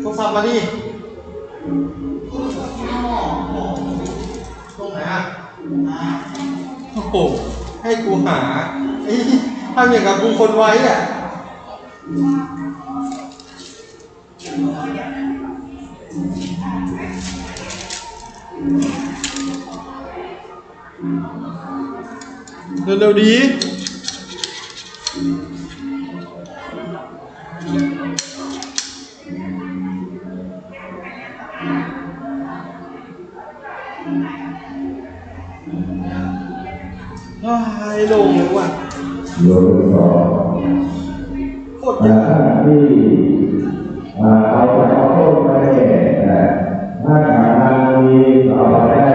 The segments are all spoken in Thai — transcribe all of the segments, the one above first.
โทรศัพท์มาดิตรงไหนอ่ะโอ้โหให้กูหาทำอย่างกับกูคนไว้อ่ะ เร็วๆดีให้ลงเลยว่ะโยนต่อโคตรเยอะที่เอาต้นไปถ้าทางนั้นมีเอาไปได้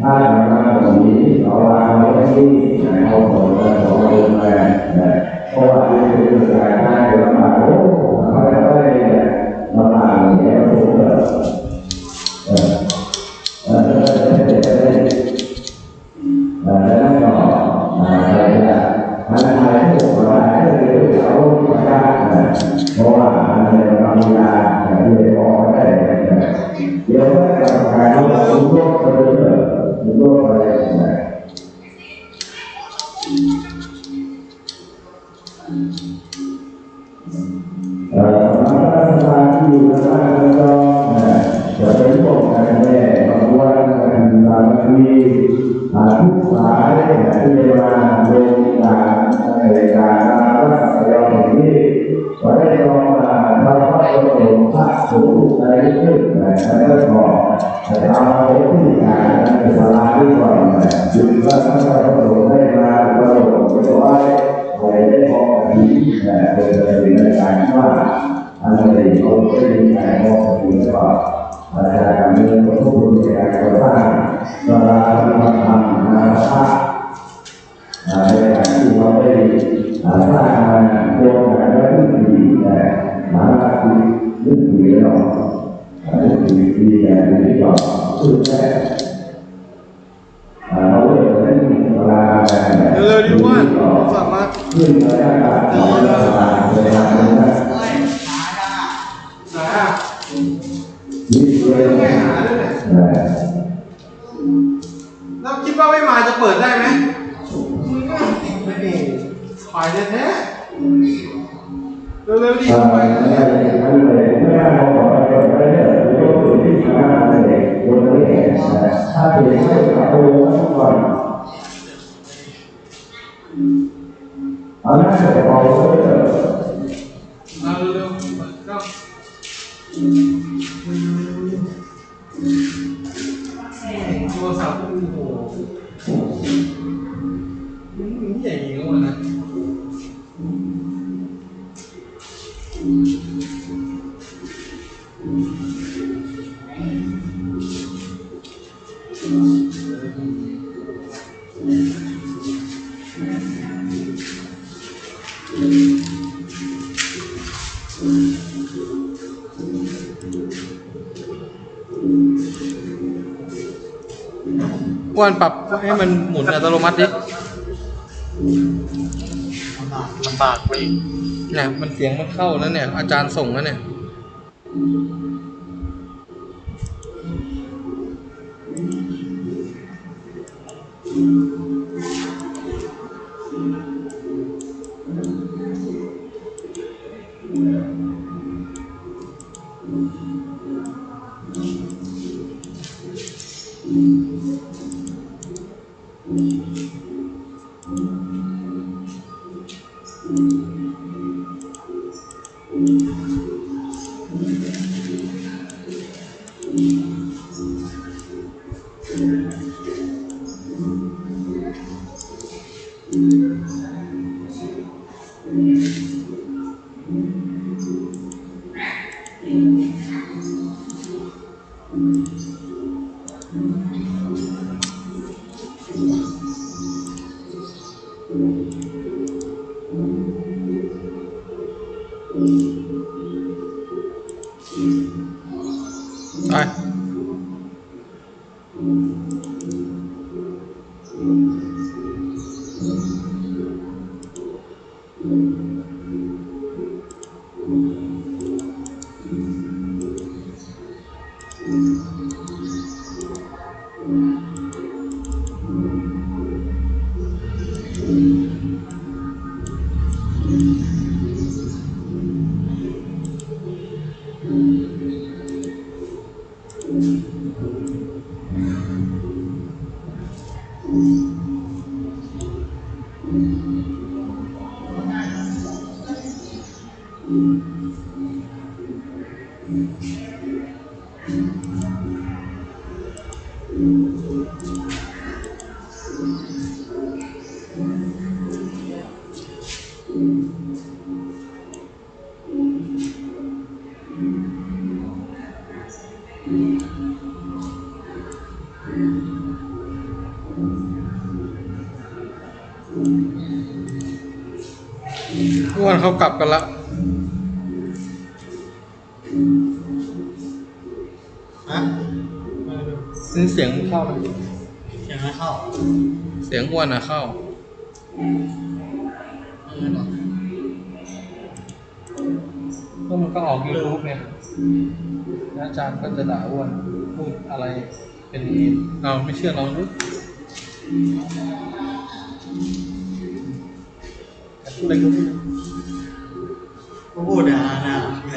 ถ้าทางนั้นตรงนี้เอาวางไว้ที่เอาของเราของเราไปเพราะว่าที่เป็นการได้ลำบากโอ้เขาจะได้ลำบากอย่างเงี้ยผมแล้วก็อะไรนะทางไทยพวกเราได้เอาไปได้เพราะว่าอันนี้เรามีงานที่เราได้เดี๋ยวถ้าการเราต้องยกไปเลยยกไปรัฐบาลที่อยู่ในบ้านเราจะเป็นพวกการแม่บางวันการบางทีทุกสายที่มาลงการในการรัฐบาลอย่างนี้ก็ได้ลองมาทำให้ตัวเองพักสู่ในที่แล้วก็ทำให้ที่การในสลาที่ก่อนจึงว่าท่านก็ต้องได้มาประโยชน์ไว้ได้พอดีเป็นในการว่าอันนี้เขาได้มีการมองถึงว่าอาจารย์มีผู้รู้ในการก่อสร้างเวลาที่มาทำนาภาในการที่เราได้สร้างมาโดยการได้ที่ดีแต่มาที่นึกดีเรานึกดีแต่ที่เราคือแค่เราได้เวลาเร็วๆดีว่าสามารถขึ้นระยะการเวลาเวลานี่เลยแล้วคิดว่าไม่มาจะเปิดได้ไหมไม่เองไปแท้ๆเร็วๆดีไปไม่ได้เราขอไปเปิดได้เลยยกตัวที่ข้างหน้าเลยยกตัวนี้ถ้าเปลี่ยนให้กับตัวทุกวันอันนั้นจะเอาไว้เลยเร็วๆก็โทรศัพท์โอ้โหนี่ใหญ่จริงแล้วนะอ้วนปรับให้มันหมุนอัตโนมัติดิลำบากไปเนี่ยมันเสียงมันเข้าแล้วเนี่ยอาจารย์ส่งแล้วเนี่ยไป อ้วนเขากลับกันละฮะเสียงเข้าไหมเสียงไม่เข้าเสียงอ้วนอะเข้าก็มันก็ออก YouTube เนี่ยแล้วอาจารย์ก็จะด่าอ้วนพูดอะไรเป็นเราไม่เชื่อลองดูพูดอะไรก็พูดพูดนะนะไง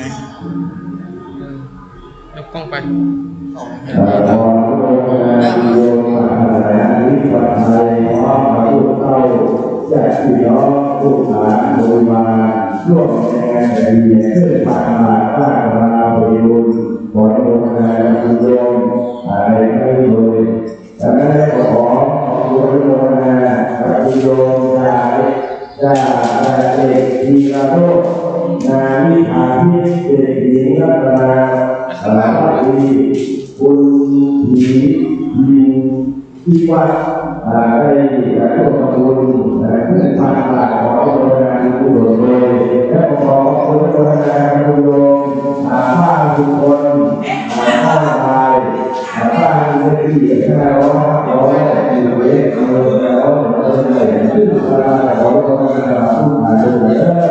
ยกกล้องไปจากที่น้องผู้ฐานโดยมาร่วมในงานแต่เดียเพื่อทางมาต้านมาประโยชน์บริโภคงานประโยชน์อะไรไม่โดยแต่ไม่ได้ขอบริโภคงานประโยชน์ได้เด็กดีละโลกงานวิชาที่เด็กหญิงรัตนาดีคุณผีที่วัดได้ร่วมบุญเพื่อทางหลักของโรงงานกุศลโดยและขอคุณโรงงานกุศลผ้าทุกคนผ้าลายผ้าเนื้อที่แล้วเราได้อยู่เองแล้วเราได้ขึ้นมาของโรงงานผู้ขายโดย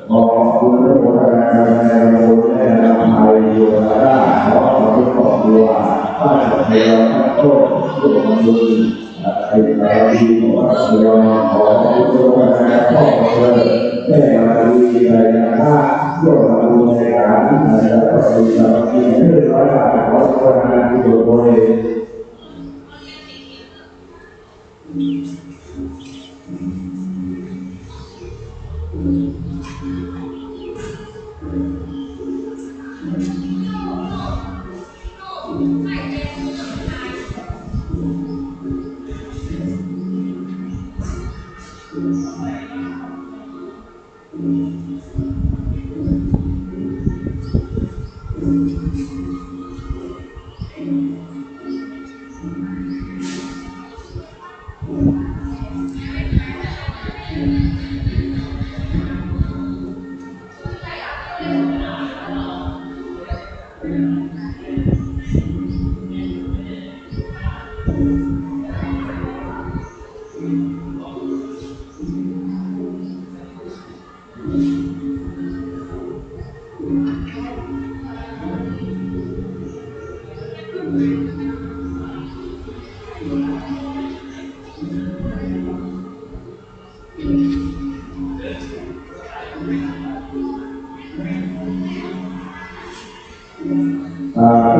ขอบคุณทุกคน บุญไอ้ตาดีของเราขอทุกคนนะครับขอเชิญได้มาดีในนะคะร่วมทำบุญในการและปฏิบัติที่เพื่อร้อยบาทขอทุกคนนะครับที่อยู่บริเวณ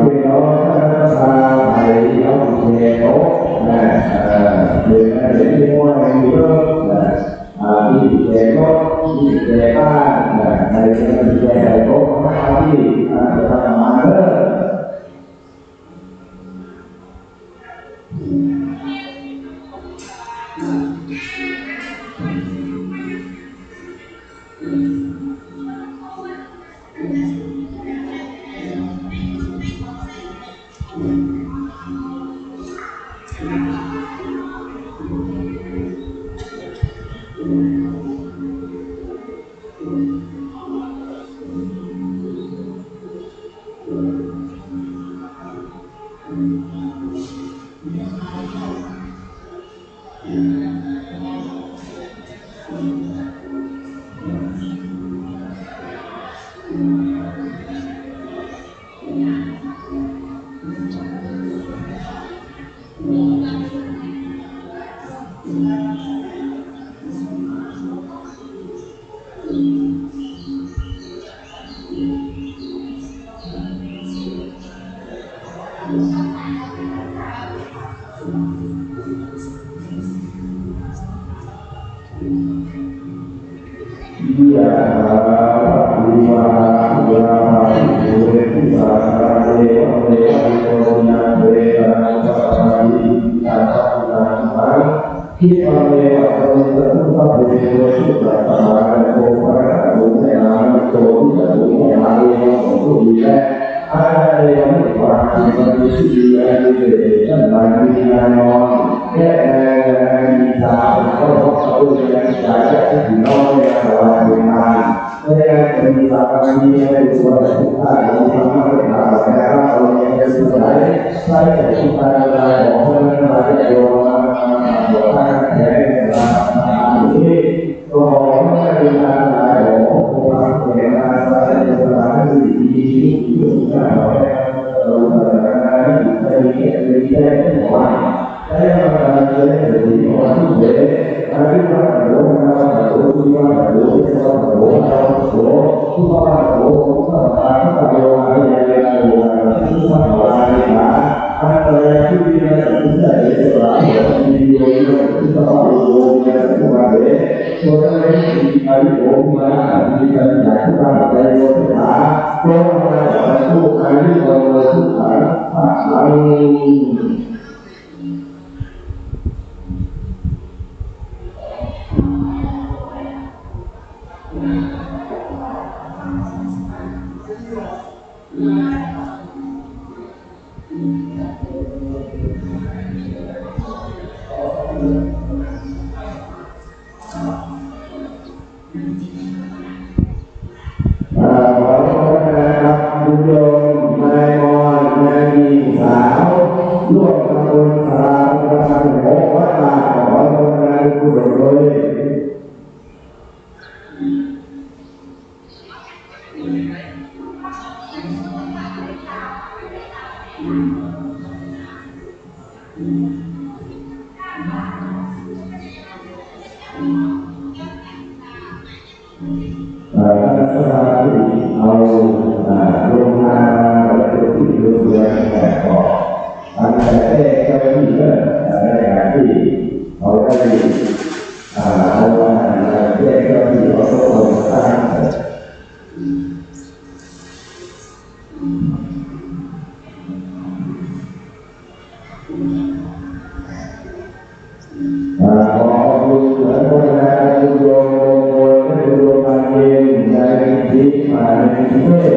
พี่น้องชาวไทยเอาเงินโต๊ะนะเดือนเดือนที่ว่ามีเยอะนะที่เด็กก็ที่เด็กบ้านนะในเดือนเดือนโต๊ะมาที่จะทำมาเนอะที่ทำให้เราจะต้องไปเรียนรู้สุดหลักธรรมะและโครงการรู้ในงานโจทย์จะรู้ในงานเรื่องของผู้ดีและอะไรอย่างนี้ความที่มันมีชื่อและมีเด็กท่านหลายมีงานนอนแค่มีสาวก็ต้องเอาเรื่องสายจากที่น้องในงานวันเป็นงานในการมีสาวมีในส่วนที่ท่านมีทำให้เราได้รับเราเองสุดท้ายใช้แต่ที่ทางเราของเพื่อนเราได้โยนมาท่านแก่เราที่ตัวไม่ได้ทำอะไรของความเก่งอะไรจะทำให้ดีอยู่ได้เราได้มีเรื่องได้หมดแต่เราจะได้ดีกว่าที่เด็กอายุมากกว่าเราที่ว่าเราที่ว่าเราที่ว่าเราก็ตามที่เราอย่างไรเราที่ว่าเราอะไรอะไรที่มีอะไรที่ได้เรามีอยู่ที่เราอยู่อย่างที่ว่าเด็กตัวเราที่อายุมามีการอยากที่ว่าใจเราที่หาตัวเราทุกอายุเราทุกขาเราบุญโยมนายมอนนายมีสาวร่วมทำบุญสาธุธรรมโมวัดตาขอทำงานกุศลเลย ขอคุณเหมือนคนงานคุณโยมให้คุณโยมมาเรียนในที่มาในที่เทศ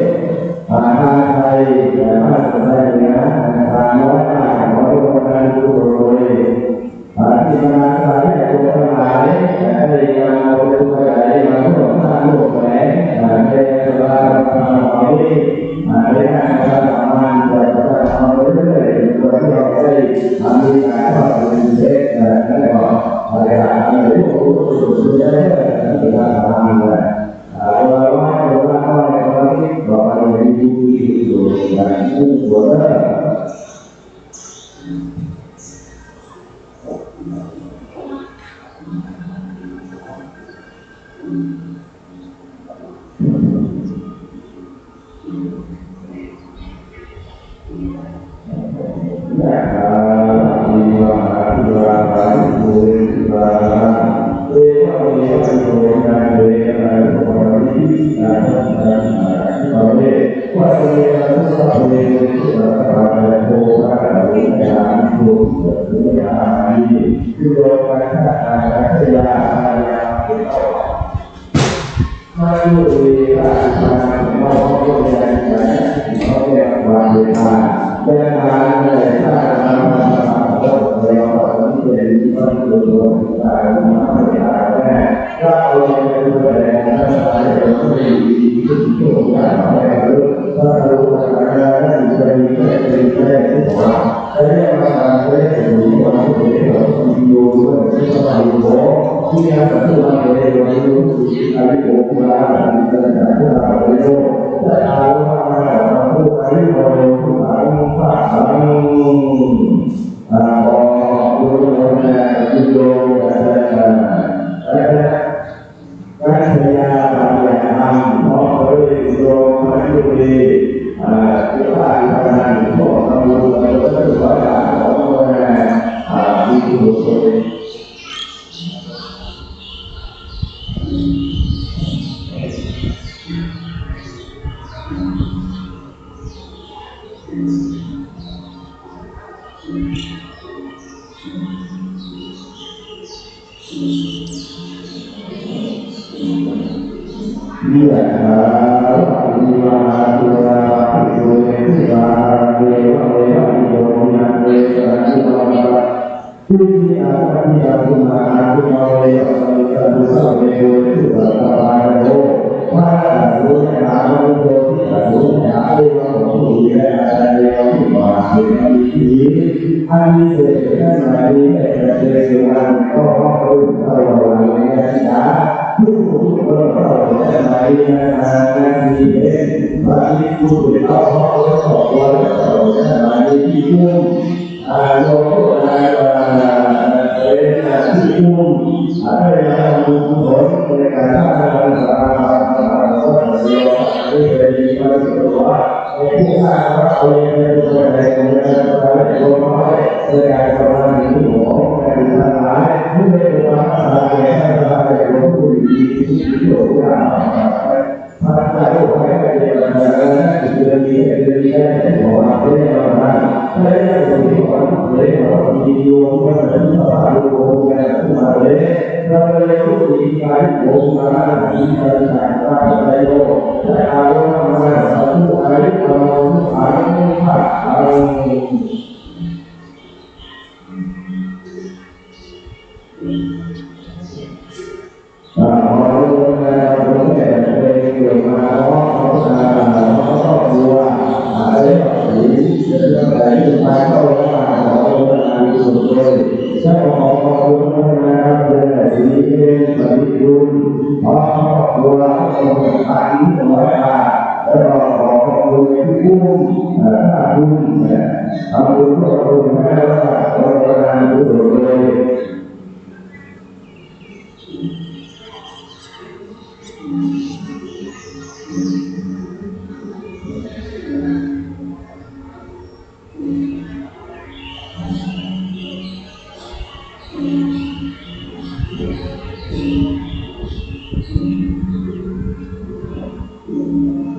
ทางไทยแต่มาสนใจนะทางน้อยมากขอทุกคนนั้นทุกคนเลยที่มาสายแต่ตัวทั้งหลายได้มาเอาตัวใหญ่มาร่วมสร้างโลกแหวนในสภาพของนี้ได้งานการทำงานแต่ก็ทำเรื่อยๆโดยที่เราได้ทำมีการทำเป็นเทศนั่นแหละอะไรอะไรที่ผมรู้สึกได้ในการทำงานเลยเราว่าเราว่าเราที่เราไปในที่อยู่อย่างผู้บวชมาดูดีว่ามาเขาเรียนเขาเรียนความเป็นมาเป็นมาในถ้าเราเราที่เป็นที่มันดูดูตามาเป็นตาแม่ถ้าเราเป็นผู้แรงถ้าเราเป็นผู้ดีที่ถูกการทำให้รู้ถ้าเราเป็นอะไรที่เป็นแค่เป็นแค่ที่หัวแต่เนี่ยมาเป็นผู้ที่ว่าผู้ที่เราอยู่ด้วยที่เราอยู่ที่นี่เราที่เราเป็นเราอยู่อะไรก็มาเป็นอะไรที่เราอยู่แต่เราเราผู้อะไรเราผู้อะไรผู้อะไรพอดูแล้วดูดูการพยายามพยายามพอเลยดูมันดูดีที่ว่าทำงานพอเราดูเราก็ถือว่าเราดีที่สุดนี่แหละที่มาที่มาที่มาที่มาเรียกว่าเรียกว่าโยมนะเรียกว่าที่มาที่นี่อาที่มาที่มาที่มาเรียกว่าที่สาวเรียกว่าที่สาวโลว่ารู้ในหารู้โยมที่รู้ในหาเรียกว่าของผู้ดีและอะไรเรียกว่าที่มาที่ที่อันนี้เกิดขึ้นมาที่แต่เกิดขึ้นมาก็เพราะรู้เราในนะผู้คนเราจะไหนนะที่เองว่าที่ผู้เป็นเราเขาขอว่าเราจะไหนที่พุ่งเราก็ได้เป็นที่พุ่งอะไรเราดูผลในการทำงานเราเรียกว่าดีมากเลยว่าในที่ทางเราเรียนในตัวในตัวเราในตัวน้อยในการทำงานที่หัวในทางหลายผู้เป็นตัวอะไรอะไรเราผู้ดีที่อยู่อย่างพระเจ้าผู้ให้เป็นอย่างนั้นคือเรื่องนี้เป็นเรื่องที่ได้บอกว่าเป็นอย่างนั้นไม่ได้เป็นที่ว่าเลยว่ามีโยมว่าเป็นพระบาทโยมแม่ผู้มาเลยเราเลยผู้ดีกายโยมมาที่การสร้างพระใจโยมแต่อารมณ์มาผู้อะไรเราอารมณ์พระอารมณ์เราเราเนี่ยเป็นเกี่ยวกับเราดูว่าอะไรแบบนี้จะเรื่องอะไรที่มาเข้ามาเราเราดูสุดเลยใช่ของเรานะครับเป็นอะไรที่เป็นปฏิบูรณ์เพราะตัวเราผ่านน้อยมาแล้วเราดูเป็นผู้ดูเอาดูเราดูแม้ว่าเราดูเลย Thank you.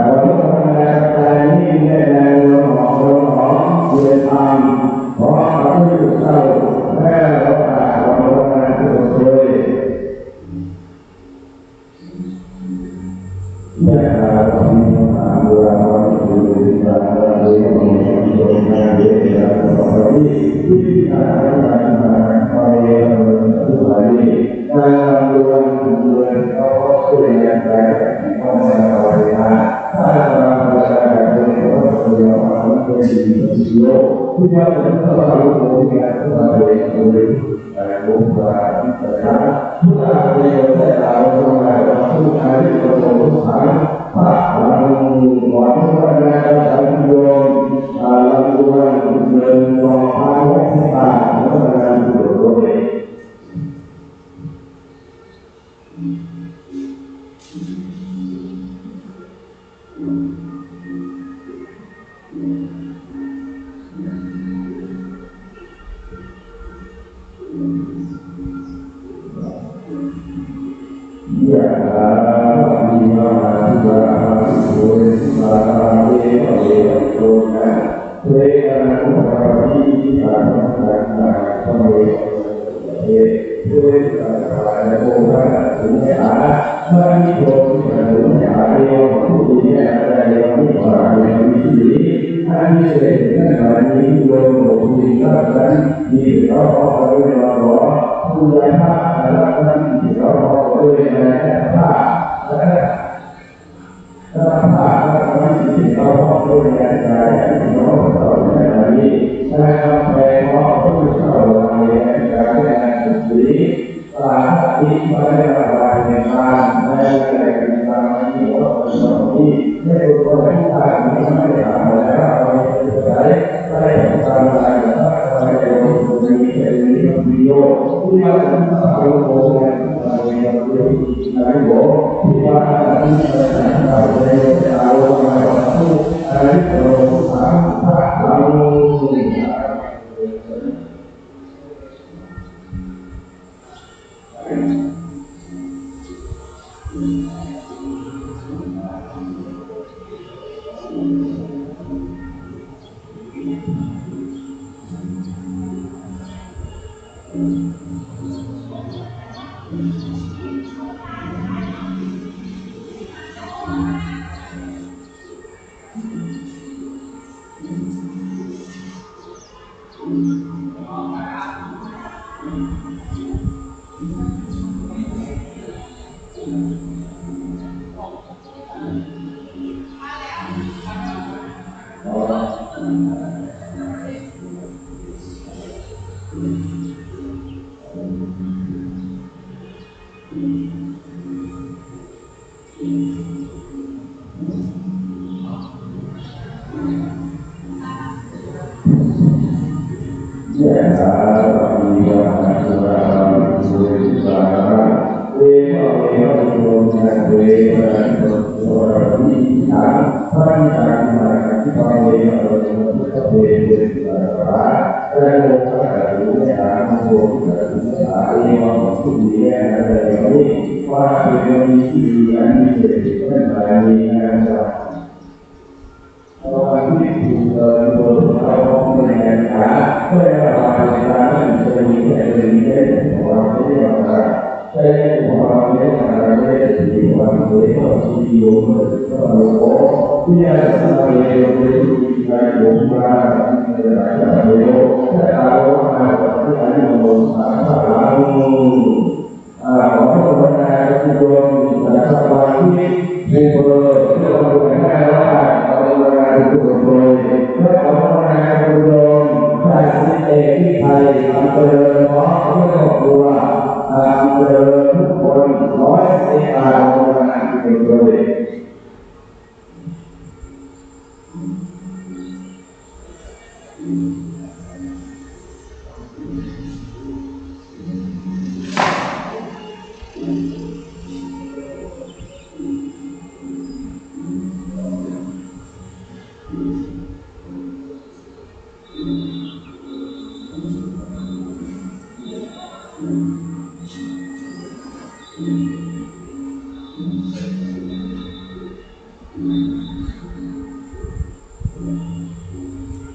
Untuk mengenai ini dengan ขอพระผู้เจ้าแม่เราตาเรามาทุกคนเลยแม่เราที่มาดูเราดูเราดูมีโยมงานเด็กเราที่การทำงานคอยทุกวันนี้การดูเราดูเราช่วยกันไปก็ไม่เอาไว้นะถ้าเราจะดูเราเป็นสิ่งที่โยมที่ว่าเราดูงานเราดูบุคคลที่จะทุกอย่างในโลกแต่เราทำงานเราทุกอย่างที่เราทำทุกอย่างถ้าเราหวังว่าเราจะโยมเราดูเราเดินต่อทางที่ตาแล้วเราดูตัวเองยะถาภิวาทาภูริสาเวเวโตนะเทนะโมระภิสานังนาสเมเอเทนะโมระสุญญาสัมมิโยสุญญาเอวะภูริยะเรวะนิพพานะวิสีอันนี้เป็นการนิยมภูริยะนั้นมีเราเอาไว้รอผู้ใดพระรักนั้นที่เราเอาไว้ในพระถ้าพระรักนั้นที่เราเอาไว้ในใจที่เราเอาไว้ในนี้ถ้าเราไปขอพระพุทธเจ้าในการแสดงสุดสีตาที่ไม่ได้ระบายในทางในการกระทำที่เราเป็นคนที่ไม่รู้ว่าไม่ได้ไม่ได้ทำแล้วเราจะได้ไม่ได้ทำอะไรแล้วเราจะรู้ตรงนี้เป็นเรื่องวิโยที่เราต้องเอาโอ้ยเราจะรู้อะไรโอ้ที่ว่าที่เราจะเอาอะไรสู้อะไรเราถามพระเรา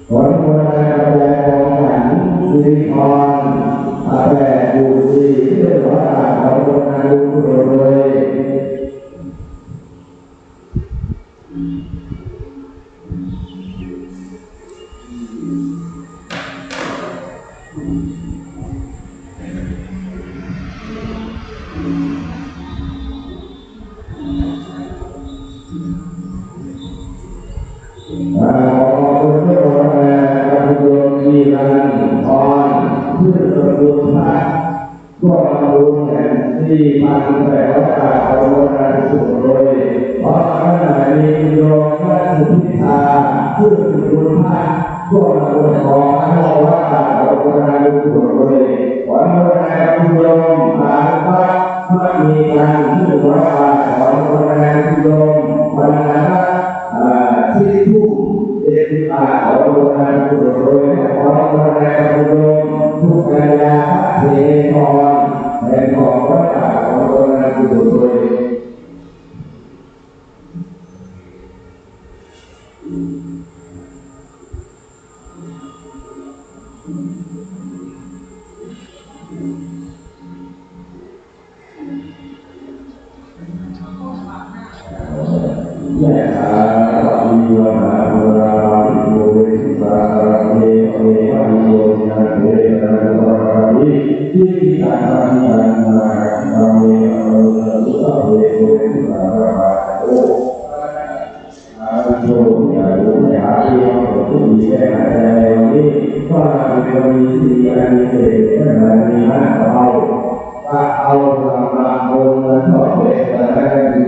ขออนุโมทนา ริพรแต่บุตรีเรื่องว่าเราต้องการดูเลยก็รู้แผนที่มาแต่ว่าการเอาเวลาสุดเลยเพราะขณะนี้โยมพระสุทธิชาผู้เป็นบุญพระก็มาบวชขอให้ว่าการเอาเวลาสุดเลยวันวันโยมผ่านพระไม่มีการที่ว่าการเอาเวลาโยมวันนั้นที่ผู้เด็กเอาเวลาสุดเลยวันวันโยมทุกการยาเทพรแต่ของพระเจ้าของพระนาคุโดยยะถาวิวัฒนาภราภิโยติสาระเมเอวะโยญาเตนะภราภิทิฏฐานิยันนานาเมสุตเวโกติสาระโออาโยญาโยญาเอวะตุเยนะเตวิวะเป็นวิสีอันเสดนะนิหันเอาเอามาโอนชอบเด็กแต่ไม่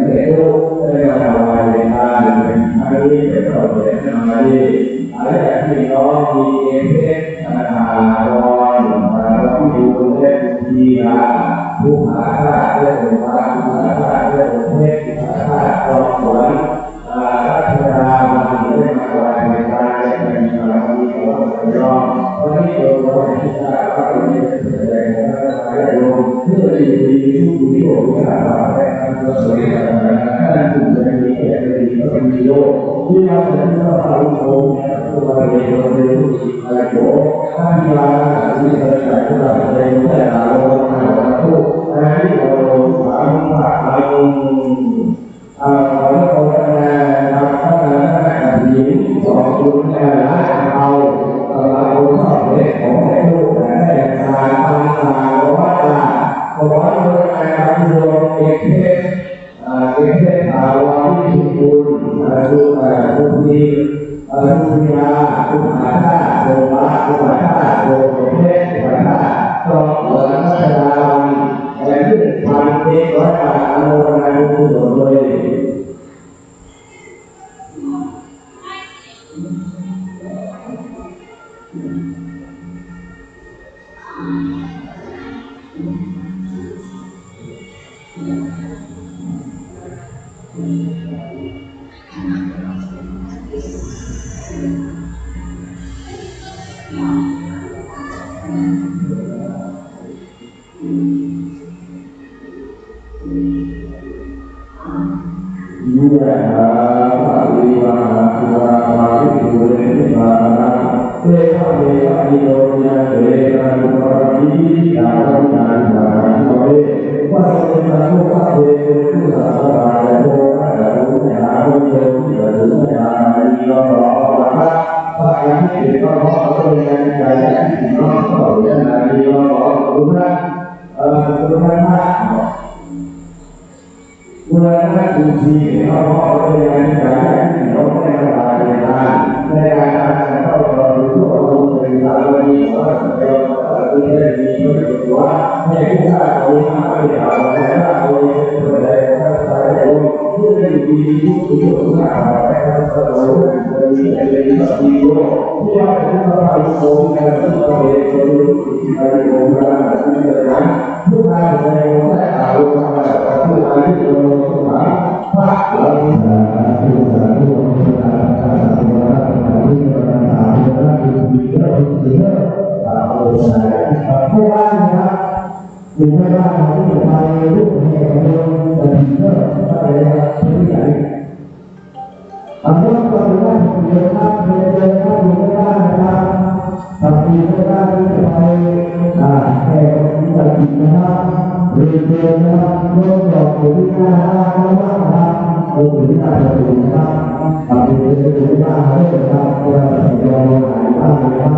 ได้รู้ได้มาวันเวลาอันนี้เป็นชอบเด็กมาดีอะไรที่น้องมีเอฟเอสหารอนเราดูเล่นทีละผู้หาค่าเล่นมาผู้หาค่าเล่นเทศหาค่าตอนสวนรัชดาวันนี้ได้มาวันเวลาเป็นมาวันนี้เราจะยอมวันนี้เราจะได้ก็เป็นแสดงให้เราเพื่อที่จะมีผู้ที่โอ้ยาและการเสริมการดูแลมีแก่ดีก็เป็นโยที่เราจะต้องทำโอ้ยตัวเองเราเป็นผู้ที่อะไรโอ้ถ้ามีเราที่เราจะทำอะไรแต่เราเราทุกอันนี้เราหวังว่าเราเราต้องการพัฒนาการหญิงสองคนแต่ละเราชอบเด็กของเด็กลูกแต่การทำงานว่าเพราะว่าการรวมเอกเทศภาวะที่สุขุนทุกทีทุกยาทุกอาชาโดยละทุกอาชาโดยประเทศอาชาต่อเกิดรัชดาวันแต่ที่วันเด็กร้อยบาทอนุโมทนาบุญส่วนเลยยุยะถาวิวัฒนาภราภิโยติสาระเตภะเมวะนิโยญาเตนะภราภิยาวิญาณสาระเตวะเสนะโมภะเตตุสาระโตอะระโตญาโยติระโตญาณิโยภะพระยังติพระพระโตยังใจที่น้องก็เรียนนานิโยคุณนะคุณนะเมื่อท่านดูทีเขาพอจะยังการที่เขาได้ระบายในการในการเข้าเราดูทั่วโลกเป็นสารณีว่าเราคือได้มีก็คือว่าในผู้ฆ่าเขาไม่ได้เอาแต่ถ้าเขาเป็นคนใดก็ใช้โอ้เพื่อได้ดีที่สุดผู้ฆ่าแต่ถ้าเราจะมีอะไรก็ดีโอ้ที่เราจะต้องทำโอ้ในที่เราเองก็รู้ที่เราโอ้เราที่เราทำผู้ฆ่าในโอ้ได้เอาเราผู้ฆ่าที่เราพระเราผู้ฆ่าผู้ฆ่าผู้ฆ่าผู้ฆ่าผู้ฆ่าผู้ฆ่าผู้ฆ่าผู้ฆ่าผู้ว่านะครับถึงแม้ว่าเราจะไปรูปเหตุการณ์แต่ถึงก็อะไรที่ไหนอันนี้ก็เป็นว่า ครับเดินเข้าอยู่ได้นะครับทำดีก็ได้ที่ไปแค่ตัดสินนะครับเรียนเรียนนะครับเริ่มจากอยู่ที่หน้าแล้วนะครับเริ่มอยู่ที่หน้าประตูนะครับทำดีก็อยู่ที่หน้าเลยนะครับเพื่อที่จะลงหายบ้างนะครับ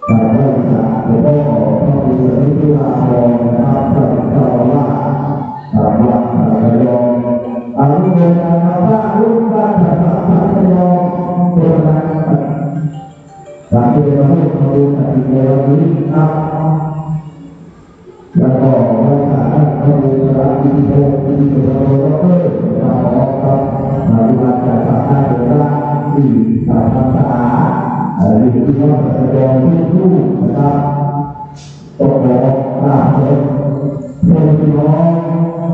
การเริ่มจากหลวงพ่อพระพุทธรูปอาภรณ์นะครับพระเจ้าว่าวัดระยองอนุโมทนาพระลูกบ้านพระระยองโบราณการเรียนรู้ความรู้ในวันนี้ครับแล้วก็รักษาความรู้ระดับที่โตที่โตแล้วก็เราครับปฏิบัติจากศาสนาโบราณที่ศาสนาอยู่ที่วัดระยองทุกๆนะครับต้องบอกว่าคนที่น้อง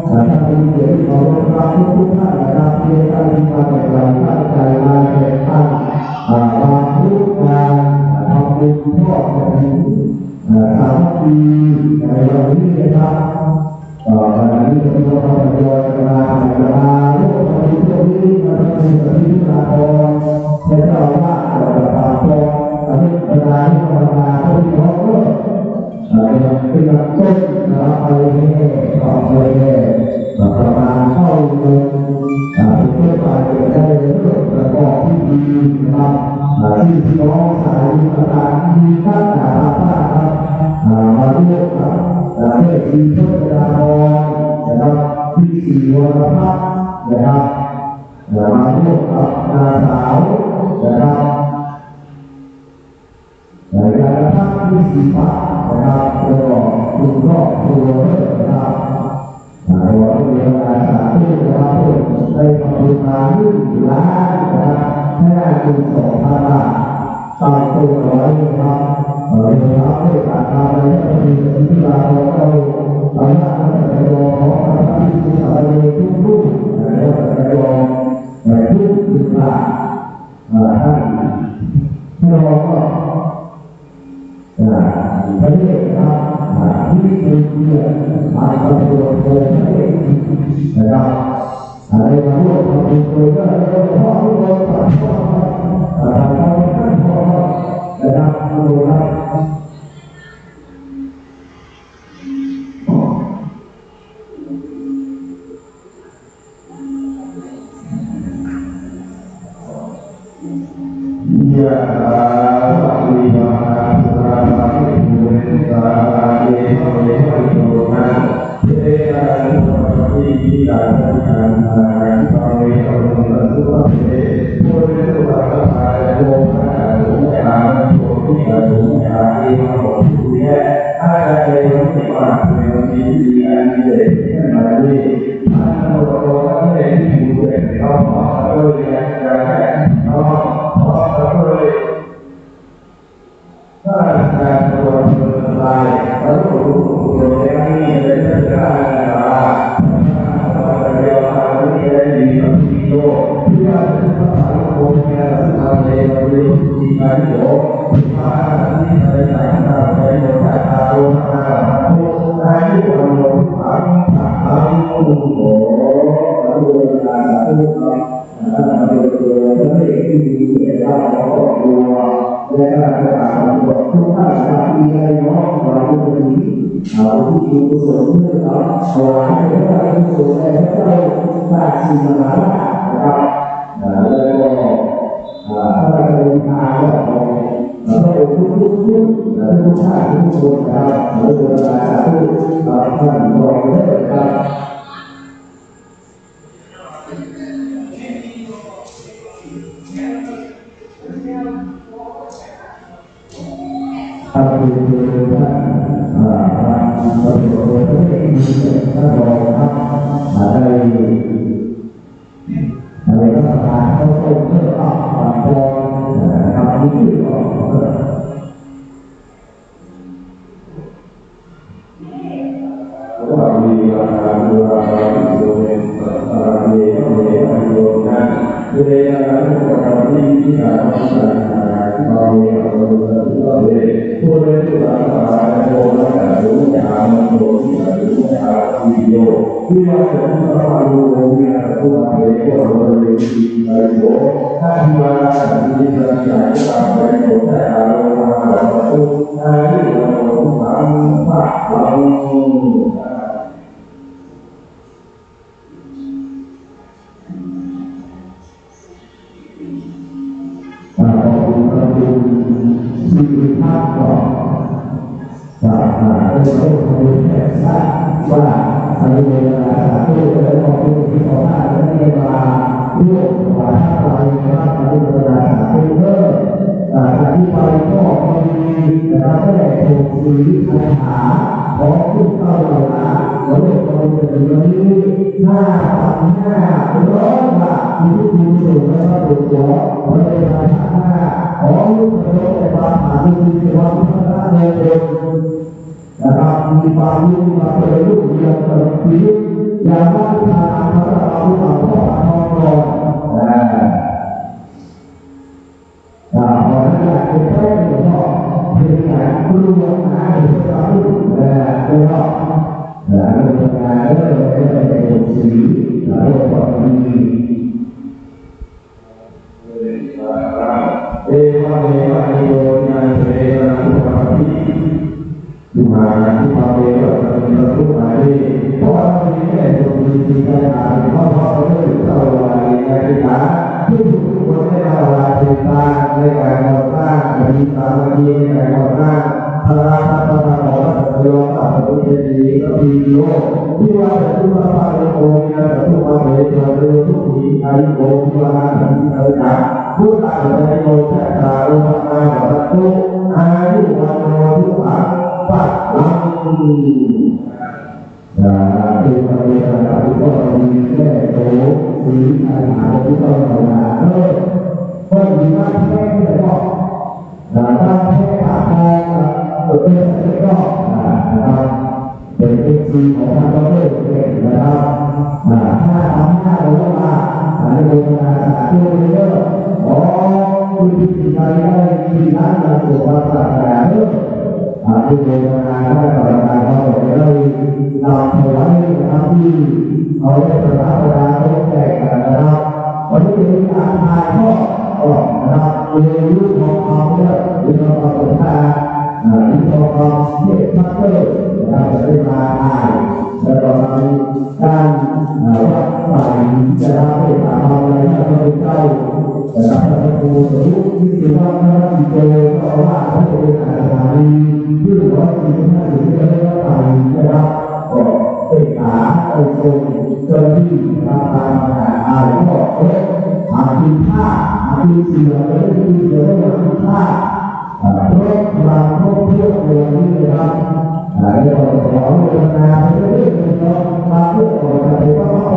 ถ้าเป็นเด็กเราต้องรับทุกท่านนะครับที่ได้มาแต่เราตั้งใจมาแต่ท่านมาทุกการทำบุญทอดกฐินสามัคคีในวันนี้นะครับวันนี้จะมีความประโยชน์มาจะมาร่วมทำบุญช่วงนี้มาทำบุญกับที่นาครในเจ้าว่าเราจะพาตัวอนุปนาที่มาผู้ที่น้องเป็นนักต้นนะครับไปให้ต่อไปประมาณเข้าเงินเพื่อไปได้เรื่องประกอบที่ดีนะครับที่พี่น้องสายต่างๆที่ท่านสาธารณครับมาร่วมกับเพื่อที่เพื่อจะรอนะครับที่สี่วันพักนะครับมาร่วมกับนาสาวนะครับในการพักที่สี่พักนะครับแล้วก็คุณครอบครัวนะครับวันนี้เวลาสามทุ่มนะครับได้ทำบุญมา1 ล้านนะครับให้ได้คุณ2,000 บาทตามตัวร้อยนะครับเราจะทำให้การทำในที่เราเราสามารถที่จะรอของพระพิสุทธิ์ในทุกรูปแล้วจะรอในทุกเวลาท่านให้เราก็ประเทศนะครับที่เป็นเพื่อนมาประโยชน์โดยนะครับอะไรมาร่วมทำบุญโดยก็เราขอให้เราทำพ่อทำพ่อท่านพ่อนะครับดูครับยะถาวะริวหาปุราปาริปุเรนตาเยภเมภริโยนะเทระนุปปฏิปิตาสังฆังนาภเวภมุตสุภเทโพเรตุตะภาโยภะสุญาโยทิกะสุญาเอมะโหตุเยอาจเตโยติปะเวทิอันเดชะนาลิอันโนโตะเตหิมุเตโตมะโตเยะกะโตถ้าการตัวเป็นลายแล้วก็รู้ตัวเองนี่เป็นเรื่องการงานเราเรียนมาเรียนดีกับที่โลกที่ว่าเป็นภาษาโลกเนี่ยเราเรียนรู้ดีกันโยมาที่ในสายตาในโลกตาโลกตาโลกตาที่เราโลกผ่านผ่านโอ้โหเราดูการดูเราดูตัวเราเองที่ดีเราก็ดูและการศึกษาของทุกท่านนะครับมีอะไรน้องเราทุกคนนี้ผู้ที่กุศลเมื่อเราขอให้พระกุศลในพระเจ้าพระศรีมหาราชนะครับแล้วก็พระกรุณาของพระองค์ทุกท่านทุกคนนะครับหรือเวลาทุกท่านรองเลยครับท่านผู้ชมท่านประโยชน์ตัวเองท่านรองครับได้อะไรก็ตามเขาส่งเพื่อปรับปรุงทำที่ดีก็ว่ามีราคาตัวราคาตัวเองราคาเองก็มีประโยชน์นะเรื่องอะไรก็ตามที่การทำงาน ผู้เรียนที่สามารถโยนและรู้อย่างมันโยนที่รู้อย่างวิโยที่ว่าจะต้องสามารถรู้อย่างผู้มาเรียนผู้เรียนที่มาโยถ้าที่ว่าที่จะใช้ตามไปโยนแต่อารมณ์มาแล้วทุกอายุเราต้องทำภาพเราสิ่งภาพก่อนจากเป็นต้นของแผนว่าในเวลาที่จะต้องเป็นที่ขอท่านในเวลาเรื่องว่าถ้าเรานะครับในเวลาเป็นเพิ่มที่ไปก็มีนะครับแม่ถูกสีคาถาของผู้เข้าเหล่านั้นเราเรียกว่าเป็นเรื่องนี้5,500 บาทที่ผู้สูงและผู้สูงบริเวณของลูกน้องในบ้านหาที่มีความพัฒนาในเรื่องนะครับมีความรู้มาเป็นลูกเรียนตลอดชีวิตอย่างว่าที่ทางพระราชาพ่อทองรองพอนั้นอยากเป็นแค่หลวงพ่อเป็นอย่างครูหลวงพ่อเป็นพระลูกเป็นพ่อเรื่องงานเรื่องเป็นสีเรื่องความดีเอวะเอวะเอโยนาเอวะทุกขะปิทุมาทุมาเอวะทุมาเอเพราะว่ามีแค่ตรงนี้ที่ได้อ่านเพราะว่าเราได้เข้าใจในการที่ทุกคนได้เข้าใจในการก่อสร้างมีสามัคคีในการก่อสร้างพระราชาของเราโยมตัดตุเจดีย์ก็มีโยที่ว่าจะทุกข์มาในโอเนียทุกข์มาในเรื่องทุกข์ที่อายุโอที่ว่าที่เราจะผู้ตายในโลกแท้ตาโลกมาแบบทุกอายุวันโลทุกข์ปัจจุบันเป็นประเด็นที่ก็มีแค่โตมีอาหารที่ต้องทำงานก็มีมากแค่ไหนก็ถ้าแค่ขาดแคลนตัวเองก็เป็นสิ่งของทางประเทศนะครับถ้าทำหน้าเรามาในโรงงานตัวเยอะคุณที่ใช้ได้ที่นั้นเราถูกว่าตัดแต่เรื่องที่โรงงานได้ต่างๆเราได้นำไปไว้นะครับที่เขาได้ประกาศเขาแจกกันนะครับวันนี้เป็นการถ่ายทอดนะครับเรื่องยุคของเขาเนี่ยเรื่องของประชาที่ทองเทพพัฒน์เราจะได้มาถ่ายแล้วก็มีการวัดใส่จะทำให้ทำอะไรที่เราเป็นเจ้าแต่ถ้าเราดูยุคที่ถือว่าพระบิดาก็ว่าเขาเป็นอาจารย์ที่ร้อยสี่ห้าสิบจะได้รับไปนะครับก็เป็นขาไอ้ทรงเจ้าที่ทำการอ่านก็อ่านพิมพ์ผ้าอ่านพิมพ์เสือแล้วพิมพ์เสือแล้วพิมพ์ผ้าเพราะบางพวกเพื่อนเรื่องนี้นะครับเรื่องของเรื่องนาเรื่องของบางพวกของแต่ว่าพอ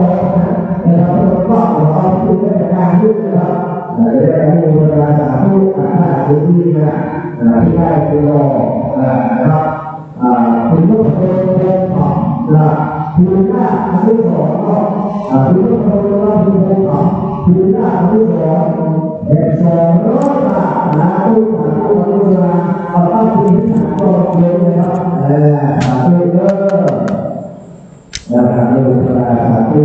นะครับก็เราพูดในการพูดนะครับในการพูดการสาธุที่ที่นะที่ได้ไปรอนะครับคุณผู้ชมของเราคุณหน้าคุณผู้ชมก็คุณผู้ชมเราคุณผู้ชมคุณหน้าคุณผู้ชม200 บาทนะทุกท่านทุกคนเอาตั้งที่ฐานก็เยอะนะครับสาธุเด้อนะครับเรื่องการสาธุ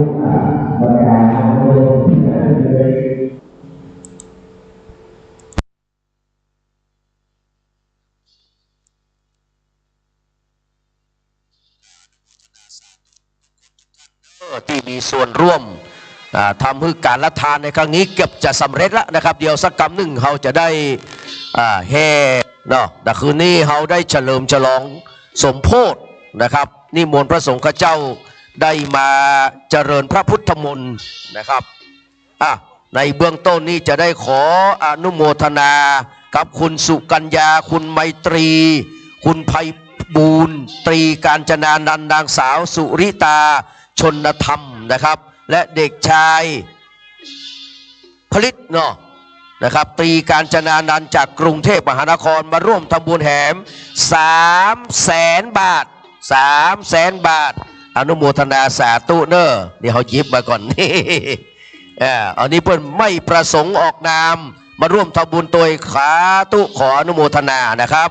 บริการเรื่องที่ไหนเลยที่มีส่วนร่วมทำให้การละทานในครั้งนี้เกือบจะสำเร็จแล้วนะครับเดี๋ยวสักกำหนึ่งเขาจะได้แห่เนาะแต่คืนนี้เขาได้เฉลิมฉลองสมโภชนะครับนิมนต์พระสงฆ์เจ้าได้มาเจริญพระพุทธมนต์นะครับในเบื้องต้นนี้จะได้ขออนุโมทนากับคุณสุกัญญาคุณไมตรีคุณไพบูลย์ตรีกาญจนานันท์นางสาวสุริตาชนธรรมนะครับและเด็กชายผลิตเนาะนะครับตรีกาญจนานันท์จากกรุงเทพมหานครมาร่วมทำบุญแหม300,000 บาท300,000 บาทอนุโมทนาสาธุเนอะเดี๋ยวเขายิบมาก่อนนี่อันนี้เพิ่นไม่ประสงค์ออกนาม มาร่วมทำบุญโดยขาตุขออนุโมทนานะครับ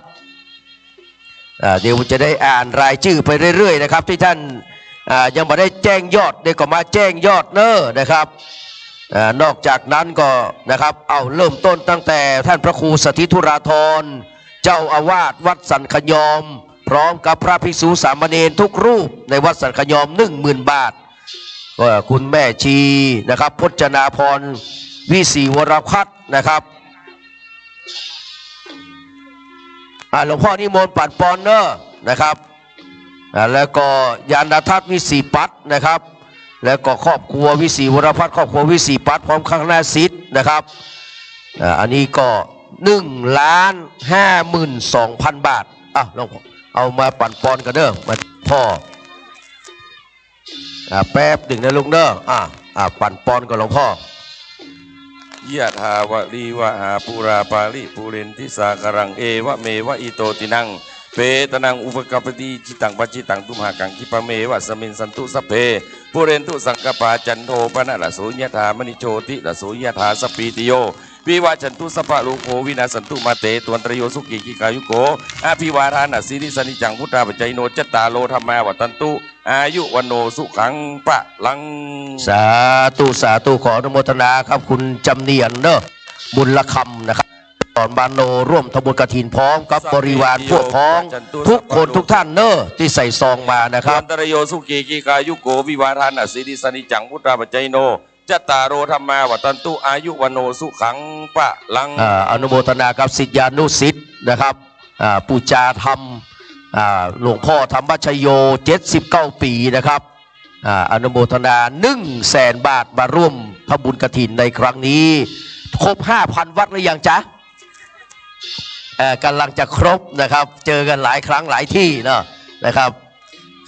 เดี๋ยวจะได้อ่านรายชื่อไปเรื่อยๆนะครับที่ท่านยังไม่ได้แจ้งยอดเดี๋ยวก็มาแจ้งยอดเนอะนะครับนอกจากนั้นก็นะครับเอาเริ่มต้นตั้งแต่ท่านพระครูสถิธุราธรเจ้าอาวาสวัดสันขยอมพร้อมกับพระภิกษุสามเณรทุกรูปในวัดสันขยอม 10,000 บาทก็คุณแม่ชีนะครับพจนาพรวิศีวรพัฒน์นะครับหลวงพ่อนิมนต์ปัดปอนเนอร์นะครับแล้วก็ยานทัศน์วิศีปัตนะครับแล้วก็ครอบครัววิศีวรพัฒน์ครอบครัววิศีปัตพร้อมข้างหน้าซิดนะครับอันนี้ก็1,520,000 บาทลองเอามาปั่นปอนกันเด้อมาพ่อแป๊บหนึ่งนะลุงเด้อปั่นปอนกับหลวงพ่อยะถาวะลีวะหาปูราปาลิปูเรนทิสากรังเอวะเมวะอิโตตินังเปตนังอุปกปติจิตังปัจจิตังตุมหากังกิปะเมวะสมินสันตุสเพปูเรนตุสังกปาจันโทปนะละโสยะถามณิโชติละโสยะถาสปีติโยวิวาจันตุสภะโลโกวินาสันตุมาเตตวนตรโยสุกิกิกายุโกอภิวาทานะสิริสนิจังพุทธาปัจจัยโนจตาโลธรรมาวัตันตุอายุวันโนสุขังปะลังสาธุสาธุขออนุโมทนาครับคุณจำเนียนเนอะบุญละคำนะครับตอนบานโนร่วมทำบุญกฐินพร้อมกับบริวารพวกพ้องทุกคนทุกท่านเนอะที่ใส่ซองมานะครับตรโยสุกิกิกายุโกวิวาทานะสิริสนิจังพุทธาปัจจัยโนจตารโรธรรมาวัตันตุอายุวันโนสุขังปะลังอนุโมทนากับศิษยานุศิษย์นะครับปูจาธรรมหลวงพ่อธรรมชโย79 ปีนะครับอนุโมทนา 100,000 บาทมาร่วมทำบุญกฐินในครั้งนี้ครบ 5,000 วัดหรือยังจ๊ะกำลังจะครบนะครับเจอกันหลายครั้งหลายที่นะครับ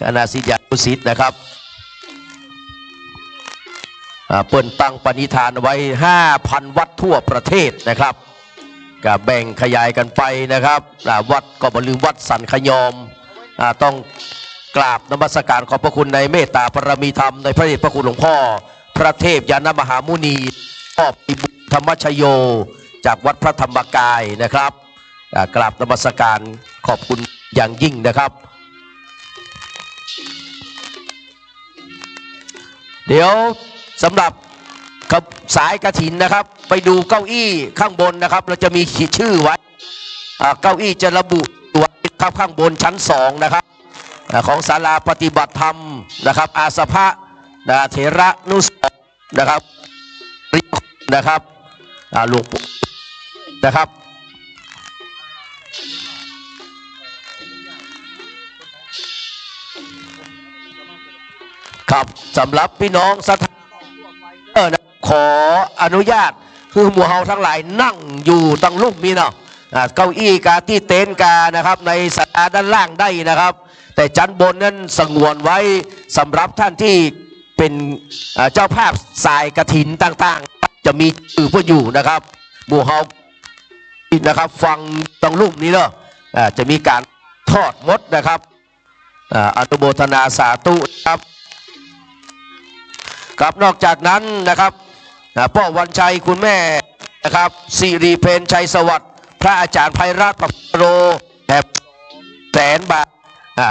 คณะศิษยานุศิษย์นะครับเปิดตั้งปณิธานไว้ 5,000 วัดทั่วประเทศนะครับก็แบ่งขยายกันไปนะครับวัดก็บ่ลืมวัดสันขยอมต้องกราบนมัสการขอบพระคุณในเมตตาปรมีธรรมในพระเดชพระคุณหลวงพ่อพระเทพยานมหามุนีพ่อปิบุธรรมชโยจากวัดพระธรรมกายนะครับกราบนมัสการขอบคุณอย่างยิ่งนะครับเดี๋ยวสำหรับสายกฐินนะครับไปดูเก้าอี้ข้างบนนะครับเราจะมีขีดชื่อไว้เก้าอี้จะระบุตัวข้างบนชั้น2นะครับของศาลาปฏิบัติธรรมนะครับอาสภะเถระนุสรนะครับหลวงปู่นะครับครับสำหรับพี่น้องสถานขออนุญาตคือหมู่เฮาทั้งหลายนั่งอยู่ตั้งลุ่มนี่เนาะเก้าอี้กาที่เต็นท์กานะครับในศาลาด้านล่างได้นะครับแต่ชั้นบนนั้นสงวนไว้สำหรับท่านที่เป็นเจ้าภาพสายกฐินต่างๆจะมีชื่อเพื่ออยู่นะครับหมู่เฮานะครับฟังตั้งลุ่มนี้เนาะจะมีการทอดมดนะครับอนุโมทนาสาธุครับนอกจากนั้นนะครับพ่อวันชัยคุณแม่นะครับสิริเพนชัยสวัสดิ์พระอาจารย์ไพรัตน์ปโรแบบ100,000 บาท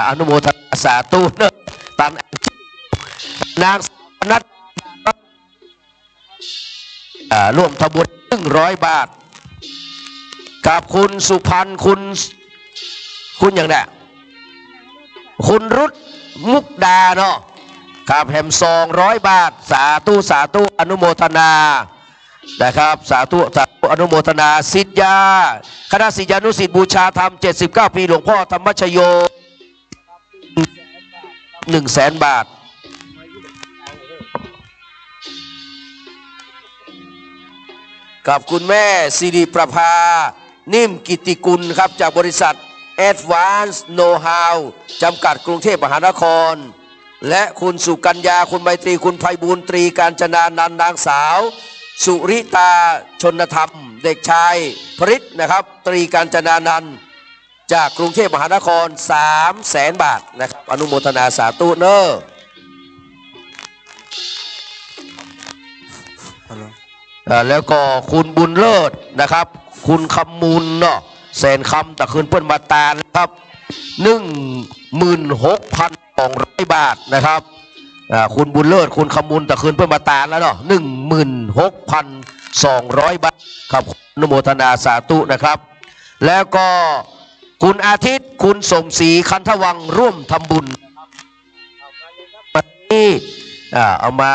อนุโมทนาสาธุเนอะตันนางนัทร่วมทำบุญ100 บาทกับคุณสุพันธ์คุณอย่างนี้คุณรุตมุกดาเนาะครับแฮม200 บาทสาธุสาธุอนุโมทนานะครับสาธุสาธุอนุโมทนาศิษยาคณะศิษยานุศิษย์บูชาธรรม79 ปีหลวงพ่อธรรมชโย100,000 บาทกับคุณแม่สิริประภานิ่มกิติกุลครับจากบริษัท Advanced Know-how จำกัดกรุงเทพมหานครและคุณสุกัญญาคุณไมตรีคุณไพบูลย์ตรีการจนานันท์นางสาวสุริตาชนธรรมเด็กชายพริษนะครับตรีการจนานันท์จากกรุงเทพมหานคร300,000 บาทนะครับอนุโมทนาสาธุเนอะ แล้วก็คุณบุญเลิศนะครับคุณคำมูลเนาะแสนคำแต่คืนเพื่อนมาตานะครับ16,200 บาทนะครับคุณบุญเลิศคุณคำมูลแต่คืนเพื่อนมาตาแล้วเนาะ16,200 บาทครับอนุโมทนาสาธุนะครับแล้วก็คุณอาทิตย์คุณสมศรีคันธวังร่วมทำบุญนี่เอามา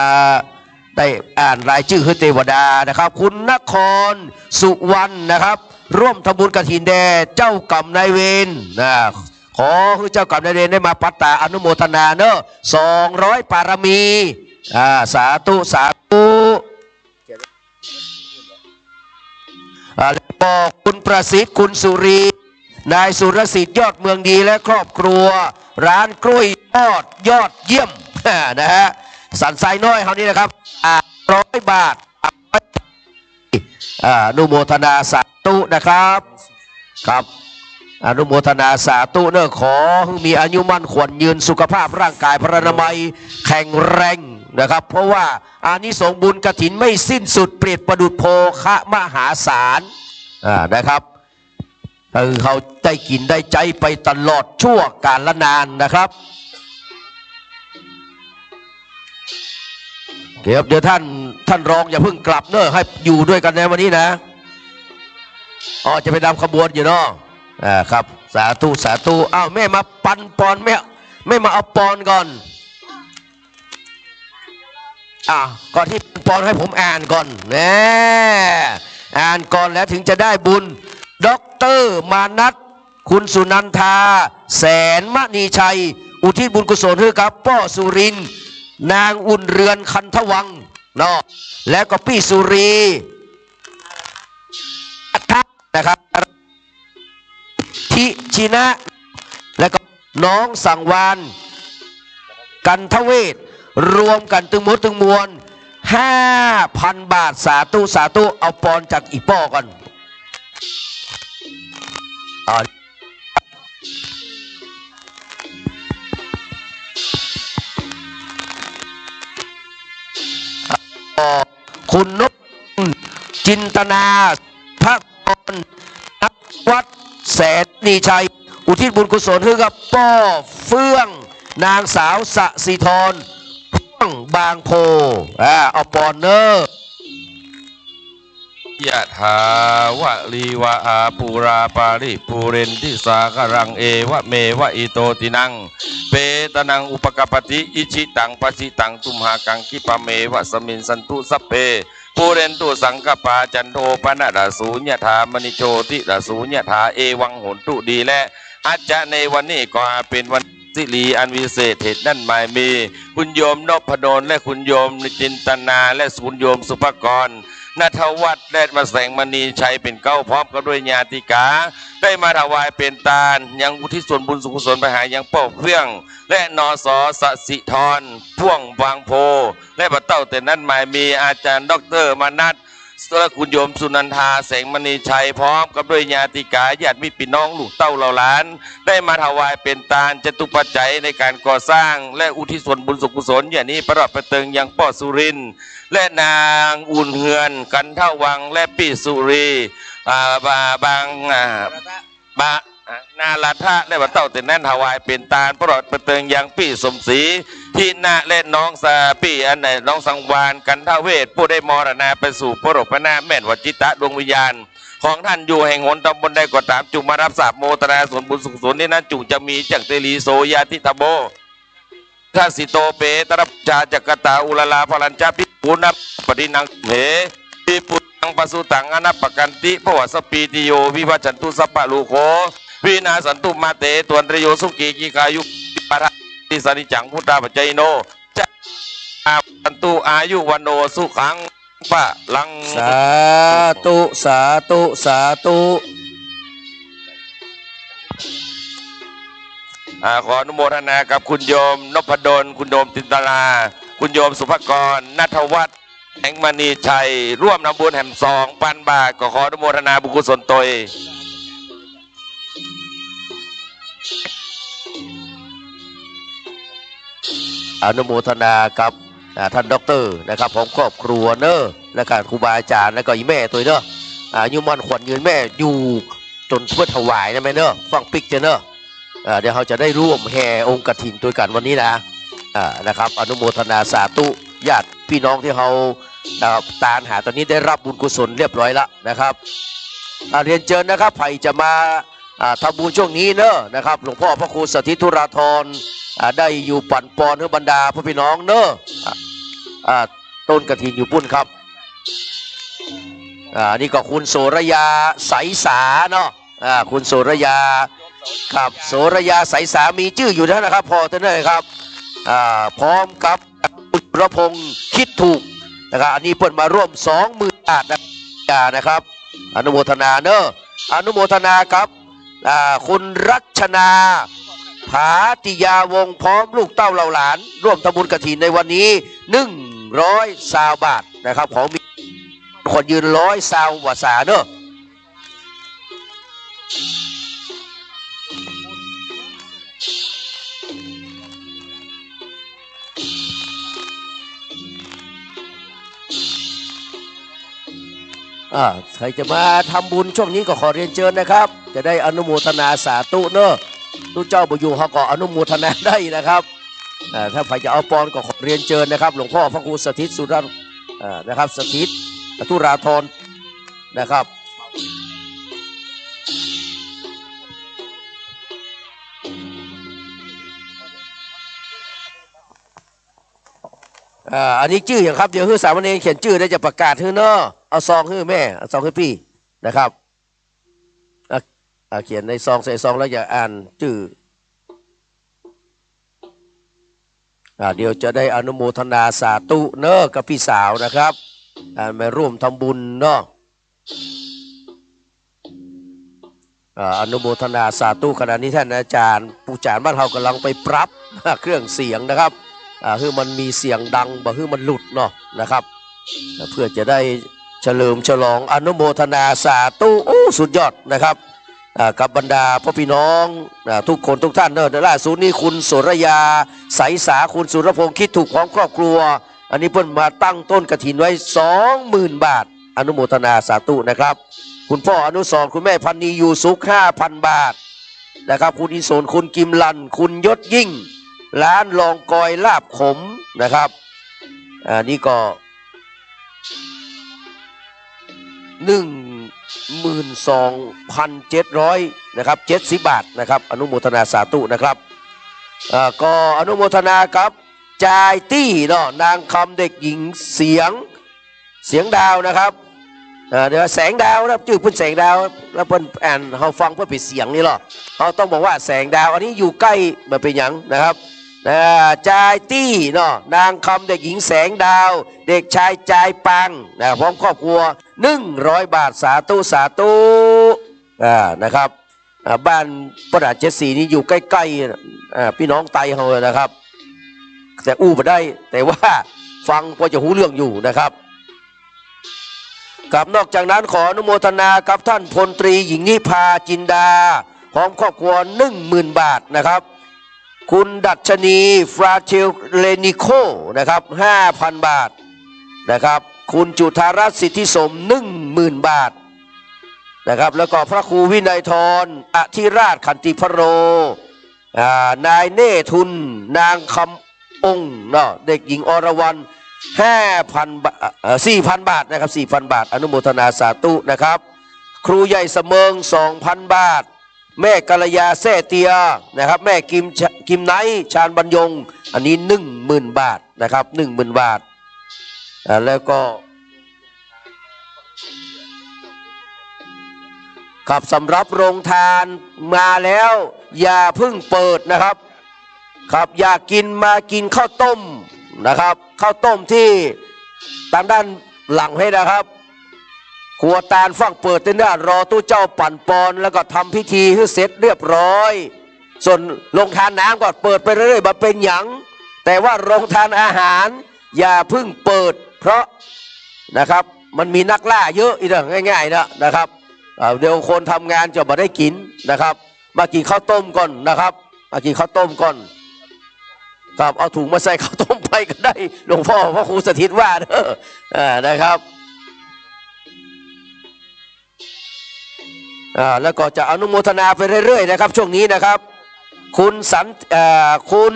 ได้อ่านรายชื่อคือเทวดานะครับคุณนครสุวรรณนะครับร่วมทำบุญกฐินแด่เจ้ากรรมนายเวรขอให้เจ้ากรรมนายเวรได้มาปัตตาอนุโมทนาเนอะ200 ปารมีสาธุสาธุแล้วก็คุณประสิทธิ์คุณสุรีนายสุรสิทธิ์ยอดเมืองดีและครอบครัวร้านกล้วยยอดเยี่ยมนะฮะสันทรายน้อยเขานี่นะครับ100 บาทอนุโมทนาสาธุนะครับครับอนุโมทนาสาธุเนอะขอให้มีอายุมั่นขวัญยืนสุขภาพร่างกายพระนามัยแข็งแรงนะครับเพราะว่าอานิสงส์บุญกฐินไม่สิ้นสุดเปรียบประดุจโภคะมหาศาลนะครับเขาได้กินได้ใจไปตลอดชั่วกาลนานนะครับเดี๋ยวท่านรองอย่าเพิ่งกลับเนอะให้อยู่ด้วยกันในวันนี้นะจะไปนำขบวนอยู่เนาะครับสาธุสาธุอ้าวแม่มาปันปอนแม่มาเอาปอนก่อนก่อนที่ปอนให้ผมอ่านก่อนอ่านก่อนแล้วถึงจะได้บุญด็อกเตอร์มานัทคุณสุนันทาแสนมณีชัยอุทิศบุญกุศลให้กับป้อสุรินทร์นางอุ่นเรือนคันธวังเนาะแล้วก็พี่สุรีนะครับทิชินะแล้วก็น้องสังวานกันทเวศรวมกันตึงมดตึงมวล 5,000 บาทสาธุสาธุเอาปอนจากอีป้อก่อนคุณนพจินตนาพระกรนักวัดแสนนีชัยอุทิศบุญกุศลให้กับป้อเฟื่องนางสาวสศิธรเฟื่องบางโพเอาปอนเนอร์ยะถาวะลีวะอาปูราปาริปูเรนทิสาคารังเอวะเมวะอิโตตินังเปตนังอุปกปติอิชิตังปชิตังตุมหากังคิปะเมวะสมินสันตุสัพเพปูเรนตุสังกปาจันโทปนะดาสูญญถามณิโชติดาสูญญถาเอวังโหนตุดีและอาจจะในวันนี้ก็เป็นวันสิริอันวิเศษเหตุนั่นหมายมีคุณโยมนพดลและคุณโยมจินตนาและคุณโยมสุภกรณทวัฒน์และมาแสงมณีชัยเป็นเก้าพร้อมกับด้วยญาติกาได้มาถวายเป็นทานยังอุทิศส่วนบุญสุขส่วนไปหายังป้อเฟื่องและนสสศิธรพ่วงบางโพและพระเต้าแต่นั้นหมายมีอาจารย์ดรมานัทและคุณโยมสุนันทาแสงมณีชัยพร้อมกับด้วยญาติกาญาติมิตรพี่น้องลูกเต้าเหล่าหลานได้มาถวายเป็นทานจตุปัจจัยในการก่อสร้างและอุทิศส่วนบุญสุขส่วนอย่างนี้ประดับประเติงยังป้อสุรินทร์และนางอุ่นเฮือนกันเท่าวังและปีสุรีบางนาลาทะและบัตเต้าแต่นั้นถวายเป็นตาลประหลอดประเติงยังปีสมศรีที่นาเล่นน้องสาปีอันไหนน้องสังวานกันท่าเวทผู้ได้มรณาไปสู่พระรพนาแม่นวจิตะดวงวิญญาณของท่านอยู่แห่งหนตำบลใดก็ตามจุมารับสาบโมตนาส่วนบุญสุขส่วนนี้นั้นจุจะมีจักเตลีโสยาทิตาโบท่าสิโตเปตรับจาจักตาอุลลาพลัญจาพิปุณปฏินังเหปิปุตังปสุตังอนัปปกันติพวสปีติโยวิวัจันตุสัพพะลูโควินาสันตุมาเตตวนระโยสุกีกิกายุปะทะติสนิจังพุทธาปัจจโนจะสันตุอายุวันโนสุขังปะลังสาธุสาธุสาธุขออนุโมทนากับคุณโยมนพดลคุณโยมจินตลาคุณโยมสุภกรณัฐวัฒน์แห่งมณีชัยร่วมนำบุญแห่ง2,000 บาทก็ขออนุโมทนาบุญกุศลตยอนุโมทนากับ ท่านด็อกเตอร์นะครับของครอบครัวเนอะและการครูบาอาจารย์แล้วก็อีแม่ตัวเนอะอายุมันขวัญยืนแม่อยู่จนเพื่อถวายนะแม่เนอะฟังปิกเจเนอะเดี๋ยวเราจะได้ร่วมแห่องค์กฐินด้วยกันวันนี้นะครับอนุโมทนาสาธุญาติพี่น้องที่เขาตามหาตอนนี้ได้รับบุญกุศลเรียบร้อยแล้วนะครับเรียนเชิญนะครับใครจะมาทำบุญช่วงนี้เนอะนะครับหลวงพ่อพระครูสถิตธุราธรได้อยู่ปั่นปอนให้บรรดาพระพี่น้องเนอะต้นกฐินอยู่ปุ้นครับนี่ก็คุณโสรยาใสสาเนาะคุณโสรยาครับโสรยาใสสามีชื่ออยู่แล้วนะครับพอท่านเลยครับพร้อมกับคุณประพงศ์คิดถูกนะครับอันนี้เพิ่นมาร่วม 20,000 บาทนะครับอนุโมทนาเนอะอนุโมทนาครับคุณรัชนาผาติยาวงศ์พร้อมลูกเต้าเหล่าหลานร่วมทำบุญกฐินในวันนี้120 บาทนะครับของมีคนยืน120 วาสาเนอะใครจะมาทำบุญช่วงนี้ก็ขอเรียนเชิญนะครับจะได้อนุโมทนาสาธุเนอะทุกเจ้าบุญอยู่เขาก็อนุโมทนาได้นะครับถ้าใครจะเอาปอนก็ขอเรียนเชิญนะครับหลวงพ่อพระครูสถิตสุรนะครับสถิตธุราธรนะครับอันนี้ชื่ออย่างครับเดี๋ยวคือสามเณรเขียนชื่อได้จะประกาศคือเนอะเอาซองคือแม่เอาซองคือพี่นะครับเขียนในซองใส่ซองแล้วอย่าอ่านชื่อเดี๋ยวจะได้อนุโมทนาสาธุเนอะกับพี่สาวนะครับมาร่วมทำบุญเนาะอนุโมทนาสาธุขณะนี้ท่านอาจารย์ผู้จารย์บ้านเรากำลังไปปรับเครื่องเสียงนะครับคือมันมีเสียงดังบ่คือมันหลุดเนาะนะครับเพื่อจะได้เฉลิมฉลองอนุโมทนาสาธุสุดยอดนะครับกับบรรดาพ่อพี่น้องทุกคนทุกท่านเนอะล่าสุดนี้คุณโสรยาใสสาคุณสุรพงศ์คิดถูกของครอบครัวอันนี้เพิ่นมาตั้งต้นกฐินไว้ 20,000 บาทอนุโมทนาสาธุนะครับคุณพ่ออนุสรคุณแม่พันนีอยู่สุข 5,000 บาทนะครับคุณอิศรคุณกิมลันคุณยศยิ่งร้านลองกอยลาบขมนะครับนี่ก็ 12,700 นะครับ70 บาทนะครับอนุโมทนาสาธุนะครับก็อนุโมทนาครับจายตี้เนาะนางคำเด็กหญิงเสียงดาวนะครับเดี๋ยวแสงดาวนะชื่อเพิ่นแสงดาวแล้วเพิ่นอ่านเขาฟังเพื่อปิดเสียงนี่หรอเขาต้องบอกว่าแสงดาวอันนี้อยู่ใกล้มาเป็นอย่างนะครับจายตี้เนาะนางคำเด็กหญิงแสงดาวเด็กชายจายปังพร้อมครอบครัว100 บาทสาธุสาธุนะครับบ้านประดา74นี่อยู่ใกล้ๆพี่น้องไตเขาเลยนะครับแต่อู้มาได้แต่ว่าฟังพอจะหูเรื่องอยู่นะครับกับนอกจากนั้นขออนุโมทนากับท่านพลตรีหญิงนิพาจินดาพร้อมครอบครัว10,000 บาทนะครับคุณดัชนีฟราเชลเลนิโคนะครับ 5,000 บาทนะครับคุณจุธารัตน์สิทธิสม 10,000 บาทนะครับแล้วก็พระครูวินัยธรอธิราชขันติพโรนายเนทุนนางคำองค์เนาะเด็กหญิงอรวรรณ4,000 บาทนะครับ 4,000 บาทอนุโมทนาสาธุนะครับครูใหญ่เสมิง 2,000 บาทแม่กัลยาแซ่เตียนะครับแม่กิมไนชาญบรรยงอันนี้ 10,000 บาทนะครับ 10,000 บาทแล้วก็ครับสำหรับโรงทานมาแล้วอย่าเพิ่งเปิดนะครับครับอยากกินมากินข้าวต้มนะครับข้าวต้มที่ทางด้านหลังให้นะครับครัวตาลฟังเปิดที่นี่รอตู้เจ้าปั่นปอนแล้วก็ทำพิธีให้เสร็จเรียบร้อยส่วนโรงทานน้ำก็เปิดไปเรื่อยๆมาเป็นหยังแต่ว่าโรงทานอาหารอย่าเพิ่งเปิดเพราะนะครับมันมีนักล่าเยอะอีกเรื่องง่ายๆนะครับเดี๋ยวคนทำงานจะมาได้กินนะครับมากินข้าวต้มก่อนนะครับมากินข้าวต้มก่อน ครับเอาถุงมาใส่ข้าวต้มไปก็ได้หลวงพ่อพระครูสถิตว่าเด้อนะครับแล้วก็จะอนุโมทนาไปเรื่อยๆนะครับช่วงนี้นะครับคุณ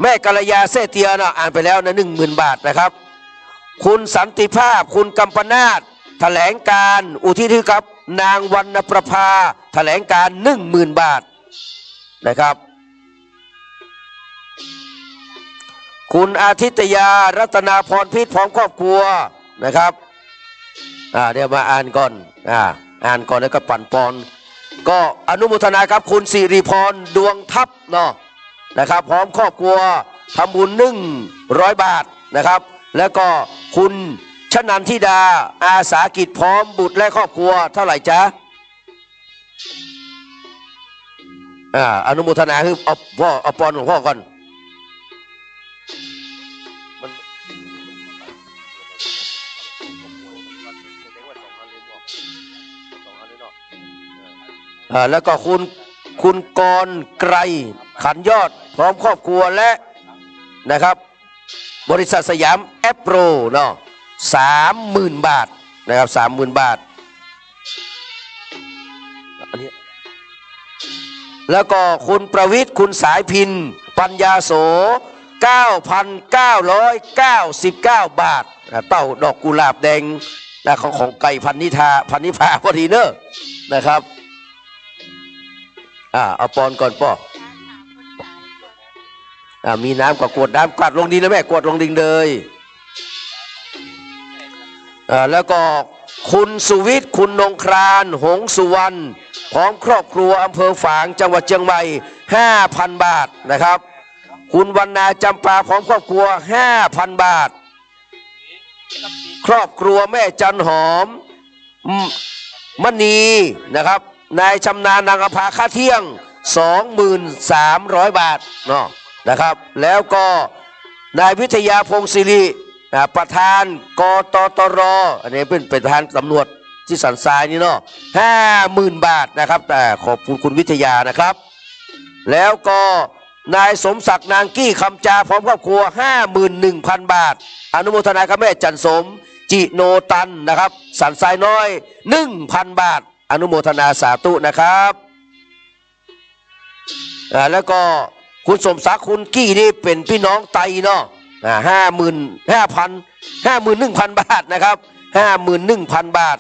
แม่กัลยาเสเตียนะอ่านไปแล้วนะ10,000 บาทนะครับคุณสันติภาพคุณกัมปนาทแถลงการอุทิศให้กับนางวรรณประภาแถลงการ10,000 บาทนะครับคุณอาทิตยารัตนาพรพิษพร้อมครอบครัวนะครับเดี๋ยวมาอ่านก่อนอ่านก่อนแล้วก็ปั่นปอนก็อนุโมทนาครับคุณสิริพรดวงทัพเนาะนะครับพร้อมครอบครัวทำบุญ100 บาทนะครับแล้วก็คุณชนันทิดาอาสากิจพร้อมบุตรและครอบครัวเท่าไหร่จ๊ะอนุโมทนาคือเอาปอนของพ่อก่อนแล้วก็คุณกรไกรขันยอดพร้อมครอบครัวและนะครับบริษัทสยามแอปโปรเนาะ30,000 บาทนะครับ30,000 บาทอันนี้แล้วก็คุณประวิทย์คุณสายพินปัญญาโส 9,999 บาทเต้าดอกกุหลาบแดงของไก่พันนิพาพอดีเนอะนะครับเอาปอนก่อนป่อมีน้ำก็กวดน้ำกวาดลงดินนะแม่กวดลงดินเลยแล้วก็คุณสุวิทย์คุณนงครานหงสุวรรณพร้อมครอบครัวอำเภอฝางจังหวัดเชียงใหม่ 5,000 บาทนะครับคุณวรรณาจำปาพร้อมครอบครัว 5,000 บาทครอบครัวแม่จันหอมมณีนะครับนายชำนาญนางอภาค่าเที่ยง 23,000 บาทเนาะนะครับแล้วก็นายวิทยาพงศิริประธานกตตรอันนี้เป็นประธานตำรวจที่สันทรายนี่เนาะ50,000 บาทนะครับแต่ขอบคุณคุณวิทยานะครับแล้วก็นายสมศักดิ์นางกี้คำจาพร้อมครอบครัว 51,000 บาทอนุโมทนากับแม่จันสมจิโนตันนะครับสันทรายน้อย 1,000 บาทอนุโมทนาสาธุนะครับแล้วก็คุณสมศักดิ์คุณกี้นี่เป็นพี่น้องไตเนาะ51,000 บาทนะครับ51,000 บาท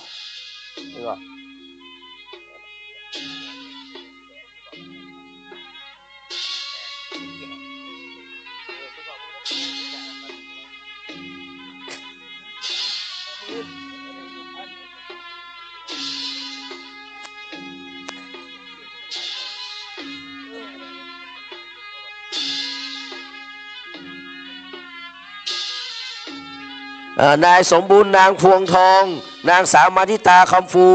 นายสมบูรณ์นางพวงทองนางสาวมาทิตาคำฟู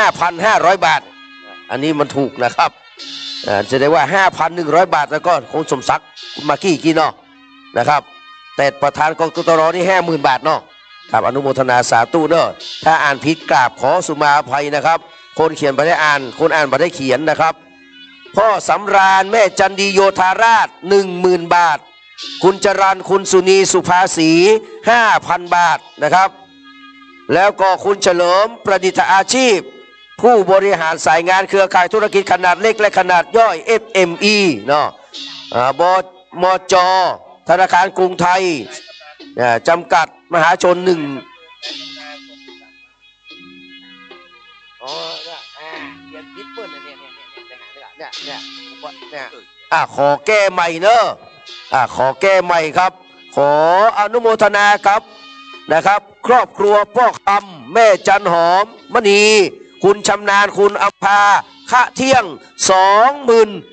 5,500 บาทอันนี้มันถูกนะครับจะได้ว่า 5,100 บาทแล้วก็คงสมศักดิ์มากี้กี่เนาะนะครับแต่ประธานกตรนี่ 50,000 บาทเนาะครับอนุโมทนาสาธุเนาะถ้าอ่านผิดกราบขอสุมาอภัยนะครับคนเขียนไม่ได้อ่านคนอ่านไม่ได้เขียนนะครับพ่อสำราญแม่จันดีโยธาราช 10,000 บาทคุณจรัญคุณสุนีสุภาษี 5,000 บาทนะครับแล้วก็คุณเฉลิมประดิษฐ์อาชีพผู้บริหารสายงานเครือข่ายธุรกิจขนาดเล็กและขนาดย่อย FME เนาะมจธนาคารกรุงไทยจำกัดมหาชนขอแก้ใหม่เนอะขอแก้ใหม่ครับขออนุโมทนาครับนะครับครอบครัวพ่อคำแม่จันหอมมณีคุณชำนาญคุณอภาค่าเที่ยง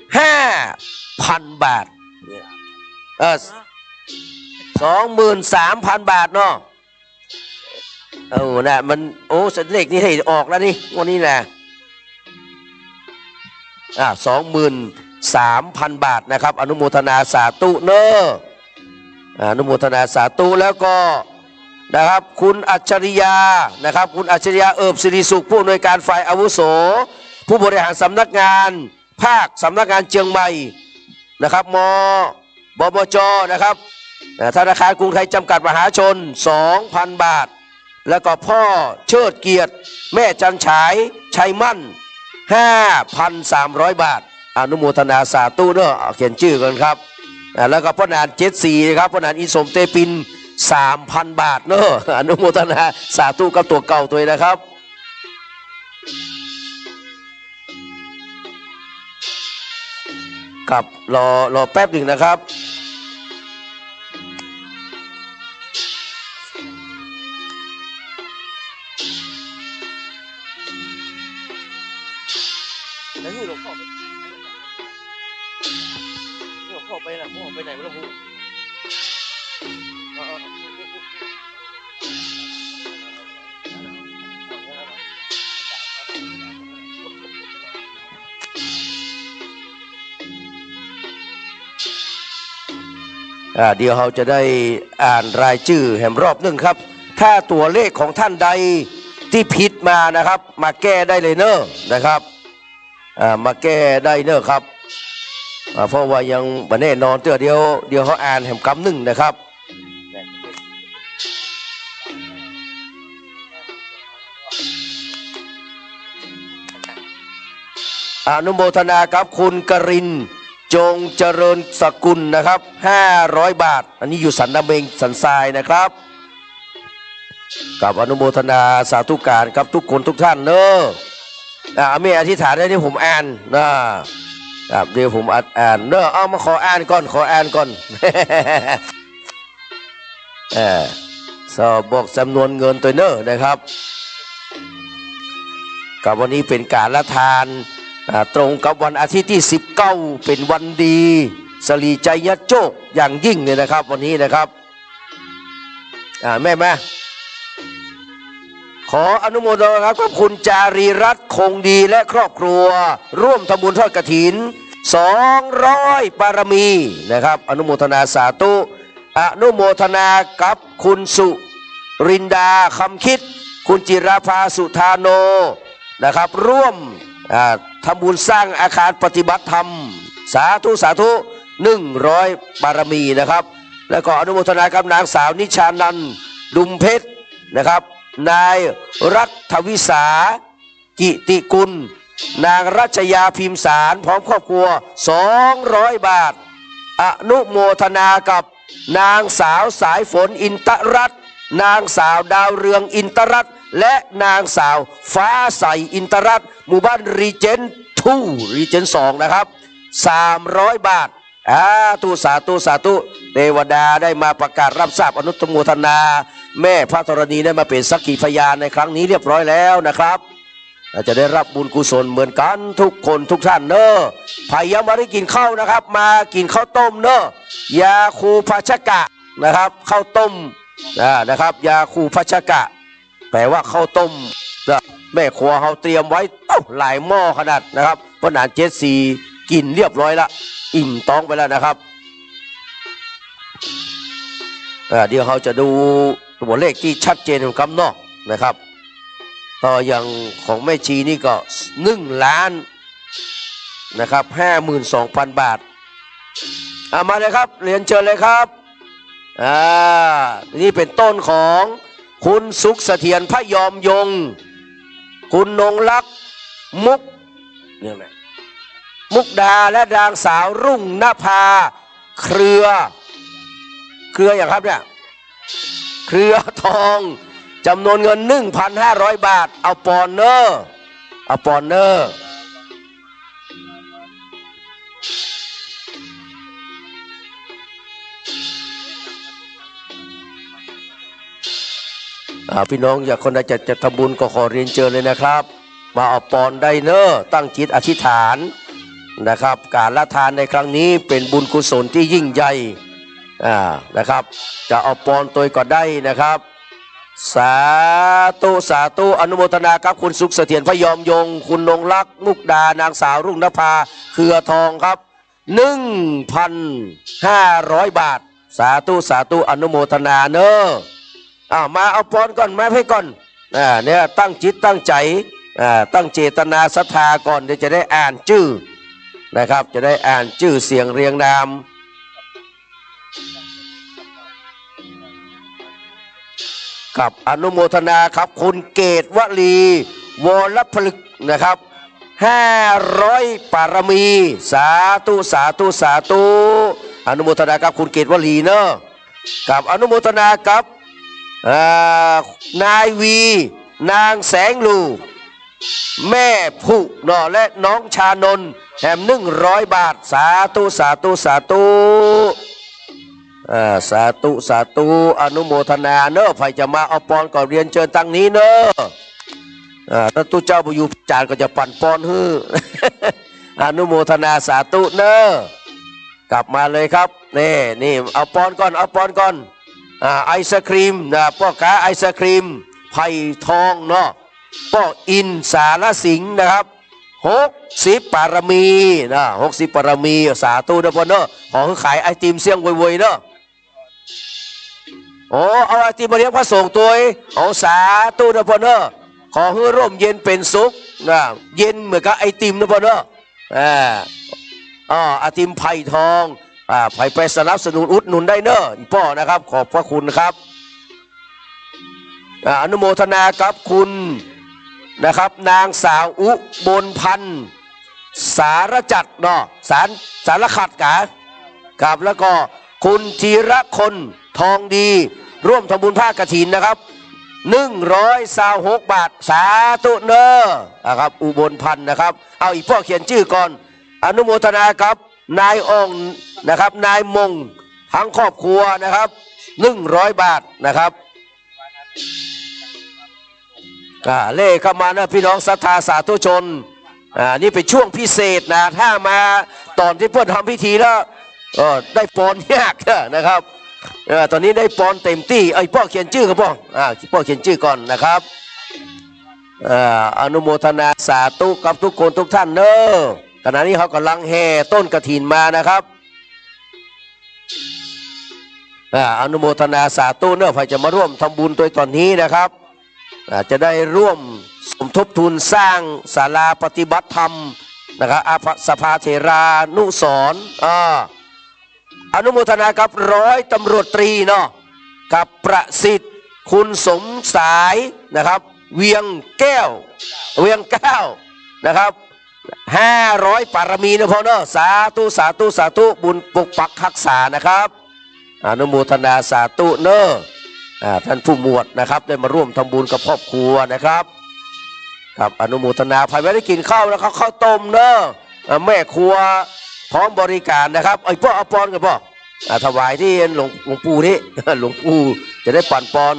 25,000 บาท23,000 บาทเนาะนะมันเสร็จเลขนี้ให้ออกแล้วนี่วันนี้แหละ23,000 บาทนะครับอนุโมทนาสาธุเนอะอนุโมทนาสาธุแล้วก็นะครับคุณอัจฉริยานะครับคุณอัจฉริยาเอิบสิริสุขผู้อำนวยการฝ่ายอาวุโสผู้บริหารสำนักงานภาคสำนักงานเชียงใหม่นะครับ บมจนะครับธนาคารกรุงไทยจำกัดมหาชน 2,000 บาทแล้วก็พ่อเชิดเกียรติแม่จันฉายชัยมั่น 5,300 บาทอนุโมทนาสาธุเนอะเขียนชื่อกันครับแล้วก็พ่อนาน74ครับพ่อนานอินสมเตปิน 3,000 บาทเนอะอนุโมทนาสาธุกับตัวเก่าตัวนะครับครับรอแป๊บหนึ่งนะครับแล้วหลวงพ่อไปไหนหลวงพ่อไปไหนไม่รู้เดี๋ยวเราจะได้อ่านรายชื่อแห่งรอบหนึ่งครับถ้าตัวเลขของท่านใดที่ผิดมานะครับมาแก้ได้เลยเนอะนะครับมาแก้ได้เนอะครับเพราะว่ายังไม่แน่นอนเดี๋ยวเขาอ่านแห่งคำหนึ่งนะครับอนุโมทนาครับคุณกรินจงเจริญสกุลนะครับ500 บาทอันนี้อยู่สันนาเบงสันทรายนะครับกับอนุโมทนาสาธุการครับทุกคนทุกท่านเนอะไม่อธิษฐานได้ที่ผมอ่านนะครับเดี๋ยวผมอ่านเนอะเอามาขออ่านก่อนสอบบอกจำนวนเงินตัวเนอะนะครับกับวันนี้เป็นการละทานตรงกับวันอาทิตย์ที่19เป็นวันดีสลีใจยโจกอย่างยิ่งเลยนะครับวันนี้นะครับแม่ขออนุโมทนาครับขอบคุณจารีรัตน์คงดีและครอบครัวร่วมทำบุญทอดกฐิน200 บารมีนะครับอนุโมทนาสาธุอนุโมทนากับคุณสุรินดาคำคิดคุณจิราภาสุธาโนนะครับร่วมทำบุญสร้างอาคารปฏิบัติธรรมสาธุ100 บารมีนะครับแล้วก็อนุโมทนากับนางสาวนิชานันท์ดุมเพชรนะครับนายรัฐวิสากิติกุลนางรัชยาพิมสารพร้อมครอบครัว200 บาทอนุโมทนากับนางสาวสายฝนอินตรัตน์นางสาวดาวเรืองอินตรัตน์และนางสาวฟ้าใสอินตรัตน์หมู่บ้านรีเจน2นะครับ300 บาทสาธุเทวดาได้มาประกาศรับทราบอนุโมทนาแม่พระธรณีได้มาเป็นสักขีพยานในครั้งนี้เรียบร้อยแล้วนะครับจะได้รับบุญกุศลเหมือนกันทุกคนทุกท่านเนอะพยายามมาได้กินข้าวนะครับมากินข้าวต้มเนอะยาคูพัชกะนะครับข้าวต้มนะครับยาคูพัชกะแปลว่าข้าวต้มแม่ครัวเขาเตรียมไว้หลายหม้อขนาดนะครับเพราะนาน74กินเรียบร้อยละอิ่มท้องไปแล้วนะครับเดี๋ยวเขาจะดูตัวเลขที่ชัดเจนของคำนอกนะครับต่ออย่างของแม่ชีนี่ก็1 ล้านนะครับ52,000 บาทมาเลยครับเรียนเชิญเลยครับนี่เป็นต้นของคุณสุขเสถียรพยอมยงคุณนงลักษ์มุกดาและนางสาวรุ่งนภาเครืออย่างครับเนี่ยเครือทองจำนวนเงิน 1,500 บาทเอาปอนเนอร์พี่น้องอยากคนใดจะทำบุญก็ขอเรียนเชิญเลยนะครับมาเอาปอนได้เนอตั้งจิตอธิษฐานนะครับการละทานในครั้งนี้เป็นบุญกุศลที่ยิ่งใหญ่นะครับจะเอาปอนตัวก็ได้นะครับสาธุอนุโมทนาครับคุณสุขเสถียรพยอมยงคุณนงลักษ์มุกดานางสาวรุ่งนภาเครือทองครับ 1,500 บาทสาธุอนุโมทนาเนอะมาเอาปอนก่อนมาให้ก่อนเนี่ยตั้งจิตตั้งใจตั้งเจตนาศรัทธาก่อนเดี๋ยวจะได้อ่านชื่อนะครับจะได้อ่านชื่อเสียงเรียงนาม กับอนุโมทนาครับคุณเกตวลีวรพลึกนะครับ500 ปารมี สาธุสาธุสาธุอนุโมทนากับคุณเกตวลีเนอะกับอนุโมทนากับนายวีนางแสงลูแม่ผู้เนาะและน้องชานนท์แถม100 บาทสาธุสาธุสาธุสาธุสาธุอนุโมทนาเนอะใครจะมาเอาปอนก่อนเรียนเชิญตั้งนี้เนอะถ้าตู้เจ้าไปอยู่จานก็จะปั่นปอนฮื้อ อนุโมทนาสาธุเนอะกลับมาเลยครับนี่เอาปอนก่อนเอาปอนก่อนไอศครีมพ่อค้าไอศครีมไผ่ทองเนาะพ่ออินสารสิงห์นะครับ60 ปารมีนะ60 ปารมีสาธุเด้อพ่อเนาะขอขายไอติมเสี่ยงเวยๆเนาะโอ้เอาไอติมมาเลี้ยงพระสงฆ์ตัวเอาสาธุเด้อพ่อเนาะขอให้ร่มเย็นเป็นสุขนะเย็นเหมือนกับไอติมนะพ่อเนาะไอติมไผ่ทองไปสนับสนุนอุดหนุนได้เนอะพ่อนะครับขอบพระคุณครับอนุโมทนากับคุณนะครับนางสาวอุบลพันธ์สารจัดเนาะสารขัดกับแล้วก็คุณธีรคนทองดีร่วมทำบุญผ้ากฐินนะครับ126 บาทสาธุเนอะครับอุบลพันธ์นะครับเอาอีกพ่อเขียนชื่อก่อนอนุโมทนากับนายองนะครับนายมงทั้งครอบครัวนะครับ100 บาทนะครับเล่เข้ามานะพี่น้องศรัทธาสาธุชนนี่เป็นช่วงพิเศษนะถ้ามาตอนที่เพื่อนทำพิธีแล้วได้ปอนยากนะครับตอนนี้ได้ปอนเต็มที่ไอ้พ่อเขียนชื่อครับพ่อเขียนชื่อก่อนนะครับอนุโมทนาสาธุกับทุกคนทุกท่านเนอะขณะนี้เขากำลังแห่ต้นกฐินมานะครับอนุโมทนาสาธุเนอะใครจะมาร่วมทำบุญโดยตอนนี้นะครับจะได้ร่วมสมทบทุนสร้างศาลาปฏิบัติธรรมนะครับสภาเถรานุสรณ์อนุโมทนากับร้อยตำรวจตรีเนาะกับประสิทธิ์คุณสมสายนะครับเวียงแก้วนะครับ500 ปารมีนะพ่อเนาะสาธุสาธุสาธุบุญปกปักรักษานะครับอนุโมทนาสาธุเนอะท่านผู้หมวดนะครับได้มาร่วมทำบุญกับครอบครัวนะครับครับอนุโมทนาใครไม่ได้กินข้าวแล้วข้าวต้มเนอะแม่ครัวพร้อมบริการนะครับไอ้พ่อเอาปอนกันพ่อถวายที่หลวงปู่นี่ หลวงปู่จะได้ปั่นปอน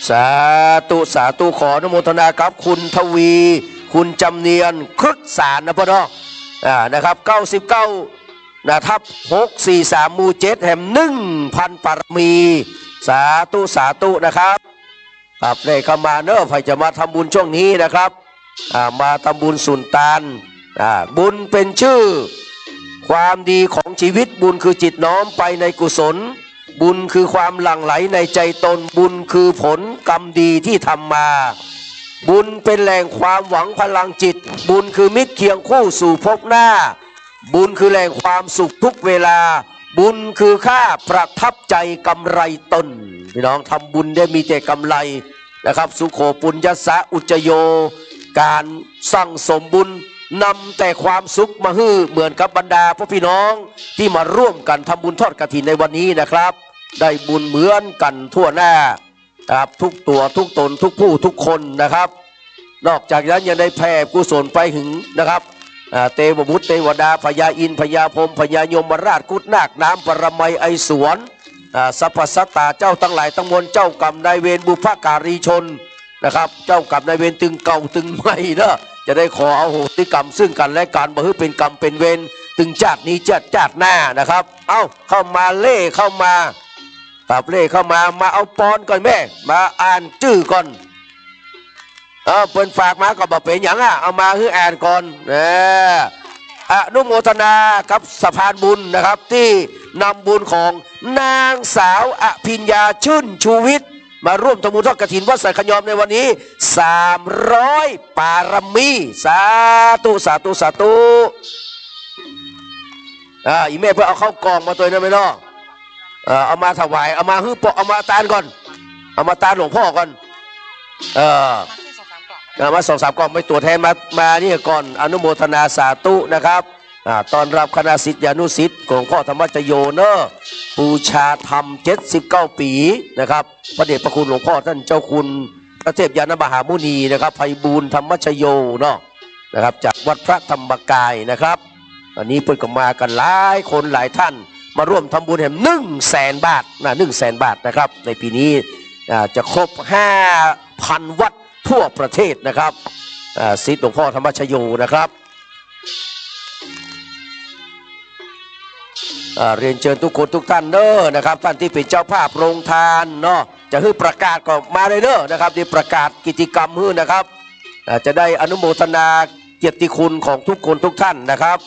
สาธุสาธุขออนุโมทนาครับคุณทวีคุณจำเนียนครึกสารนะพ่อเนาะนะครับ99ทับ643หมู่7แห่ง1,000 ปารมีสาธุสาธุนะครับครับได้เข้ามาเนอะใครจะมาทำบุญช่วงนี้นะครับมาทำบุญสุนทานบุญเป็นชื่อความดีของชีวิตบุญคือจิตน้อมไปในกุศลบุญคือความหลั่งไหลในใจตนบุญคือผลกรรมดีที่ทำมาบุญเป็นแหล่งความหวังพลังจิตบุญคือมิตรเคียงคู่สู่ภพหน้าบุญคือแหล่งความสุขทุกเวลาบุญคือค่าประทับใจกำไรตนพี่น้องทำบุญได้มีแต่กำไรนะครับสุโขปุญญสะอุจจโยการสั่งสมบุญนำแต่ความสุขมาฮื้อเหมือนกับบรรดาพวกพี่น้องที่มาร่วมกันทำบุญทอดกฐินในวันนี้นะครับได้บุญเหมือนกันทั่วหน้าครับทุกตัวทุกตนทุกผู้ทุกคนนะครับนอกจากนั้นยังได้แผ่กุศลไปถึงนะครับเทวบุตรเทวดาพญาอินทร์พญาพรหมพญายมราชกุฎนาคน้ำปรมัยไอสวนสรรพสัตตาเจ้าทั้งหลายทั้งมวลเจ้ากรรมนายเวรบุพการีชนนะครับเจ้ากรรมนายเวรตึงเก่าตึงใหม่เนอะจะได้ขอเอาโหสิกรรมซึ่งกันและการบ่ให้เป็นกรรมเป็นเวรถึงชาตินี้ชาติหน้านะครับเข้ามาเล่เข้ามาครับเล่เข้ามาเอาปอนก่อนแม่มาอ่านชื่อก่อนเปิดฝากมาก็บอกเป็นอย่างเอามาคืออ่านก่อนอนุโมทนากับสะพานบุญนะครับที่นำบุญของนางสาวอภิญญาชื่นชูวิทย์ มาร่วมทำบุญทอดกฐินวัดสันขยอมในวันนี้300 ปารมีสาธุสาธุสาธุอีแม่เพื่อเอาเข้ากองมาตัวนั้นไหมเนาะเอามาถวายเอามาฮื้อปอกเอามาตานก่อนเอามาตานหลวงพ่อก่อนมา2-3 กล่องไม่ตัวแทนมานี่ก่อนอนุโมทนาสาธุนะครับตอนรับคณะศิษยานุศิษย์ของพ่อธรรมชโยเนอะบูชาธรรม79 ปีนะครับพระเดชพระคุณหลวงพ่อท่านเจ้าคุณพระเทพยานมหามุนีนะครับไพบูลย์ธรรมชโยเนาะนะครับจากวัดพระธรรมกายนะครับอันนี้เพิ่งก็มากันหลายคนหลายท่านมาร่วมทำบุญแห่ง100,000 บาท100,000 บาทนะครับในปีนี้จะครบ 5,000 วัดทั่วประเทศนะครับศิษย์หลวงพ่อธรรมชโยนะครับเรียนเชิญทุกคนทุกท่านเนอะนะครับท่านที่เป็นเจ้าภาพโรงทานเนาะจะให้ประกาศก็มาเลยเนอะนะครับที่ประกาศกิจกรรมให้นะครับจะได้อนุโมทนาเกียรติคุณของทุกคนทุกท่านนะครับ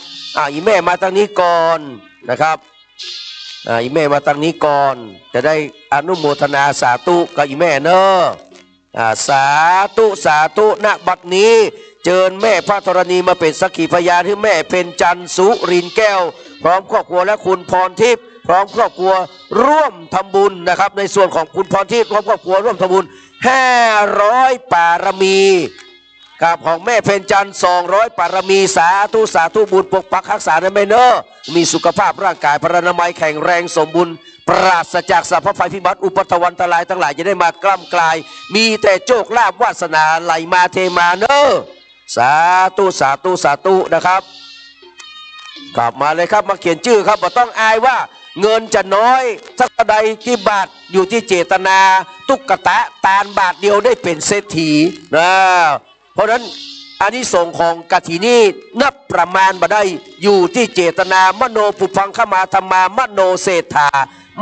อีแม่มาทางนี้ก่อนนะครับอีแม่มาทางนี้ก่อนจะได้อนุโมทนาสาธุกับอีแม่เนอะสาธุสาธุณบัดนี้เชิญแม่พระธรณีมาเป็นสักขีพยานที่แม่เป็นจันทร์สุรินทร์แก้วพร้อมครอบครัวและคุณพรทิพย์พร้อมครอบครัวร่วมทำบุญนะครับในส่วนของคุณพรทิพย์พร้อมครอบครัวร่วมทำบุญ500 ปารมีกับของแม่เพ็ญจันทร์200 ปารมีสาธุสาธุบุญปกปักรักษาในแม่เนอมีสุขภาพร่างกายพรรณนามัยแข็งแรงสมบูรณ์ปราศจากสรรพภัยพิบัติอุปัตวันตรายทั้งหลายจะได้มากล้ำกลายมีแต่โชคลาภวาสนาไหลมาเทมาเนอสาธุสาธุสาธุนะครับกลับมาเลยครับมาเขียนชื่อครับบ่ต้องอายว่าเงินจะน้อยสักใดที่บาทอยู่ที่เจตนาตุ๊กตาตาลบาทเดียวได้เป็นเศรษฐีนะเพราะนั้นอานิสงส์ของกฐินนี้นับประมาณมาได้อยู่ที่เจตนามโนปุพังขมาธรรมามโนเศรษฐา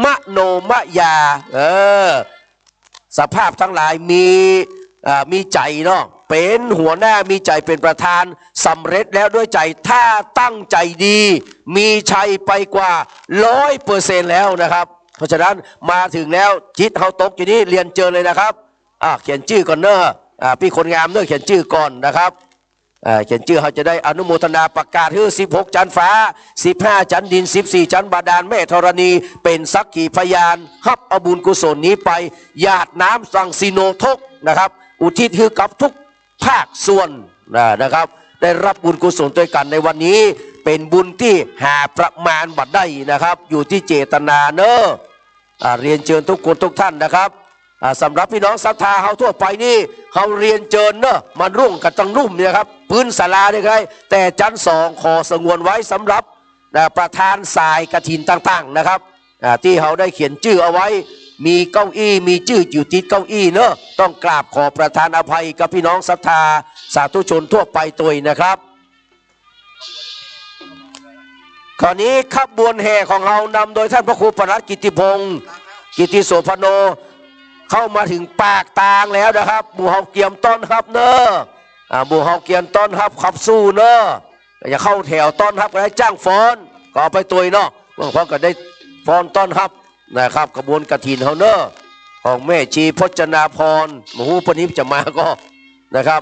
มโนมยาสภาพทั้งหลายมีใจเนาะเป็นหัวหน้ามีใจเป็นประธานสำเร็จแล้วด้วยใจถ้าตั้งใจดีมีชัยไปกว่า100%แล้วนะครับเพราะฉะนั้นมาถึงแล้วจิตเขาตกอยู่นี่เรียนเจอเลยนะครับเขียนชื่อก่อนเนอะพี่คนงามเนอะเขียนชื่อก่อนนะครับเขียนชื่อเขาจะได้อนุโมทนาประกาศคือ16 จันฟ้า15 จันดิน14 จันบาดาลแม่ธรณีเป็นสักขีพยานฮับเอาบุญกุศลนี้ไปหยาดน้ำสังสิโนทกนะครับอุทิศคือกับทุกภาคส่วนนะครับได้รับบุญกุศลด้วยกันในวันนี้เป็นบุญที่หาประมาณบัดได้นะครับอยู่ที่เจตนาเนอะเรียนเชิญทุกคนทุกท่านนะครับสำหรับพี่น้องศรัทธาเขาทั่วไปนี่เขาเรียนเชิญเนอะมันรุ่งกันตั้งรุ่มเนี่ยครับพื้นศาลาเนี่ยครับแต่ชั้น2ขอสงวนไว้สำหรับประธานสายกฐินต่างๆนะครับที่เขาได้เขียนชื่อเอาไว้มีเก้าอี้มีชื่ออยู่ติดเก้าอี้เนอะต้องกราบขอประทานอภัยกับพี่น้องศรัทธาสาธุชนทั่วไปตัวนะครับคราวนี้ขบวนแห่ของเรานำโดยท่านพระครูปนัสกิติพงศ์กิติโสพโนเข้ามาถึงปากตางแล้วนะครับหมู่เฮาเกียมต้อนรับเนอะหมู่เฮาเกียมต้อนรับขับสู้เนอะอย่าเข้าแถวต้อนรับก็ได้จ้างฟ้อนก็ไปตัวเนาะเมื่อพอก็ได้ฟ้อนต้อนรับนะครับกระบวนกฐินเขาเนอะของแม่ชีพจนาพรหมู่ปนิพจะมาก็นะครับ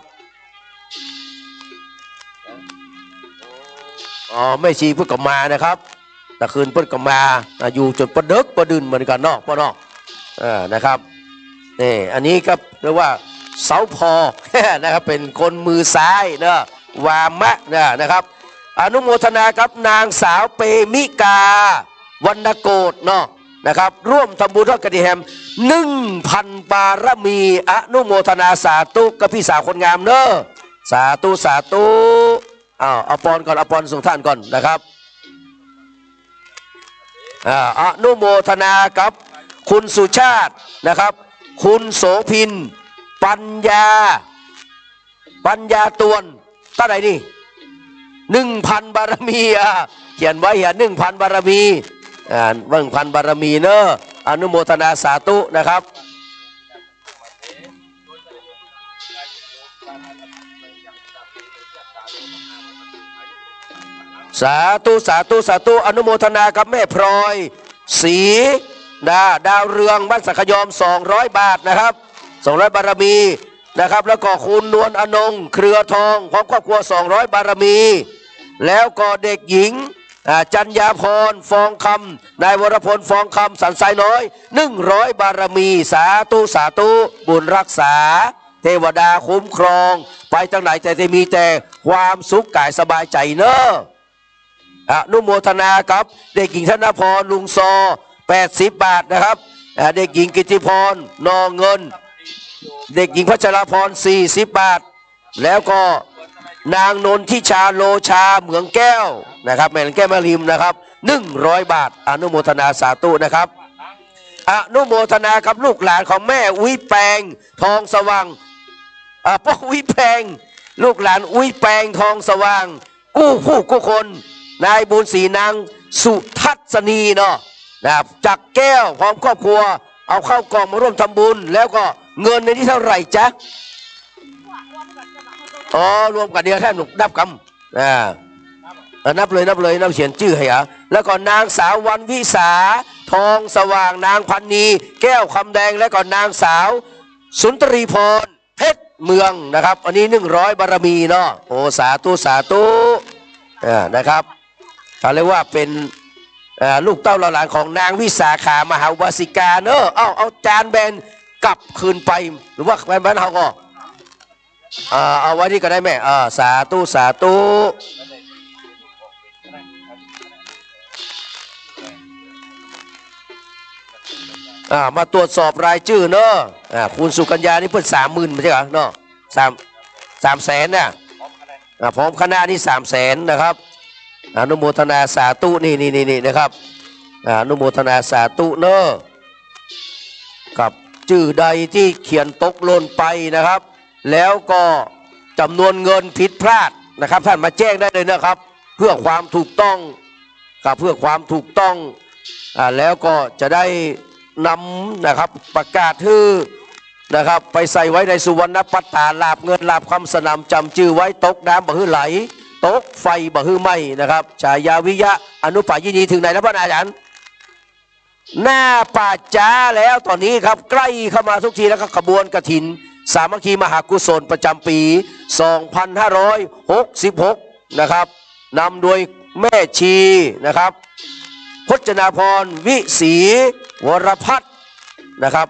แม่ชีเพิ่งกลับมานะครับแต่คืนเพิ่งกลับมาอยู่จนประเดิกประดืนเหมือนกันเนาะพ่อเนาะนะครับนี่อันนี้ก็เรียกว่าเสาพอ นะครับเป็นคนมือซ้ายเนอะวามะนะครับอนุโมทนากับนางสาวเปมิกาวรรณโกฏเนาะนะครับร่วมทำบุญทอดกฐินแฮม1,000 บารมีอนุโมทนาสาธุกับพี่สาวคนงามเนอะสาธุสาธุเอาปอนก่อนเอาปอนส่งท่านก่อนนะครับอนุโมทนากับคุณสุชาตินะครับคุณโสพินปัญญาตวนเท่าไหร่นี่1,000 บารมีเขียนไว้1,000 บารมี1,000 บารมีเนอะอนุโมทนาสาธุนะครับสาธุสาธุสาธุอนุโมทนากับแม่พลอยศรี ดาวเรืองบ้านสักยอม200 บาทนะครับ200 บารมีนะครับแล้วก็คุณนวลอนงเครือทองพร้อมครอบครัว200 บารมี แล้วก็เด็กหญิงจัญญาพรฟองคำนายวรพลฟองคำสันทรายน้อย100 บารมีสาธุสาธุบุญรักษาเทวดาคุ้มครองไปทางไหนแต่จะมีแต่ความสุขกายสบายใจเนอะอนุโมทนาครับเด็กหญิงธนพรลุงซอ80 บาทนะครับเด็กหญิงกิติพรนองเงินเด็กหญิงพัชรพร40 บาทแล้วก็นางนนทิชาโลชาเหมืองแก้วนะครับแม่แก้วมาริมนะครับ100 บาทอนุโมทนาสาธุนะครับอนุโมทนากับลูกหลานของแม่อุ้ยแปงทองสว่างพ่ออุ้ยแปงลูกหลานอุ้ยแปงทองสว่างกู้ผู้กู้คนนายบุญศรีนางสุทัศนีเนาะนะครับจากแก้วพร้อมครอบครัวเอาเข้ากล่องมาร่วมทำบุญแล้วก็เงินในที่เท่าไหร่จ๊ะอ๋อรวมกันเดียวแค่หนุกนับกำนับเลยนับเขียนชื่อให้อ่ะแล้วก็นางสาววันวิสาทองสว่างนางพันนีแก้วคำแดงแล้วก็นางสาวสุนทรีพรเพชรเมืองนะครับอันนี้100 บารมีเนาะโอ้สาธุสาธุนะครับเขาเรียกว่าเป็นลูกเต้าหลานของนางวิสาขามหาอุบาสิกาเนอะเอาจานแบนกลับคืนไปหรือว่าแบนเขาก็เอาไว้นี่ก็ได้แม่สาธุสาธุมาตรวจสอบรายชื่อเนอะคุณสุกัญญานี่เพิ่ง30,000ไม่ใช่เหรอเนาะ300,000เนี่ยพร้อมคณะนี่300,000นะครับอนุโมทนาสาธุนี่นะครับอนุโมทนาสาธุเนอะกับชื่อใดที่เขียนตกหล่นไปนะครับแล้วก็จำนวนเงินผิดพลาดนะครับท่านมาแจ้งได้เลยนะครับเพื่อความถูกต้องกับเพื่อความถูกต้องแล้วก็จะได้นำนะครับประกาศชื่อนะครับไปใส่ไว้ในสุวรรณปัตตาลาบเงินลาบคำสนามจำชื่อไว้ตกน้ำบ่ฮือไหลตกไฟบ่ฮือไหมนะครับฉายาวิยะอนุปายินีถึงไหนแล้วพระอาจารย์หน้าป่าจ้าแล้วตอนนี้ครับใกล้เข้ามาทุกทีแล้วก็ขบวนกฐินสามัคคีมหากุศลประจำปี 2566 นะครับนำโดยแม่ชีนะครับพจนาพรวิศรีวรพัฒน์นะครับ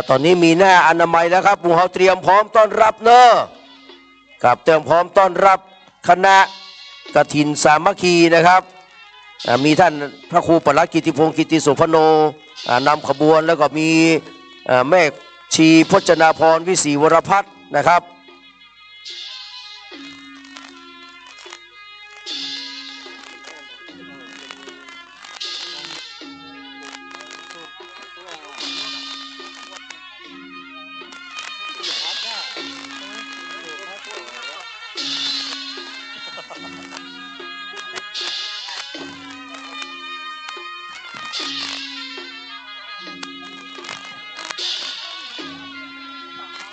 ตอนนี้มีหน้าอนามัยแล้วครับหมู่เฮาเตรียมพร้อมต้อนรับเนอะครับเตรียมพร้อมต้อนรับคณะกฐินสามัคคีนะครับมีท่านพระครูปลัดกิติพงศ์กิติโสพโนนำขบวนแล้วก็มีแม่ชีพจนาพรวิศรีวรพัฒน์นะครับ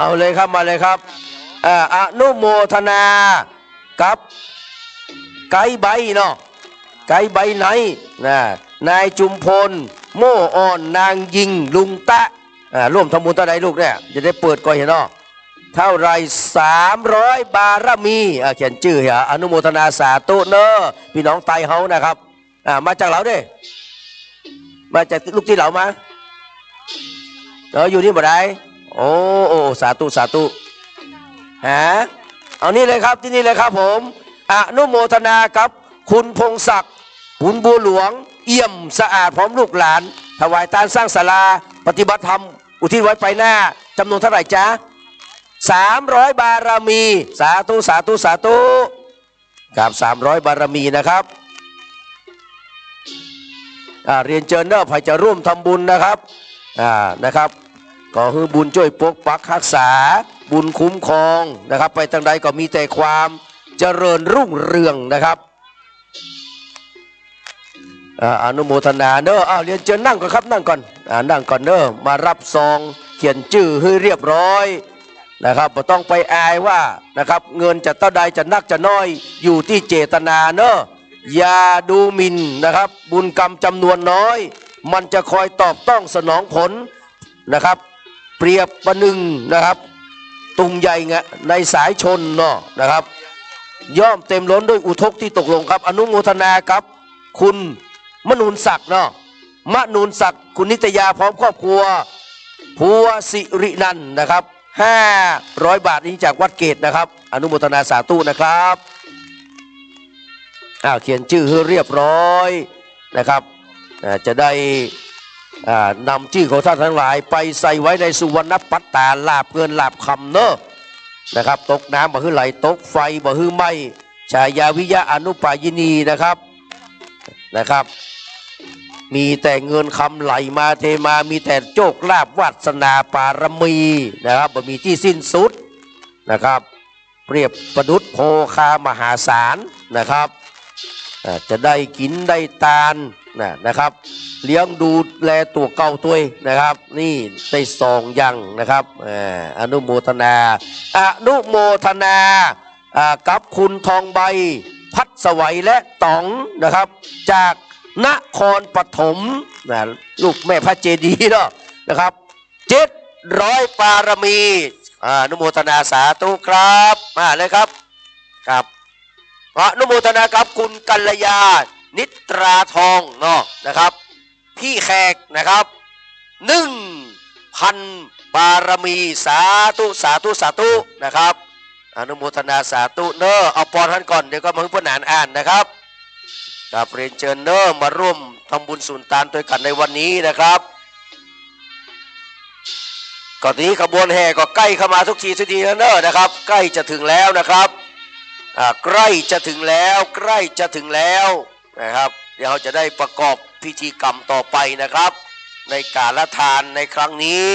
เอาเลยครับมาเลยครับอนุโมทนากับไกด์ใบเนาะไกด์ใบไหนนายจุมพลโม่อ่อนนางยิงลุงตะร่วมทำบุญเท่าใดลูกเนี่ยจะได้เปิดก่อนเห็นเนาะเท่าไร300 บารมีเขียนชื่อเหรออนุโมทนาสาธุเนอะพี่น้องไตเฮานะครับมาจากเราดิมาจากลูกที่เรามาอยู่นี่บ่ได้โอ้สาธุสาธุเอานี่เลยครับที่นี่เลยครับผมอนุโมทนากับคุณพงศักดิ์บุญบัวหลวงเอี่ยมสะอาดพร้อมลูกหลานถวายทานสร้างศาลาปฏิบัติธรรมอุทิศไว้ไปหน้าจำนวนเท่าไหร่จ๊ะ300 บารมีสาธุสาธุสาธุ กับ300 บารมีนะครับเรียนเชิญเนอะใครจะร่วมทำบุญนะครับนะครับก็คือบุญช่วยปกปักรักษาบุญคุ้มครองนะครับไปทางใดก็มีแต่ความเจริญรุ่งเรืองนะครับอนุโมทนาเนอะเรียนเชิญนั่งก่อนครับนั่งก่อนนั่งก่อนเนอะมารับซองเขียนชื่อให้เรียบร้อยนะครับไม่ต้องไปอายว่านะครับเงินจะเท่าใดจะนักจะน้อยอยู่ที่เจตนาเนอะอย่าดูหมิ่นนะครับบุญกรรมจำนวนน้อยมันจะคอยตอบต้องสนองผลนะครับเปรียบประหนึ่งนะครับตุ่มใหญ่ในสายชนเนาะนะครับย่อมเต็มล้นด้วยอุทกที่ตกลงครับอนุโมทนาครับคุณมนูนศักดิ์เนาะมนูนศักดิ์คุณนิตยาพร้อมครอบครัวภูวสิรินันท์นะครับ500 บาทนี้จากวัดเกตนะครับอนุโมทนาสาธุนะครับเขียนชื่อให้เรียบร้อยนะครับจะได้นำชื่อของท่านทั้งหลายไปใส่ไว้ในสุวรรณปัตตาลาบเงินลาบคำเนอะนะครับตกน้ำบ่ฮือไหลตกไฟบ่ฮือไหมชายาวิยะอนุปายินีนะครับมีแต่เงินคำไหลมาเทมามีแต่โชคลาภวาสนาปารมีนะครับบ่มีที่สิ้นสุดนะครับเปรียบประดุจโภคามหาศาลนะครับจะได้กินได้ทานนะครับเลี้ยงดูแลตัวเก่าตัวเองนะครับนี่ได้2อย่างนะครับอนุโมทนากับคุณทองใบพัดสวัยและต๋องนะครับจากนครปฐมลูกแม่พระเจดีย์เนาะนะครับ700 ปารมีอนุโมทนาสาธุครับมาเลยครับอนุโมทนาครับคุณกัลยานิตราทองเนาะนะครับพี่แขกนะครับ1,000 ปารมีสาธุนะครับอนุโมทนาสาธุเนอะเอาปอนท่านก่อนเดี๋ยวก็มาให้พวกหนานอ่านนะครับกับเรียนเชิญเนอะมาร่วมทำบุญสุนทานด้วยกันในวันนี้นะครับก่อนนี้ขบวนแห่ก็ใกล้เข้ามาทุกทีแล้วเนอะนะครับใกล้จะถึงแล้วนะครับใกล้จะถึงแล้วนะครับเดี๋ยวเราจะได้ประกอบพิธีกรรมต่อไปนะครับในการละทานในครั้งนี้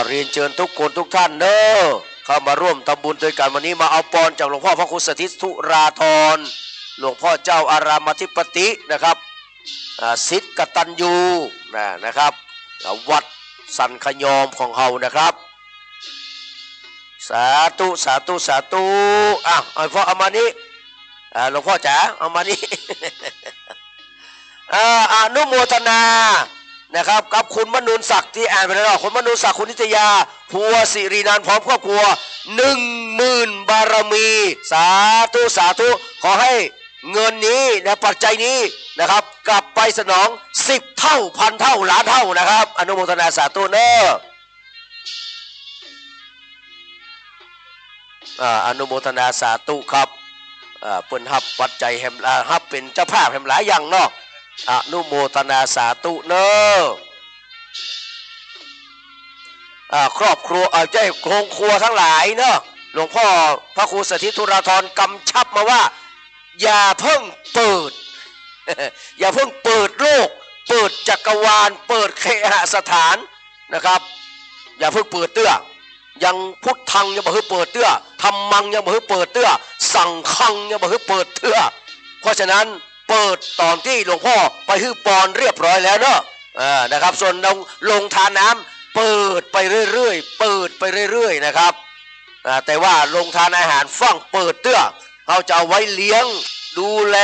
เรียนเชิญทุกคนทุกท่านเนอะเข้ามาร่วมทำบุญด้วยกันวันนี้มาเอาปอนจากหลวงพ่อพระครูสถิตธุราธรหลวงพ่อเจ้าอารามธิปตินะครับศิษย์กตัญญูนะครับวัดสันขยอมของเฮานะครับสาธุพ่อเอามานี้หลวงพ่อจ๋าเอามานี้ อนุโมทนานะครับกับคุณมนูนศักดิ์ที่อ่านไปแล้วคุณมนูนศักดิ์คุณนิตยาภูวสิรินันท์พร้อมครอบครัว10,000 บารมีสาธุขอให้เงินนี้นะปัจจัยนี้นะครับกลับไปสนอง10 เท่าพันเท่าล้านเท่านะครับอนุโมทนาสาธุเนอะอนุโมทนาสาธุครับเปิ้นฮับปัจจัยแห่งฮับเป็นเจ้าภาพแห่งหลายอย่างเนาะอนุโมทนาสาธุเนอะครอบครัวเจ้าโครงครัวทั้งหลายเนาะหลวงพ่อพระครูสถิตธุราธรกำชับมาว่าอย่าเพิ่งเปิด อย่าเพิ่งเปิดโลกเปิดจักรวาลเปิดเคหสถานนะครับอย่าเพิ่งเปิดเตื้อยังพุทธังยังบ่ให้เปิดเตื้อธรรมังยังบ่ให้เปิดเตื้อสังฆังยังบ่ให้เปิดเตื้อเพราะฉะนั้นเปิดตอนที่หลวงพ่อไปฮื้อปอนเรียบร้อยแล้วเนาะนะครับส่วนลงทานน้ำเปิดไปเรื่อยๆนะครับแต่ว่าลงทานอาหารฟังเปิดเตื้อเขาจะเอาไว้เลี้ยงดูแล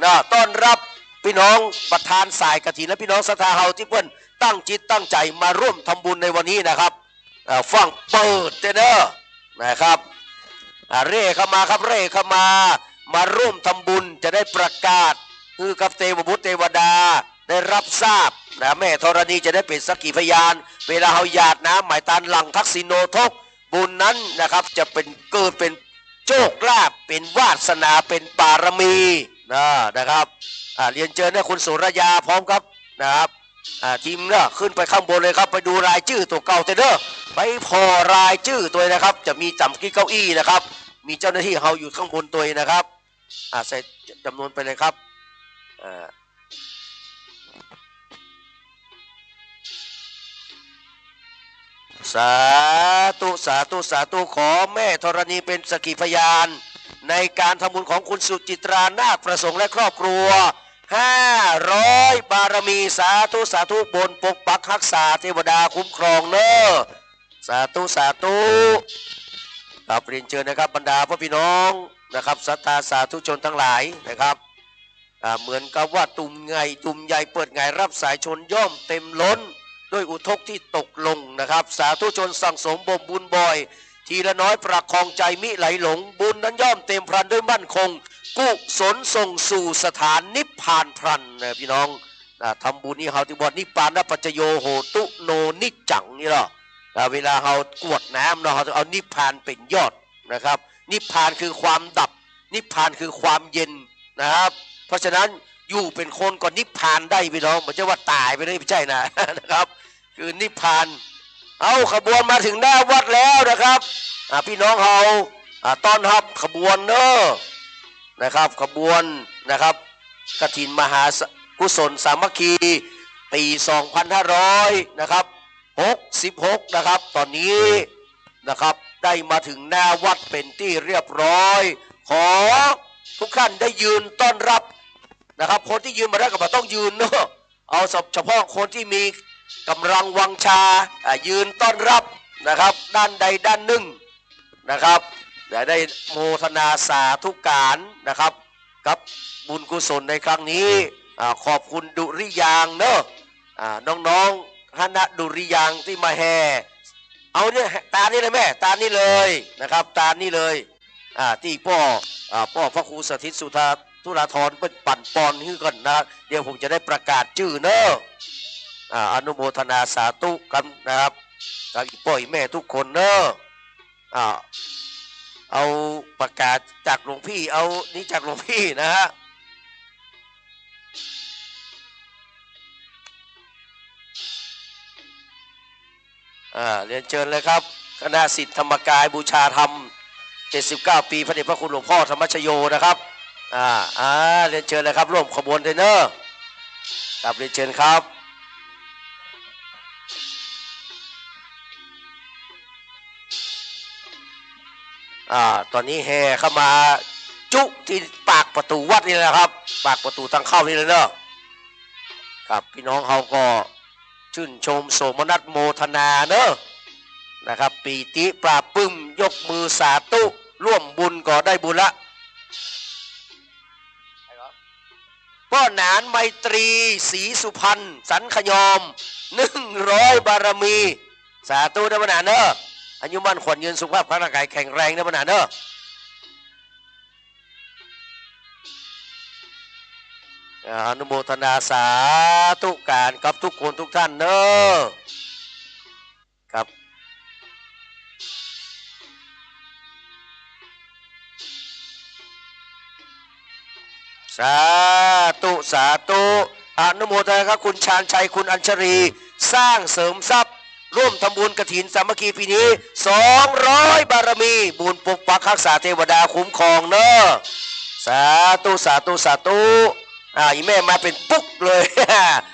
นะต้อนรับพี่น้องประธานสายกฐินและพี่น้องศรัทธาเฮาที่เพิ่นตั้งจิตตั้งใจมาร่วมทำบุญในวันนี้นะครับฟังเปิดเด้อนะครับเร่เข้ามาครับเร่เข้ามาร่วมทำบุญจะได้ประกาศคือกับเทวบุตรเทวดาได้รับทราบนะแม่ธรณีจะได้เป็นสักขีพยานเวลาเฮาหยาดน้ำหมายตานหลังทักษิโนทกบุญนั้นนะครับจะเป็นเกิดเป็นโชคลาภเป็นวาสนาเป็นปารมีนะครับเรียนเชิญให้คุณสุรยาพร้อมครับนะครับ ทีมเนี่ยขึ้นไปข้างบนเลยครับไปดูรายชื่อตัวเก่าเด้อไปพอรายชื่อตัวนะครับจะมีจำกี้เก้าอี้นะครับมีเจ้าหน้าที่เฮาอยู่ข้างบนตัวนะครับใส่จำนวนไปเลยครับสาธุสาธุสาธุขอแม่ธรณีเป็นสักขีพยานในการทำบุญของคุณสุจิตรานาคประสงค์และครอบครัว500 บารมีสาธุสาธุบนปกปักรักษาเทวดาคุ้มครองเนอะสาธุสาธุครับเรียนเชิญนะครับบรรดาพ่อพี่น้องนะครับศรัทธาสาธุชนทั้งหลายนะครับเหมือนกับว่าตุ่มใหญ่เปิดไงรับสายชนย่อมเต็มล้นด้วยอุทกที่ตกลงนะครับสาธุชนสั่งสมบ่มบุญบ่อยทีละน้อยประคองใจมิไหลหลงบุญนั้นย่อมเต็มพลันด้วยมั่นคงกุศลส่งสู่สถานนิพพานพลันนะพี่น้องทำบุญนี่เขาที่บอกนิพพานปัจจโยโหตุโนนิจังนี่หรอเวลาเขากวดน้ำเราเขาจะเอานิพพานเป็นยอดนะครับนิพพานคือความดับนิพพานคือความเย็นนะครับเพราะฉะนั้นอยู่เป็นคนก่อนนิพพานได้พี่น้องไม่ใช่ว่าตายไปเลยไม่ใช่นะครับคือนิพพานเอาขบวนมาถึงหน้าวัดแล้วนะครับพี่น้องเขาต้อนรับขบวนเนอะนะครับขบวนนะครับกฐินมหากุศลสามัคคีปี2500นะครับ66นะครับตอนนี้นะครับได้มาถึงหน้าวัดเป็นที่เรียบร้อยขอทุกท่านได้ยืนต้อนรับนะครับคนที่ยืนมาได้ก็มาต้องยืนเนอะเอาเฉพาะคนที่มีกำลังวังชายืนต้อนรับนะครับด้านใดด้านหนึ่งนะครับได้โมทนาสาธุการนะครับกับบุญกุศลในครั้งนี้ขอบคุณดุริยางเนอะน้องๆคณะดุริยางที่มาแห่เอาเนี่ยตานี่เลยแม่ตานี่เลยนะครับตานี่เลยที่พ่อพระครูสถิตสุธาธุราธรเป็นปั่นปอนขึ้นก่อนนะเดี๋ยวผมจะได้ประกาศชื่อเนอะอนุโมทนาสาธุกันนะครับกับอีพ่ออีแม่ทุกคนเนอะเอาประกาศจากหลวงพี่เอานี้จากหลวงพี่นะฮะเรียนเชิญเลยครับคณะศิษย์ธรรมกายบูชาธรรม79 ปีพระเดชพระคุณหลวงพ่อธรรมชโยนะครับเรียนเชิญเลยครับร่วมขบวนเทรนเนอร์ครับเรียนเชิญครับตอนนี้แห่เข้ามาจุที่ปากประตูวัดนี่แหละครับปากประตูทางเข้านี่เลยเนอะครับพี่น้องเขาก็ชื่นชมโสมนัสโมทนาเนอะนะครับปีติปราบปึ้มยกมือสาธุร่วมบุญก็ได้บุญละพ่อหนานไมตรีศรีสุพรรณสันขยอม100 บารมีสาธุนะพ่อหนานเนอะอายุมั่นขวัญยืนสุขภาพร่างกายแข็งแรงนะพ่อหนานเนอะอนุโมทนาสาธุการกับทุกคนทุกท่านเนอะครับสาธุสาธุอนุโมทนาครับคุณชาญชัยคุณอัญชรีสร้างเสริมทรัพย์ร่วมทำบุญกฐินสามัคคีปีนี้200 บารมีบุญปกปักรักษาเทวดาคุ้มครองเนอะสาธุสาธุสาธุอีแม่มาเป็นปุ๊กเลย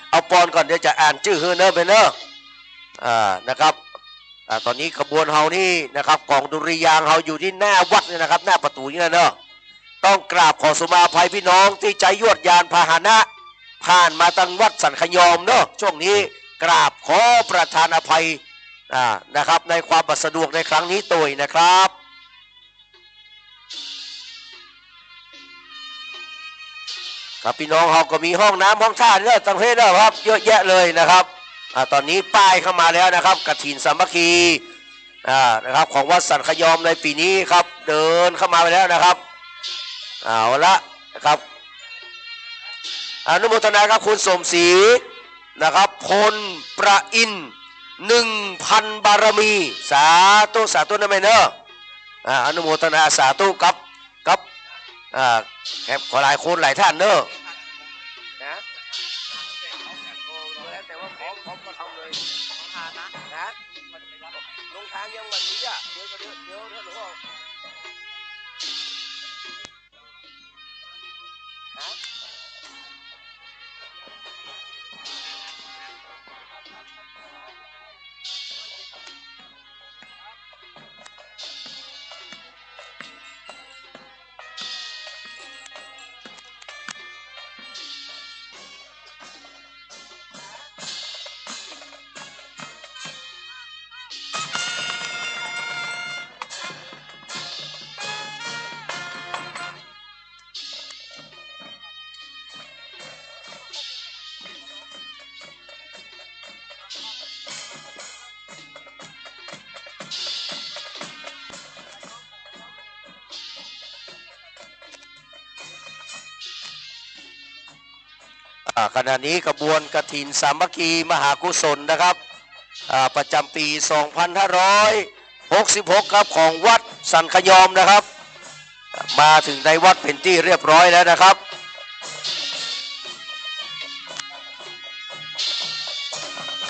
เอาปอนก่อนเดี๋ยวจะอ่านชื่อเนอะไปเนอะนะครับตอนนี้ขบวนเฮานี่นะครับกองดุริยางเฮาอยู่ที่หน้าวัดนี่นะครับหน้าประตูนี่นะเนอะต้องกราบขอสุมาภัยพี่น้องที่ใจยวดยานพาหนะผ่านมาตั้งวัดสันขยอมเนอะช่วงนี้กราบขอประทานอภัยนะครับในความบัดสะดวกในครั้งนี้ตัวนะครับครับพี่น้องเราก็มีห้องน้ำห้องท่าเนอะตั้งเพศนะครับเยอะแยะเลยนะครับตอนนี้ป้ายเข้ามาแล้วนะครับกฐินสามัคคีนะครับของวัดสันขยอมในปีนี้ครับเดินเข้ามาไปแล้วนะครับเอาละนะครับอนุโมทนาครับคุณสมศรีนะครับพลประอิน 1,000 บารมีสาธุสาธุนะแม่เนอะอนุโมทนาสาธุกับขอหลายคนหลายท่านเนอะแต่ว่า ขณะนี้กระบวนกฐินสามัคคีมหากุศลนะครับประจำปี 2566 ครับของวัดสันขยอมนะครับ มาถึงในวัดเป็นที่เรียบร้อยแล้วนะครับ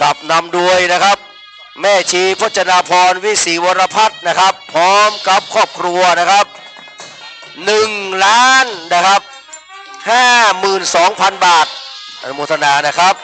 กับนำด้วยนะครับแม่ชีพจนาพรวิศรีวรพัฒน์นะครับพร้อมกับครอบครัวนะครับ1 ล้านนะครับ 52,000 บาทอนุโมทนานะครับ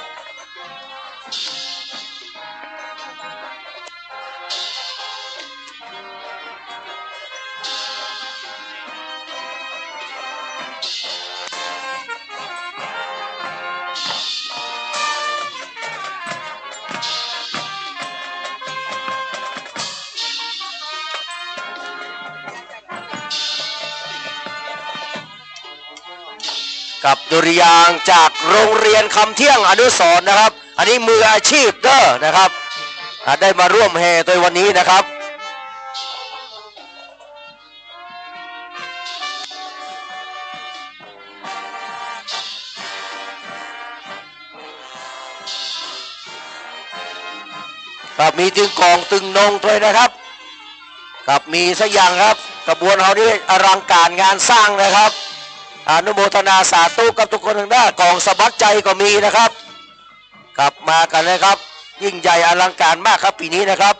กับดุริยางค์จากโรงเรียนคำเที่ยงอนุสรณ์นะครับอันนี้มืออาชีพเด้อนะครับได้มาร่วมแห่โดยวันนี้นะครับครับมีตึงกองตึงนงด้วยนะครับครับมีสักอย่างครับกระบวนเขานี่อลังการงานสร้างนะครับอนุโมทนาสาธุกับทุกคนทางด้านกองสะบัดใจก็มีนะครับกลับมากันเลยครับยิ่งใหญ่อลังการมากครับปีนี้นะครับ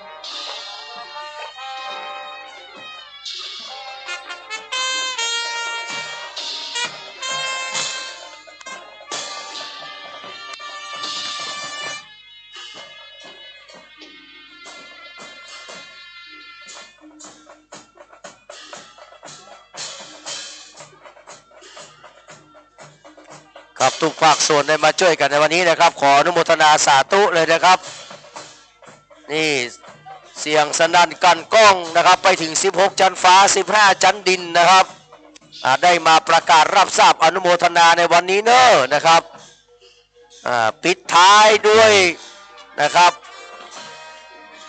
ครับทุกภาคส่วนได้มาช่วยกันในวันนี้นะครับขออนุโมทนาสาธุเลยนะครับนี่เสียงสนั่นกันก้องนะครับไปถึง16ชั้นฟ้า15ชั้นดินนะครับได้มาประกาศรับทราบอนุโมทนาในวันนี้เนอะนะครับปิดท้ายด้วยนะครับ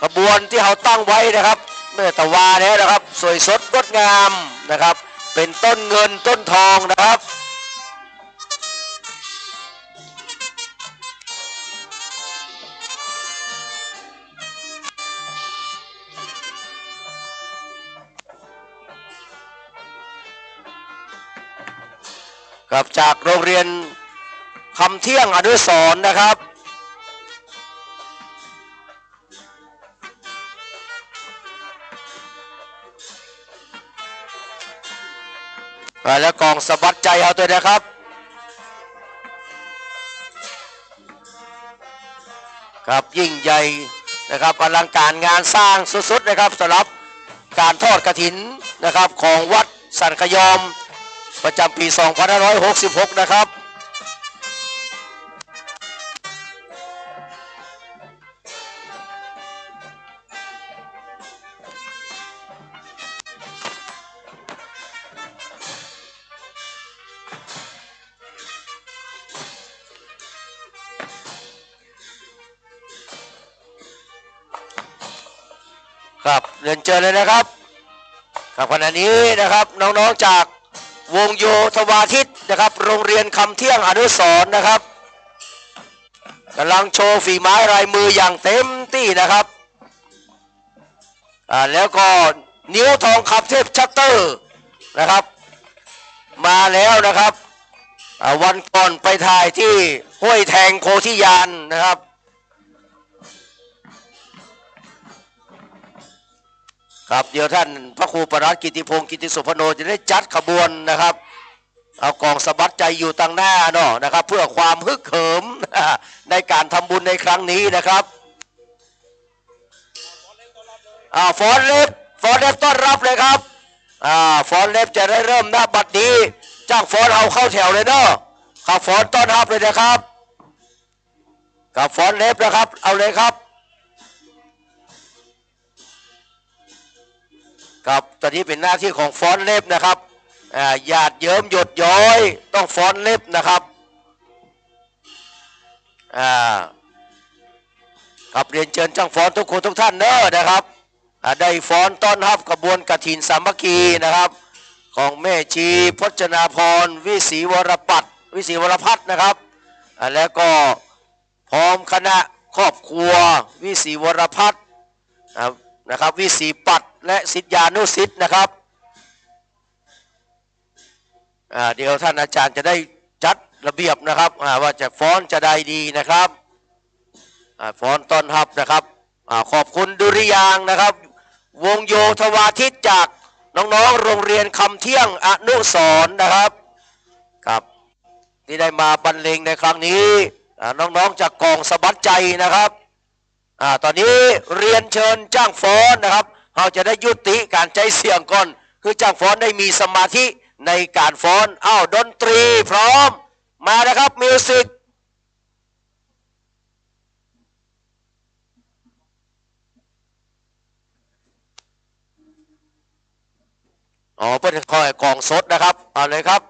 ขบวนที่เขาตั้งไว้นะครับเมื่อตะวาแล้วนะครับสวยสดงดงามนะครับเป็นต้นเงินต้นทองนะครับกับจากโรงเรียนคำเที่ยงอนุสรณ์นะครับและกองสะบัดใจเอาตัวนะครับครับยิ่งใหญ่นะครับอลังการงานสร้างสุดๆนะครับสำหรับการทอดกฐินนะครับของวัดสันขยอมประจำปี 2566 นะครับครับเรียนเชิญเลยนะครับครับขณะนี้นะครับน้องๆจากวงโยธวาทิตนะครับโรงเรียนคำเที่ยงอนุสรณ์นะครับกำลังโชว์ฝีไม้ลายมืออย่างเต็มที่นะครับแล้วก็นิ้วทองคำเทพชัตเตอร์นะครับมาแล้วนะครับวันก่อนไปถ่ายที่ห้วยแทงโคทิยานนะครับ ครับเดี๋ยวท่านพระครูประหลัดกิติพงศ์กิติสุพโนจะได้จัดขบวนนะครับเอากองสะบัดใจอยู่ตั้งหน้าเนาะนะครับเพื่อความฮึกเหิมในการทำบุญในครั้งนี้นะครับฟอนเล็บต้อนรับเลยครับฟอนเล็บจะได้เริ่มหน้าบัดนี้จ้างฟอนเอาเข้าแถวเลยเนาะขับฟอนต้อนรับเลยนะครับกับฟอนเล็บนะครับเอาเลยครับครับตอนนี้เป็นหน้าที่ของฟอนเล็บนะครับหยาดเยิ้มหยดย้อยต้องฟอนเล็บนะครับครับเรียนเชิญจ้างฟอนทุกคนทุกท่านเนอะนะครับได้ฟ้อนต้อนรับกระบวนกฐินสามัคคีนะครับของแม่ชีพจนาพรวิศรีวรพัฒน์นะครับแล้วก็พร้อมคณะครอบครัววิศรีวรพัฒน์นะครับวิศรีปัตและศิษยานุศิษย์นะครับเดี๋ยวท่านอาจารย์จะได้จัดระเบียบนะครับว่าจะฟ้อนจะได้ดีนะครับฟ้อนต้อนรับนะครับขอบคุณดุริยางค์นะครับวงโยธวาทิตจากน้องๆโรงเรียนคำเที่ยงอนุสรณ์นะครับครับที่ได้มาบรรเลงในครั้งนี้น้องๆจากกองสะบัดใจนะครับตอนนี้เรียนเชิญจ้างฟ้อนนะครับเราจะได้ยุติการใจเสี่ยงก่อนคือจ้างฟ้อนได้มีสมาธิในการฟ้อนดนตรีพร้อมมานะครับมิวสิกเพื่อนคอยกองสดนะครับเอาเลยครับ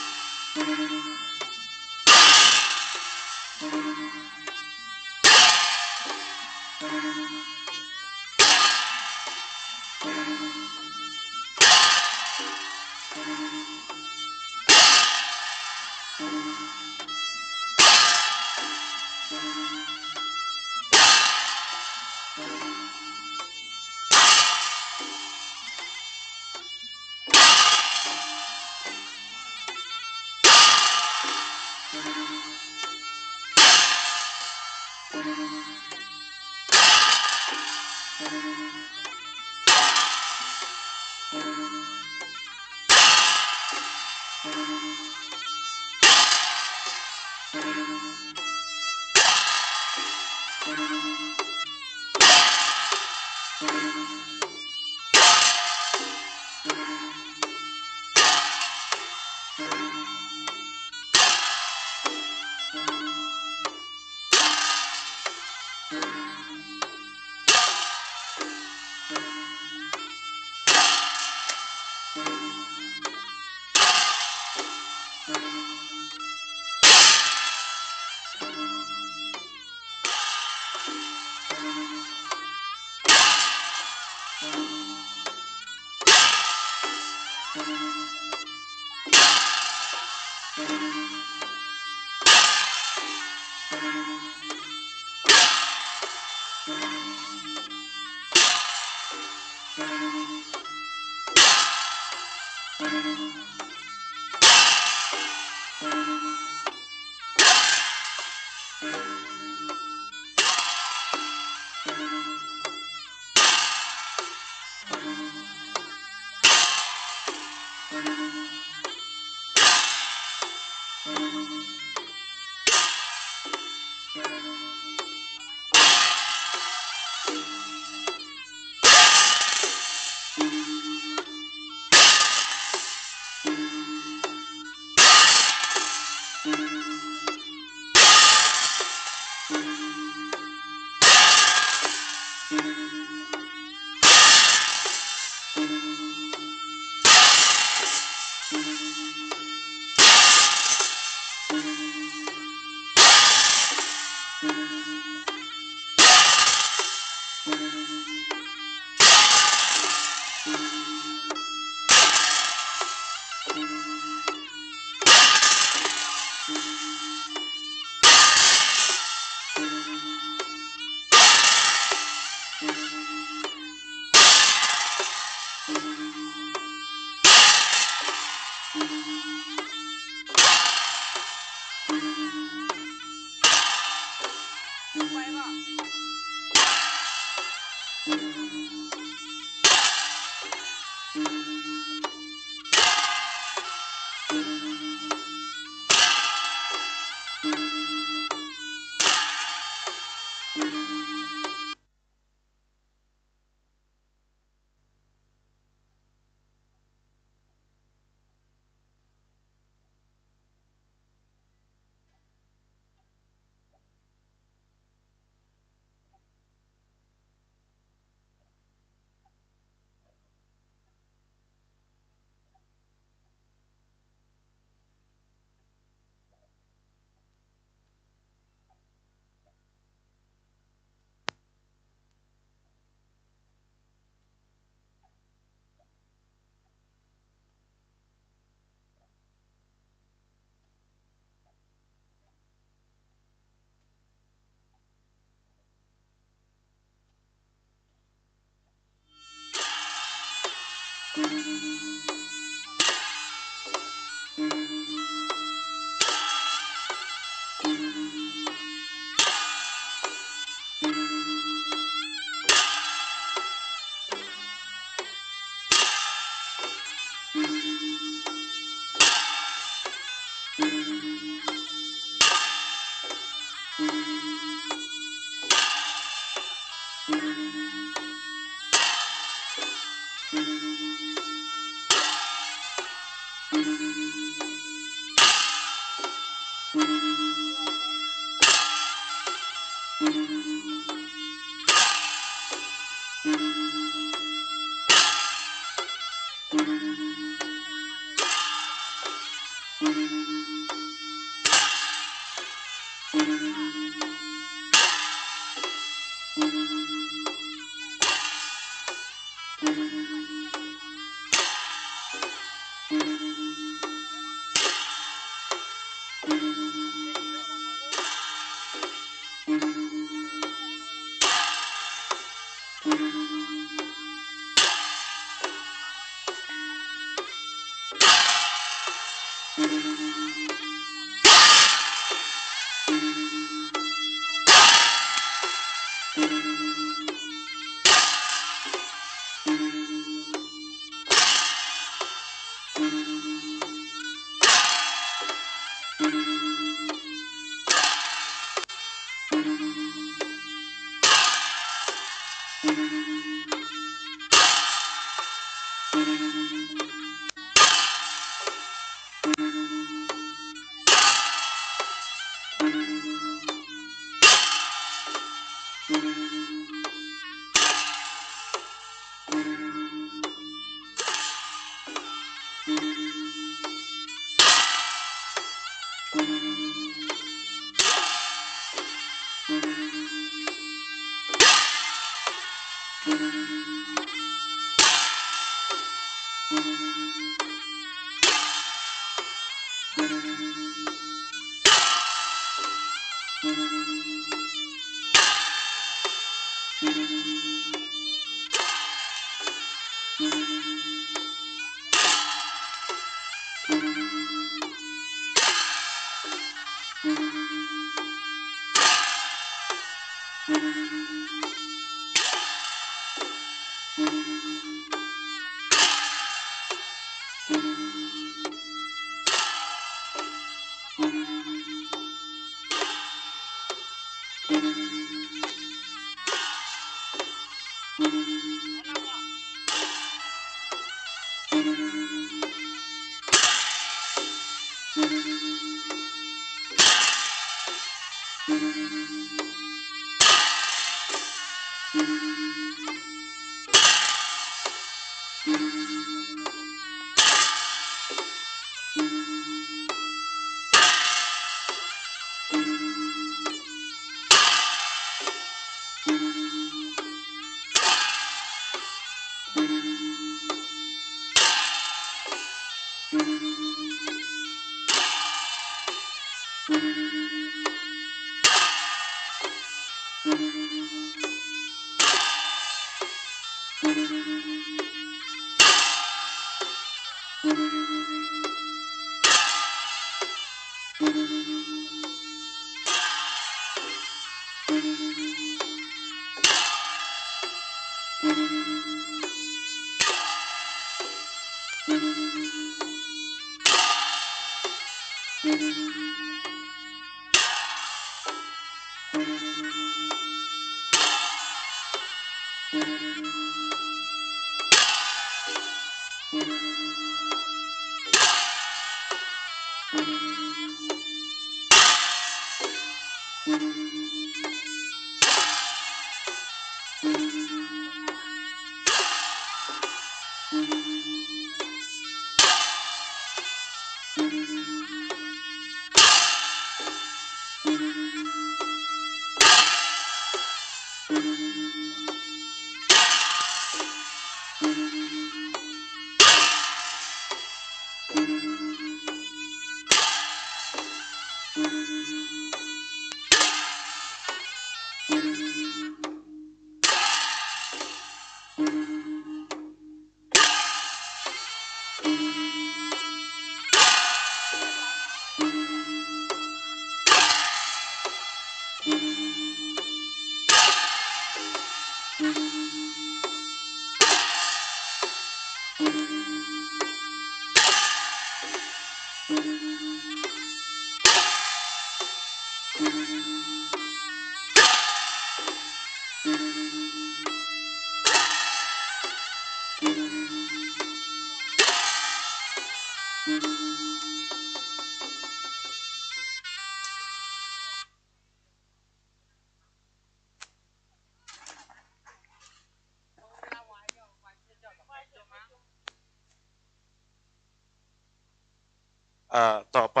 ต่อไป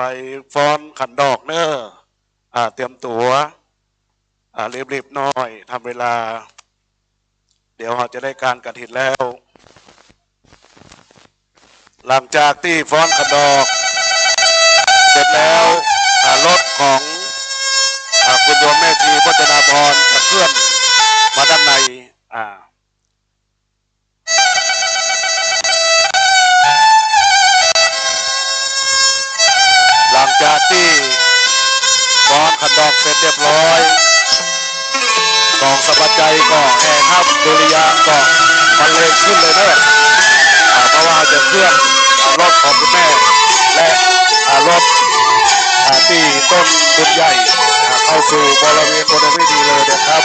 ฟ้อนขันดอกเนอะเตรียมตัวรีบๆหน่อยทำเวลาเดี๋ยวเราจะได้การกฐินแล้ว หลังจากที่ฟ้อนขันดอกเสร็จแล้วรถของคุณโยมแม่ชีพจนาพรจะเคลื่อนมาด้านในหลังจากที่ฟ้อนขันดอกเสร็จเรียบร้อยกองสะบัดใจก็แห่ครับดุริยางก็บรรเลงขึ้นเลยนะเพราะว่าจะเคลื่อนรถของคุณแม่และรถที่ต้นบุญใหญ่เข้าสู่บริเวณบนเวทีเลยนะครับ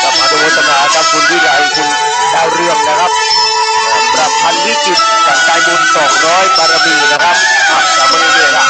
กับอนุโมทนากับคุณวิไลคุณดาวเรืองนะครับประพันธ์วิจิตรจากใจบุญ200 บารมีนะครับจำไม่ได้เลยละ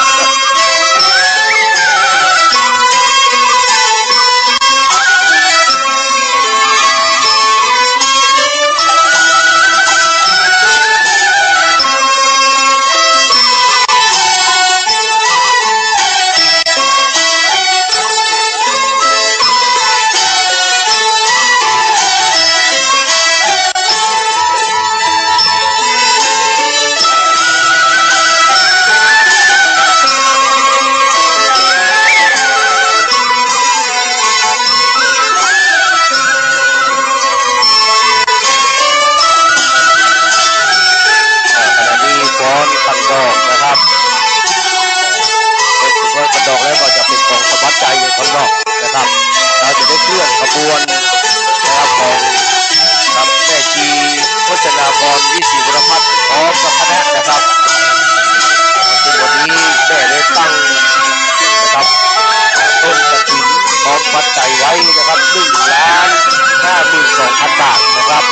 1,52,000 บาทนะครับ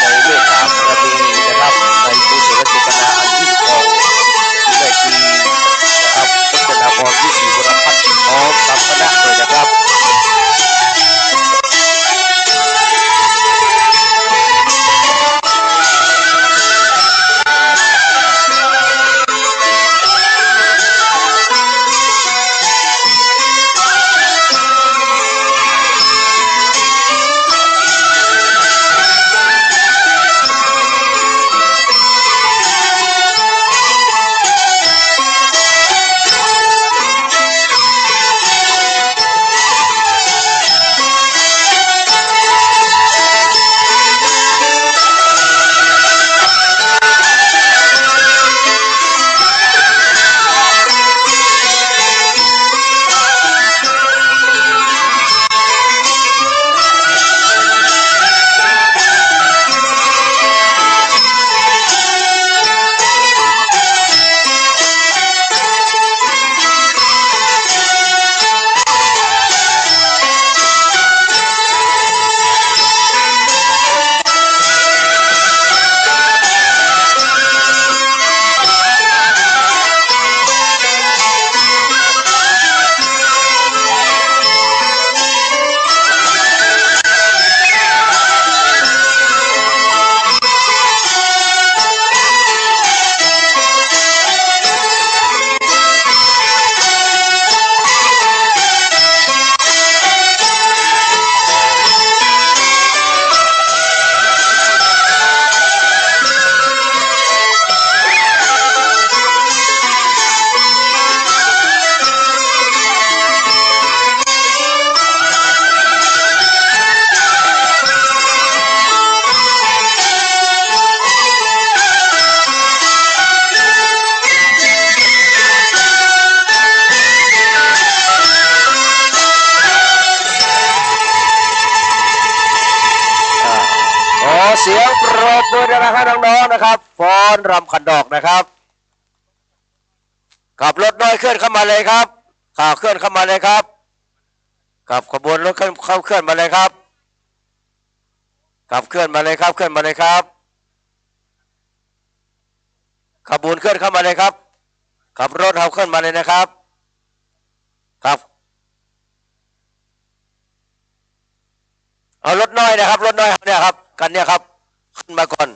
ในเรื่องการกระบีนะครับในกุศลจิตนาอันยิ่งของที่ได้ดีนะครับพจนาพรวิศิวรพัฒน์พร้อมกับคณะเลยนะครับเสียงปรบมือนะครับน้องๆนะครับฟ้อนรำขันดอกนะครับขับรถน้อยเคลื่อนเข้ามาเลยครับข่าวเคลื่อนเข้ามาเลยครับขับขบวนรถเข้าเคลื่อนมาเลยครับขับเคลื่อนมาเลยครับเคลื่อนมาเลยครับขบวนเคลื่อนเข้ามาเลยครับขับรถเข้าเคลื่อนมาเลยนะครับครับเอารถน้อยนะครับรถน้อยเนี่ยครับกันเนี่ยครับขึ้นมาก่อน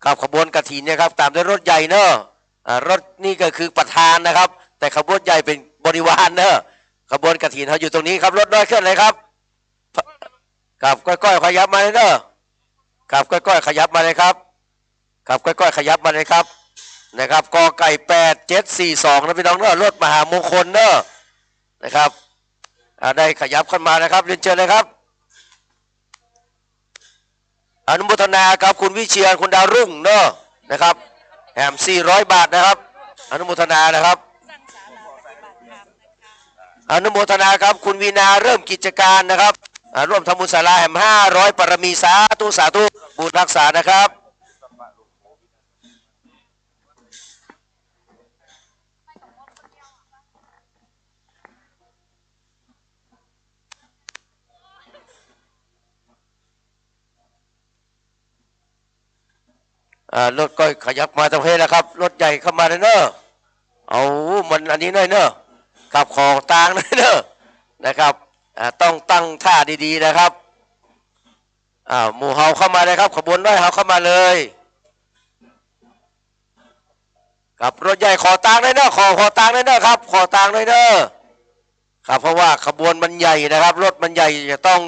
ครับขบวนกฐินเนี่ยครับตามด้วยรถใหญ่เนอะรถนี่ก็คือประธานนะครับแต่ขบวนใหญ่เป็นบริวารเนอะขบวนกฐินเขาอยู่ตรงนี้ครับรถน้อยเคลื่อนเลยครับครับก้อยๆขยับมาเลยเนอะครับก้อยๆขยับมาเลยครับครับก้อยๆขยับมาเลยครับนะครับกไก่8742นะพี่น้องเนอะรถมหามงคลเนอะนะครับได้ขยับขึ้นมานะครับเรียนเชิญเลยครับอนุโมทนาครับคุณวิเชียรคุณดาวรุ่งเนอะนะครับแถม400 บาทนะครับอนุโมทนานะครับอนุโมทนาครับคุณวีนาเริ่มกิจการนะครับร่วมทำบุญศาลาแห่ง500ปรมีสาธุสาธุบุญรักษานะครับรถก็ขยับมาตรงเพแล้วครับรถใหญ่เข้ามาเลยเนอะเอามันอันนี้หน่อยเนอะขับของต่างหน่อยเนอะนะครับต้องตั้งท่าดีๆนะครับหมู่เฮาเข้ามาเลยครับขบวนด้วยเฮาเข้ามาเลยครับรถใหญ่ขอต่างหน่อยเนอะขอต่างหน่อยเนอะครับขอต่างหน่อยเนอะครับเพราะว่าขบวนมันใหญ่นะครับรถมันใหญ่จะต้อง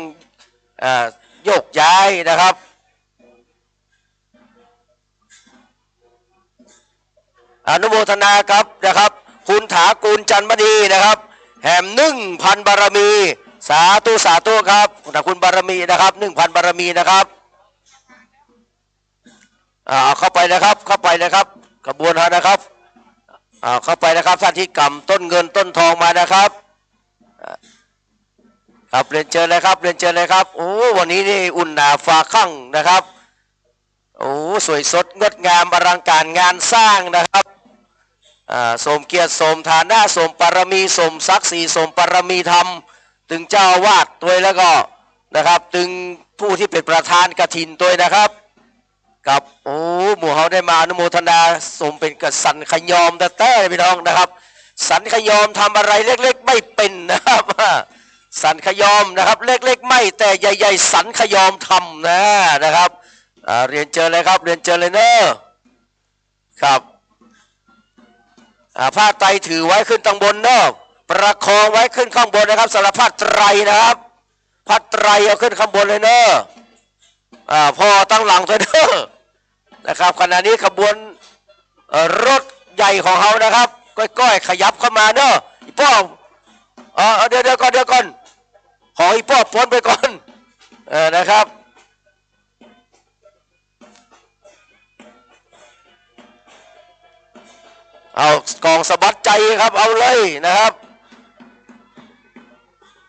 โยกย้ายนะครับอนุโมทนาครับนะครับคุณถากูลจันทร์มณีนะครับแห่ม1,000 บารมีสาธุสาธุครับคุณบารมีนะครับ1,000 บารมีนะครับเข้าไปนะครับเข้าไปนะครับกระบวนการนะครับเข้าไปนะครับท่านที่กำต้นเงินต้นทองมานะครับครับเรียนเชิญเลยครับเรียนเชิญเลยครับโอ้วันนี้นี่อุ่นหนาฟ้าคั่งนะครับโอ้สวยสดงดงามอลังการงานสร้างนะครับสมเกียรติสมฐานะสมปรมีสมศักดิ์ศรีสมปรมีธรรมถึงเจ้าวาดตัวแล้วก็นะครับถึงผู้ที่เป็นประธานกฐินตัวนะครับกับโอ้หมู่เขาได้มาอนุโมทนาสมเป็นกษัตริย์ขยอมแต่พี่น้องนะครับสันขยอมทำอะไรเล็กๆไม่เป็นนะครับสันขยอมนะครับเล็กๆไม่แต่ใหญ่ๆสันขยอมทำนะครับเรียนเจอเลยครับเรียนเจอเลยเนอะครับผ้าไตรถือไว้ขึ้นตรงบนเนอะประคองไว้ขึ้นข้างบนนะครับสำหรับผ้าไตรนะครับผ้าไตรเอาขึ้นข้างบนเลยเนอะพอตั้งหลังตัวเนอะนะครับขณะนี้ขบวนรถใหญ่ของเขานะครับก้อยๆขยับเข้ามาเนอะอีป้อเดี๋ยวก่อนขออีป้อพ้นไปก่อนนะครับเอากองสะบัดใจครับเอาเลยนะครับ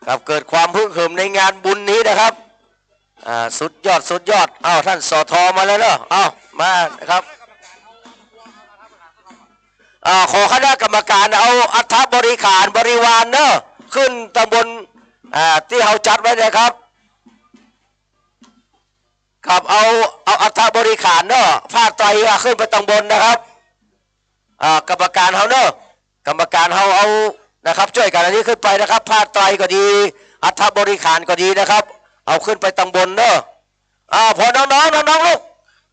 ครับเกิดความพึ่งเหิมในงานบุญนี้นะครับสุดยอดเอาท่านสทมาแล้วเนอะเอามานะครับขอคณะกรรมการเอาอัฐบริขารบริวารเนอะขึ้นตำบลที่เขาจัดไว้นะครับครับเอาอัฐบริขารเนอะผ้าไตรขึ้นไปตำบลนะครับกรรมการเขาเนอะกรรมการเขาเอานะครับช่วยกันอันนี้ขึ้นไปนะครับผ้าไตรก็ดีอัฐบริขารก็ดีนะครับเอาขึ้นไปตังบนเนอะพอน้องลูก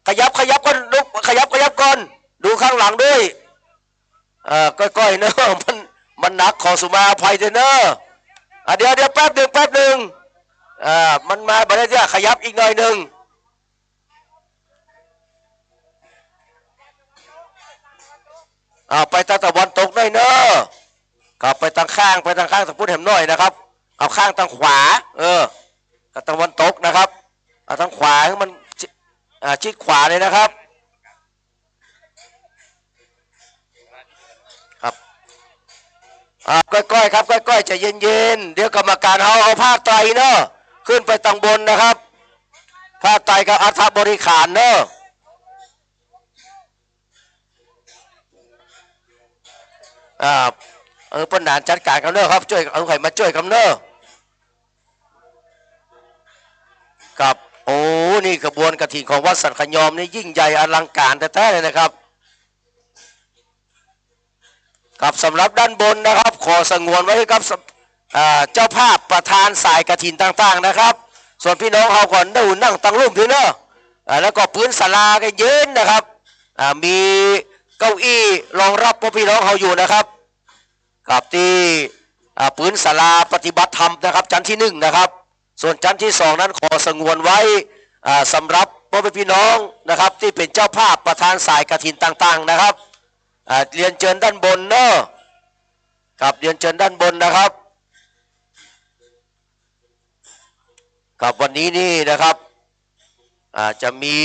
ขยับก่อนลูกขยับก่อนดูข้างหลังด้วยก้อยๆเนอะมันหนักขอสุมาภัยเถอะเนอะเดี๋ยวแป๊บหนึ่งมันมาบัดนี้ขยับอีกหน่อยหนึ่งไปทางตะวันตกหน่อยเนอะกลับไปทางข้างทางพุทธแหมหน่อยนะครับเอาข้างทางขวากับตะวันตกนะครับเอาทางขวาให้มันชิดขวาเลยนะครับครับก้อยๆครับก้อยๆใจเย็นๆเดี๋ยวกรรมการเอาผ้าไตรเนอะขึ้นไปตังบนนะครับผ้าไตรกับอัฐบริขารเนอะปัญหาจัดการกันเนอะครับช่วยเอาใครมาช่วยกันเนอะกับโอ้นี่กระบวนกฐินของวัดสันขยอมนี่ยิ่งใหญ่อลังการแท้ๆเลยนะครับกับสำหรับด้านบนนะครับขอสงวนไว้ครับเจ้าภาพประธานสายกฐินต่างๆนะครับส่วนพี่น้องเขาก่อนนั่งตั้งรูปพี่เนอะ แล้วก็พื้นศาลาก็เย็นนะครับมีเก้าอี้รองรับพวกพี่น้องเขาอยู่นะครับกับที่พื้นศาลาปฏิบัติธรรมนะครับชั้นที่1นะครับส่วนชั้นที่2นั้นขอสงวนไว้สำหรับพ่อแม่พี่น้องนะครับที่เป็นเจ้าภาพประธานสายกฐินต่างๆนะครับเรียนเชิญด้านบนเนอะครับเรียนเชิญด้านบนนะครับกับวันนี้นี่นะครับจะมี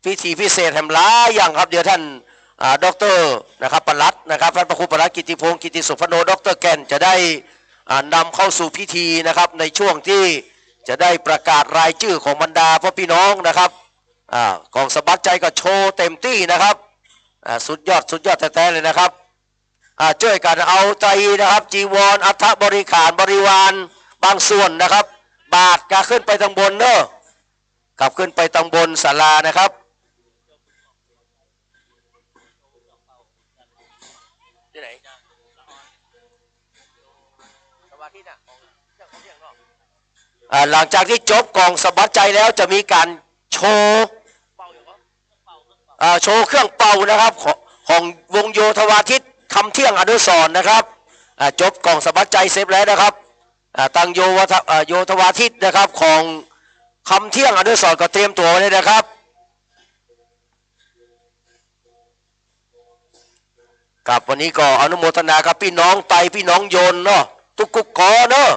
พิธีพิเศษแห่งหลายอย่างครับเดี๋ยวท่านดร.นะครับปลัดนะครับท่านพระครูปลัดกิติพงศ์กิติสุพโนดร.แก่นจะได้นำเข้าสู่พิธีนะครับในช่วงที่จะได้ประกาศรายชื่อของบรรดาพ่อพี่น้องนะครับกองสะบัดใจก็โชว์เต็มที่นะครับสุดยอดแท้ๆเลยนะครับช่วยกันเอาใจนะครับจีวรอัฐบริขารบริวารบางส่วนนะครับบาทก็ขึ้นไปทางบนเนอะกลับขึ้นไปทางบนศาลานะครับที่ไหนหลังจากที่จบกองสะบัดใจแล้วจะมีการโชว์เครื่องเป่านะครับของวงโยธวาทิตคำเที่ยงอนุสรณ์นะครับจบกองสะบัดใจเสร็จแล้วนะครับตังโยธวาทิตนะครับของคำเที่ยงอนุสรณ์ก็เตรียมตัวไว้เลยนะครับกับวันนี้ก็อนุโมทนากับพี่น้องไตพี่น้องโยนเนาะทุกกุกกอเนาะ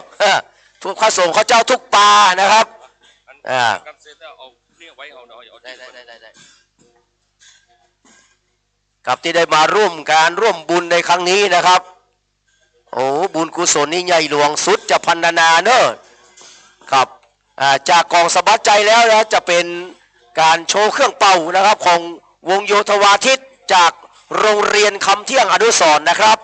ทุกพระสงฆ์เขาเจ้าทุกป่านะครับกันเสร็จแล้วเอาเรียกไว้เอาหน่อยได้กับที่ได้มาร่วมบุญในครั้งนี้นะครับโอ้บุญกุศลนี่ใหญ่หลวงสุดจะพันนาเนอะครับจากกองสะบัดใจแล้วนะจะเป็นการโชว์เครื่องเป่านะครับของวงโยธวาทิตจากโรงเรียนคำเที่ยงอนุสรณ์นะครับ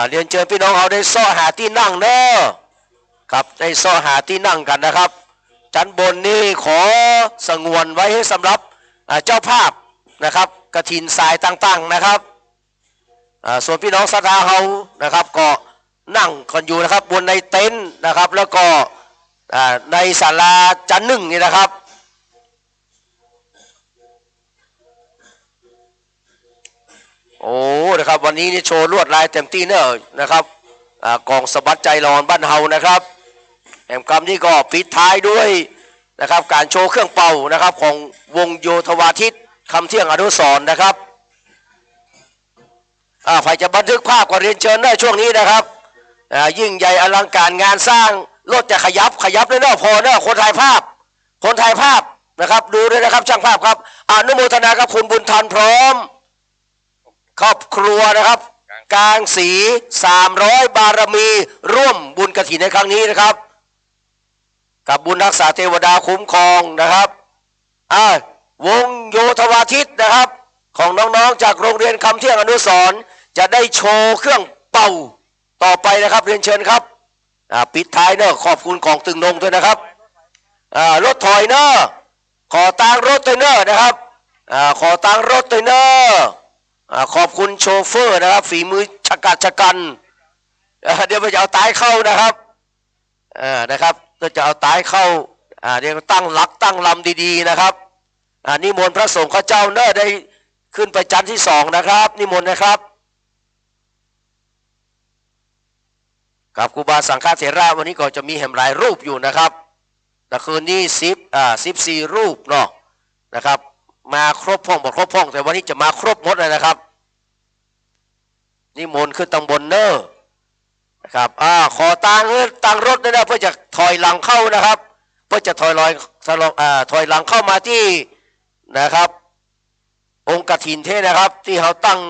เรียนเชิญพี่น้องเอาได้ซ้อหาที่นั่งเนอะครับได้ซ้อหาที่นั่งกันนะครับชั้นบนนี่ขอสงวนไว้ให้สำหรับเจ้าภาพนะครับกฐินสายต่างๆนะครับส่วนพี่น้องศรัทธาเขานะครับก็นั่งกันอยู่นะครับบนในเต็นท์นะครับแล้วก็ในศาลาชั้นหนึ่งนี่นะครับโอ้นะครับวันนี้นี่โชว์ลวดลายเต็มที่เนอะนะครับกองสะบัดใจรอนบ้านเฮานะครับแห่งกรรมนี้ก็ปิดท้ายด้วยนะครับการโชว์เครื่องเป่านะครับของวงโยธวาทิตคำเที่ยงอนุสรณ์นะครับใครจะบันทึกภาพก็เรียนเชิญได้ช่วงนี้นะครับยิ่งใหญ่อลังการงานสร้างรถจะขยับเลยเนอะพอเนอะคนถ่ายภาพนะครับดูด้วยนะครับช่างภาพครับอนุโมทนากับคุณบุญทันพร้อมครอบครัวนะครับกลางสี300บารมีร่วมบุญกฐินในครั้งนี้นะครับกับบุญรักษาเทวดาคุ้มครองนะครับวงโยธวาทิตนะครับของน้องๆจากโรงเรียนคำเที่ยงอนุสรณ์จะได้โชว์เครื่องเป่าต่อไปนะครับเรียนเชิญครับปิดท้ายเนอะขอบคุณของตึงนงด้วยนะครับรถถอยเนอะขอตังรถด้วยเนอะนะครับขอตังรถด้วยเนอะขอบคุณโชเฟอร์นะครับฝีมือชะกันเดี๋ยวไปจะเอาตายเข้านะครับนะครับจะเอาตายเข้าเดี๋ยวตั้งหลักตั้งลำดีๆนะครับนิมนต์พระสงฆ์ข้าเจ้าเนอะได้ขึ้นไปชั้นที่2นะครับนิมนต์นะครับกับครูบาสังฆเถระวันนี้ก็จะมีแห่งหลายรูปอยู่นะครับแต่คืนนี้14รูปเนาะนะครับมาครบห้องบอกครบห้องแต่วันนี้จะมาครบหมดเลยนะครับนิมนต์ขึ้นตังบนเนอะนะครับขอตังรถด้วยนะเพื่อจะถอยหลังเข้านะครับเพื่อจะถอยหลังเข้ามาที่นะครับองค์กฐินเทนะครับที่เขาตั้ง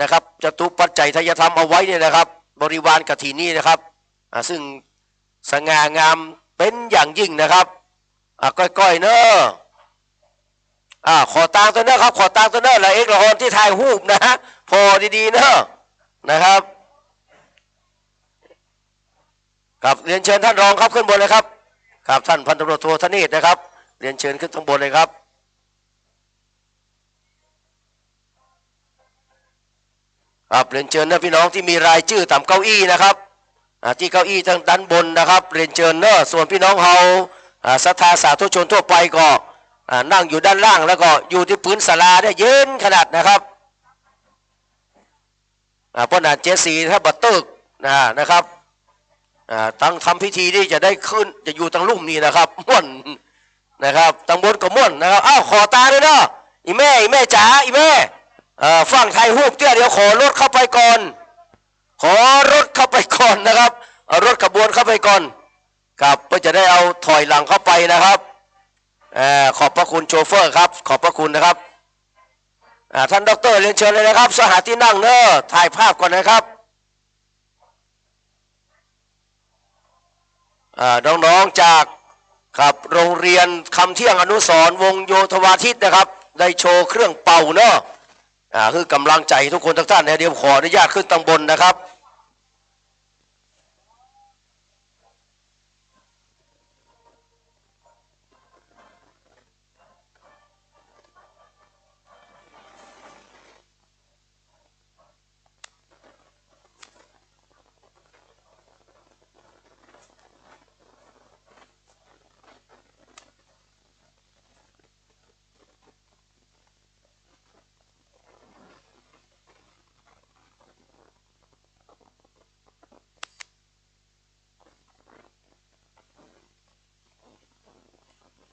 นะครับจตุปัจจัยทายธรรมเอาไว้เนี่ยนะครับบริวารกฐินนี่นะครับซึ่งสง่างามเป็นอย่างยิ่งนะครับก้อยๆเนอะขอตังตัวเนอะครับขอตังตัวเนอะละเอกละฮอนที่ถ่ายรูปนะฮะพอดีๆเนอะนะครับครับเรียนเชิญท่านรองครับขึ้นบนเลยครับครับท่านพันตำรวจโทธเนศนะครับเรียนเชิญขึ้นข้างบนเลยครับครับเรียนเชิญนะพี่น้องที่มีรายชื่อตามเก้าอี้นะครับ ที่เก้าอี้ทางด้านบนนะครับเรียนเชิญเนอะส่วนพี่น้องเราศรัทธาสาธุชนทั่วไปก็นั่งอยู่ด้านล่างแล้วก็อยู่ที่พื้นศาลาเนี่ยเย็นขนาดนะครับเพราะนั้นเจสีถ้าบัตตึกนะครับตั้งทำพิธีที่จะได้ขึ้นจะอยู่ตั้งลุ่มนี่นะครับม่วนนะครับตั้งบนก็ม่วนนะครับอ้าวขอตาด้วยเนาะอีแม่จ๋าอีแม่ฟังไทยฮูบเตี้ยเดี๋ยวขอรถเข้าไปก่อนขอรถเข้าไปก่อนนะครับเอารถขบวนเข้าไปก่อนครับเพื่อจะได้เอาถอยหลังเข้าไปนะครับขอบพระคุณโชเฟอร์ครับขอบพระคุณนะครับท่านดร.เรียนเชิญเลยนะครับสหาที่นั่งเนอะถ่ายภาพก่อนนะครับน้องๆจากครับโรงเรียนคำเที่ยงอนุสรณ์วงโยธวาทิตนะครับได้โชว์เครื่องเป่าเนอะคือกำลังใจทุกคนทุกท่านนะเดี๋ยวขออนุญาตขึ้นตังบนนะครับ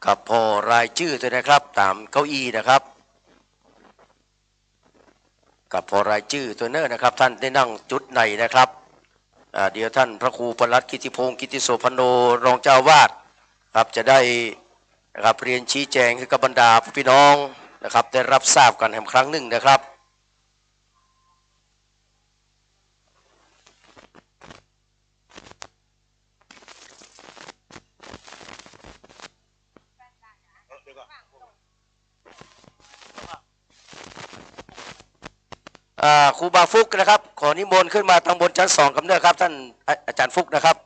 กับพอรายชื่อด้วยนะครับตามเก้าอี้นะครับกับพอรายชื่อตัวเนอร์นะครับท่านได้นั่งจุดไหนนะครับเดี๋ยวท่านพระครูปลัดกิติพงศ์กิติโสพโนรองเจ้าวาดครับจะได้นะครับเรียนชี้แจงให้กับบรรดาพี่น้องนะครับได้รับทราบกันแห่งครั้งหนึ่งนะครับครูบาฟุกนะครับขอนิมนต์ขึ้นมาทางบนชั้น2กับเนื้อครับท่านอาจารย์ฟุกนะครับ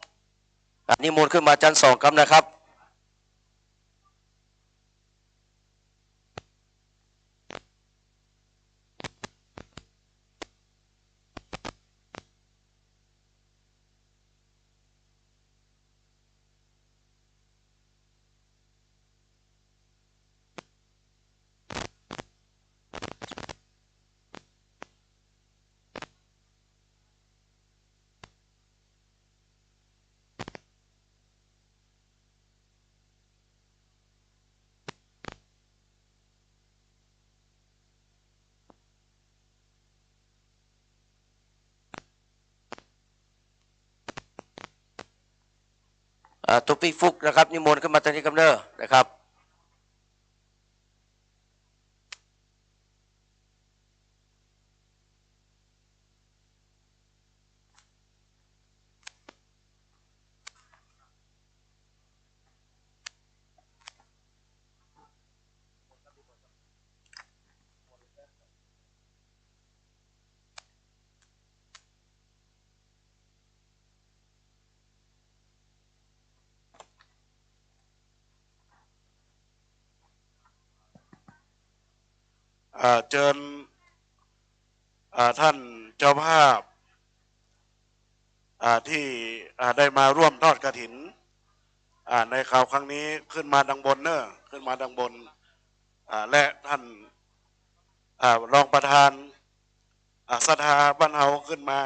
นิมนต์ขึ้นมาชั้น2กับนะครับตัวพี่ฟุกนะครับนิมนต์ขึ้นมาตอนนี้กับเนื้อนะครับเชิญท่านเจ้าภาพที่ได้มาร่วมทอดกฐินในข่าวครั้งนี้ขึ้นมาดังบนเนอะขึ้นมาดังบนและท่านรองประธานสภาบ้านเฮาขึ้นมา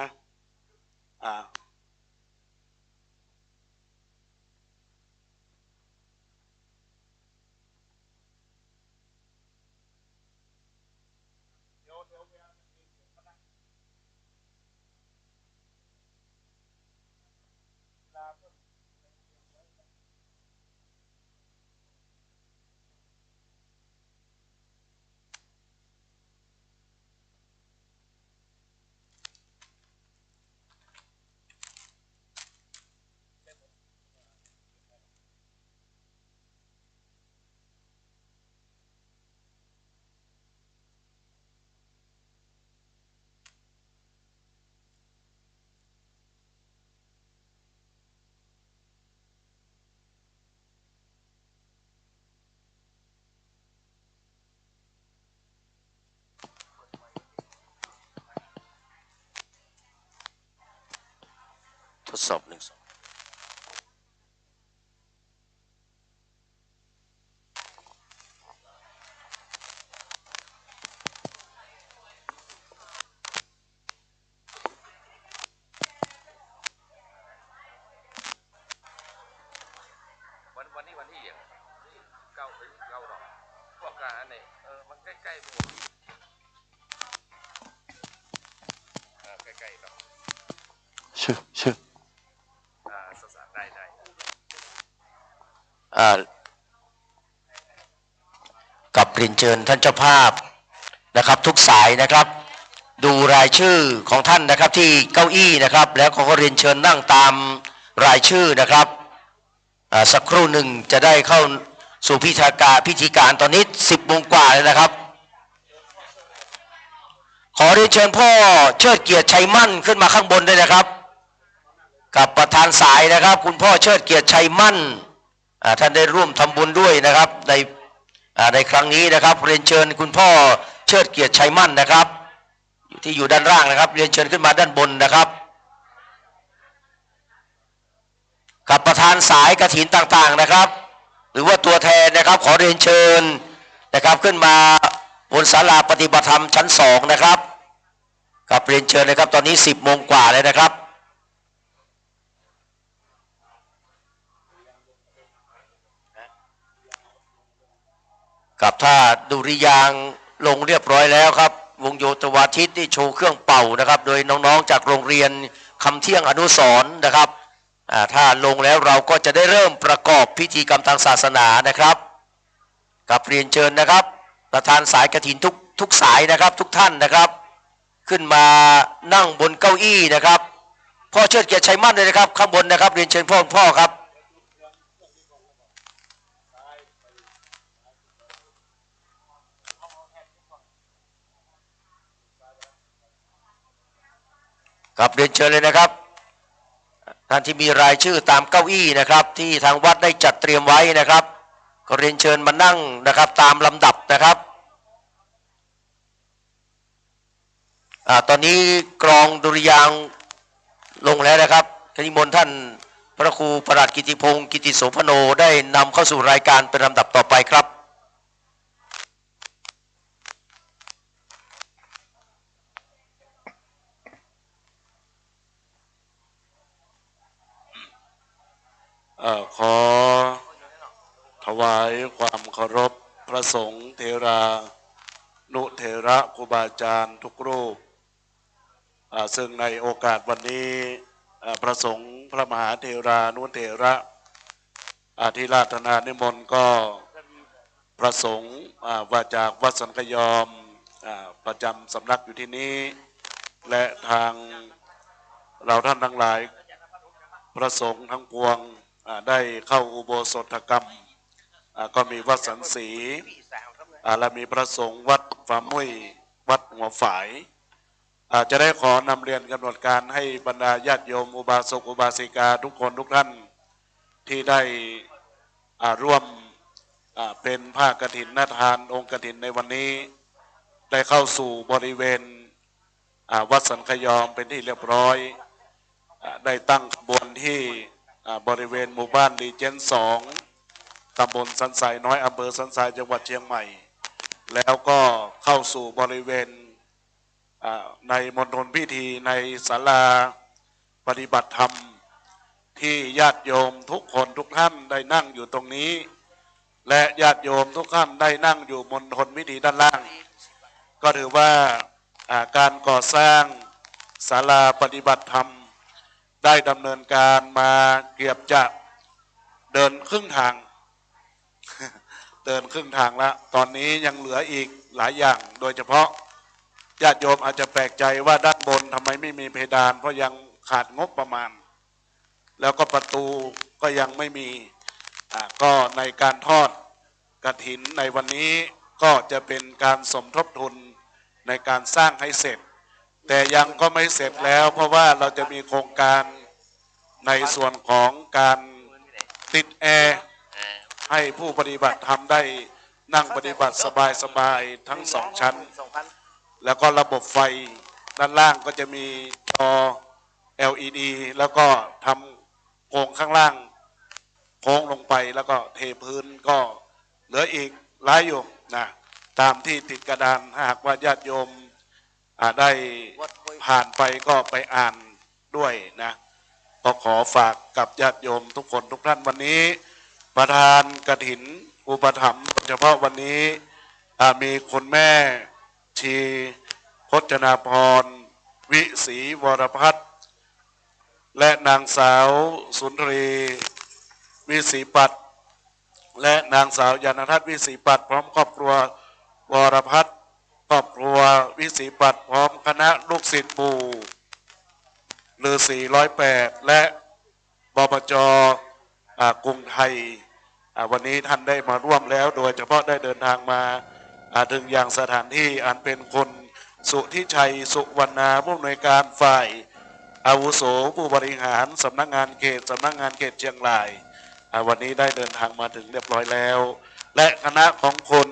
ทดสอบ1 2วันนี้เก้าหรอกพวกการเนี่ยมันใกล้ๆหมดใกล้ๆหรอกชื่อได้กับเรียนเชิญท่านเจ้าภาพนะครับทุกสายนะครับดูรายชื่อของท่านนะครับที่เก้าอี้นะครับแล้วก็เรียนเชิญนั่งตามรายชื่อนะครับสักครู่หนึ่งจะได้เข้าสู่พิธีการตอนนี้10 โมงกว่าเลยนะครับขอเรียนเชิญพ่อเชิดเกียรติชัยมั่นขึ้นมาข้างบนด้วยนะครับกับประธานสายนะครับคุณพ่อเชิดเกียรติชัยมั่นท่านได้ร่วมทำบุญด้วยนะครับในครั้งนี้นะครับเรียนเชิญคุณพ่อเชิดเกียรติชัยมั่นนะครับที่อยู่ด้านล่างนะครับเรียนเชิญขึ้นมาด้านบนนะครับกับประธานสายกฐินต่างๆนะครับหรือว่าตัวแทนนะครับขอเรียนเชิญนะครับขึ้นมาบนศาลาปฏิบัติธรรมชั้น2นะครับกับเรียนเชิญนะครับตอนนี้10 โมงกว่าเลยนะครับกับถ้าดุริยางลงเรียบร้อยแล้วครับวงโยธวาทิตที่โชว์เครื่องเป่านะครับโดยน้องๆจากโรงเรียนคำเที่ยงอนุสรณ์นะครับถ้าลงแล้วเราก็จะได้เริ่มประกอบพิธีกรรมทางศาสนานะครับกับเรียนเชิญนะครับประธานสายกฐินทุกสายนะครับทุกท่านนะครับขึ้นมานั่งบนเก้าอี้นะครับพ่อเชิดเกียรติชัยมั่นเลยนะครับข้างบนนะครับเรียนเชิญพ่อครับครับเรียนเชิญเลยนะครับท่านที่มีรายชื่อตามเก้าอี้นะครับที่ทางวัดได้จัดเตรียมไว้นะครับก็เรียนเชิญมานั่งนะครับตามลำดับนะครับตอนนี้กรองดุริยางค์ลงแล้วนะครับนิมนต์ท่านพระครูประหลัดกิติพงศ์กิติโสพโนได้นำเข้าสู่รายการเป็นลำดับต่อไปครับขอถวายความเคารพพระสงฆ์เถรานุเถระครูบาอาจารย์ทุกรูปซึ่งในโอกาสวันนี้พระสงฆ์พระมหาเถรานุเถระที่ราชนานิมนต์ก็ประสงค์ว่าจากวัดสันกยอมประจำสำนักอยู่ที่นี้และทางเราท่านทั้งหลายพระสงฆ์ทั้งปวงได้เข้าอุโบสถกรรมก็มีวัดสันศรีและมีพระสงฆ์วัดฝ่ามุ้ยวัดหัวฝายจะได้ขอนำเรียนกำหนดการให้บรรดาญาติโยมอุบาสกอุบาสิกาทุกคนทุกท่านที่ได้ร่วมเป็นผ้ากฐินนาทานองค์กฐินในวันนี้ได้เข้าสู่บริเวณวัดสันขยอมเป็นที่เรียบร้อยได้ตั้งขบวนที่บริเวณหมู่บ้านรีเจน2ตำบลสันทรายน้อยอำเภอสันทรายจังหวัดเชียงใหม่แล้วก็เข้าสู่บริเวณในมณฑลพิธีในศาลาปฏิบัติธรรมที่ญาติโยมทุกคนทุกท่านได้นั่งอยู่ตรงนี้และญาติโยมทุกท่านได้นั่งอยู่มณฑลพิธีด้านล่างก็ถือว่าการก่อสร้างศาลาปฏิบัติธรรมได้ดำเนินการมาเกือบจะเดินครึ่งทาง เดินครึ่งทางแล้วตอนนี้ยังเหลืออีกหลายอย่างโดยเฉพาะญาติโยมอาจจะแปลกใจว่าด้านบนทำไมไม่มีเพดานเพราะยังขาดงบประมาณแล้วก็ประตูก็ยังไม่มีก็ในการทอดกฐินในวันนี้ก็จะเป็นการสมทบทุนในการสร้างให้เสร็จแต่ยังก็ไม่เสร็จแล้วเพราะว่าเราจะมีโครงการในส่วนของการติดแอร์ให้ผู้ปฏิบัติธรรมได้นั่งปฏิบัติสบายๆทั้ง2 ชั้นแล้วก็ระบบไฟด้านล่างก็จะมีจอ LED แล้วก็ทำโครงข้างล่างโค้งลงไปแล้วก็เทพื้นก็เหลืออีกหลายอยู่นะตามที่ติดกระดานหากว่าญาติโยมได้ผ่านไปก็ไปอ่านด้วยนะก็ขอฝากกับญาติโยมทุกคนทุกท่านวันนี้ประธานกฐินอุปถัมภ์เฉพาะวันนี้มีคุณแม่ชีพจนาพรวิศรีวรพัฒน์และนางสาวสุนทรีวิศรีปัตย์และนางสาวยานทัศน์วิศรีปัตย์พร้อมครอบครัววรพัฒน์ครอบครัววิศรีปัตย์พร้อมคณะลูกศิษย์ปู่ฤาษี108และบปจ.กรุงไทยวันนี้ท่านได้มาร่วมแล้วโดยเฉพาะได้เดินทางมาถึงอย่างสถานที่อันเป็นคนสุทธิชัยสุวรรณาผู้อำนวยการฝ่ายอาวุโสผู้บริหารสำนักงานเขตเชียงรายวันนี้ได้เดินทางมาถึงเรียบร้อยแล้วและคณะของคน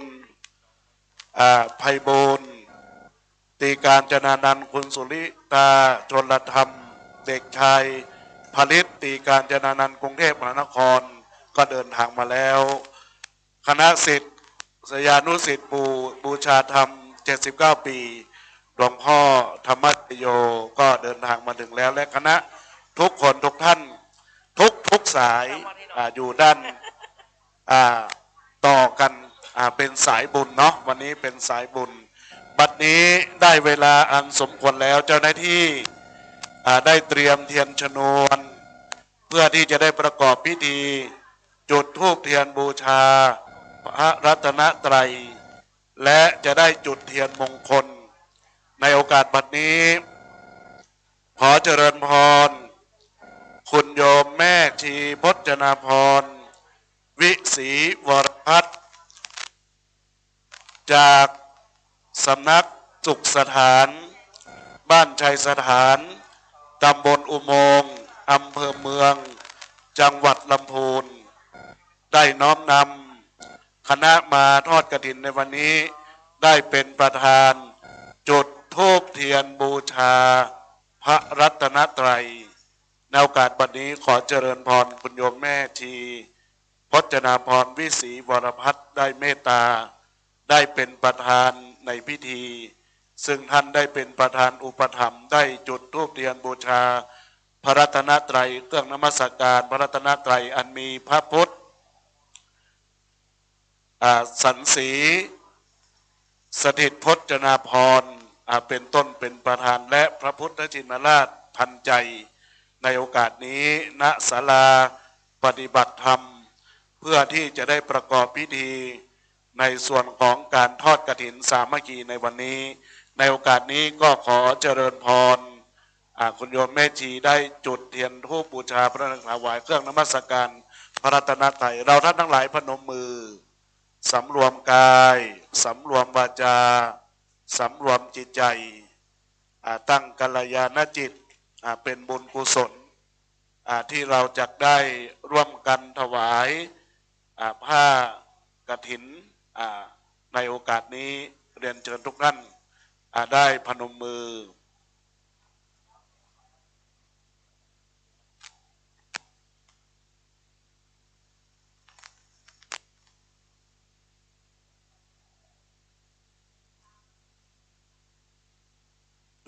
ไพบูลย์ตีการจนานันท์คุณสุริตาชลธรรมเด็กชายผลิตตีการจนานันท์กรุงเทพมหานครก็เดินทางมาแล้วคณะศิษย์สยานุศิษย์บูชาธรรม79ปีหลวงพ่อธรรมชโยก็เดินทางมาถึงแล้วและคณะทุกคนทุกท่านทุกสายอยู่ด้านต่อกันเป็นสายบุญเนาะวันนี้เป็นสายบุญบัดนี้ได้เวลาอันสมควรแล้วเจ้าหน้าที่ได้เตรียมเทียนชนวนเพื่อที่จะได้ประกอบพิธีจุดธูปเทียนบูชาพระรัตนตรัยและจะได้จุดเทียนมงคลในโอกาสบัดนี้ขอเจริญพรคุณโยมแม่ชีพจนาพรวิศรีวรพัฒน์จากสำนักสุขสถานบ้านชัยสถานตำบลอุโมงค์อำเภอเมืองจังหวัดลำพูนได้น้อมนำคณะมาทอดกฐินในวันนี้ได้เป็นประธานจุดธูปเทียนบูชาพระรัตนตรัยในโอกาสบัดนี้ขอเจริญพรคุณโยมแม่ชีพจนาพรวิศรีวรพัฒน์ได้เมตตาได้เป็นประธานในพิธีซึ่งท่านได้เป็นประธานอุปถัมภ์ได้จุดธูปเทียนบูชาพระรัตนตรัยเครื่องนมัสการพระรัตนตรัยอันมีพระพุทธสันสีสถิตพจนาพรเป็นต้นเป็นประธานและพระพุทธชินราชทันใจในโอกาสนี้ณศาลาปฏิบัติธรรมเพื่อที่จะได้ประกอบพิธีในส่วนของการทอดกฐินสามัคคีในวันนี้ในโอกาสนี้ก็ขอเจริญพรคุณโยมแม่ชีได้จุดเทียนธูปบูชาพระถวายเครื่องนมัสการพระรัตนตรัยเราท่านทั้งหลายพนมมือสำรวมกายสำรวมวาจาสำรวมจิตใจตั้งกัลยาณจิตเป็นบุญกุศลที่เราจะได้ร่วมกันถวายผ้ากฐินในโอกาสนี้เรียนเชิญทุกท่านได้พนมมือ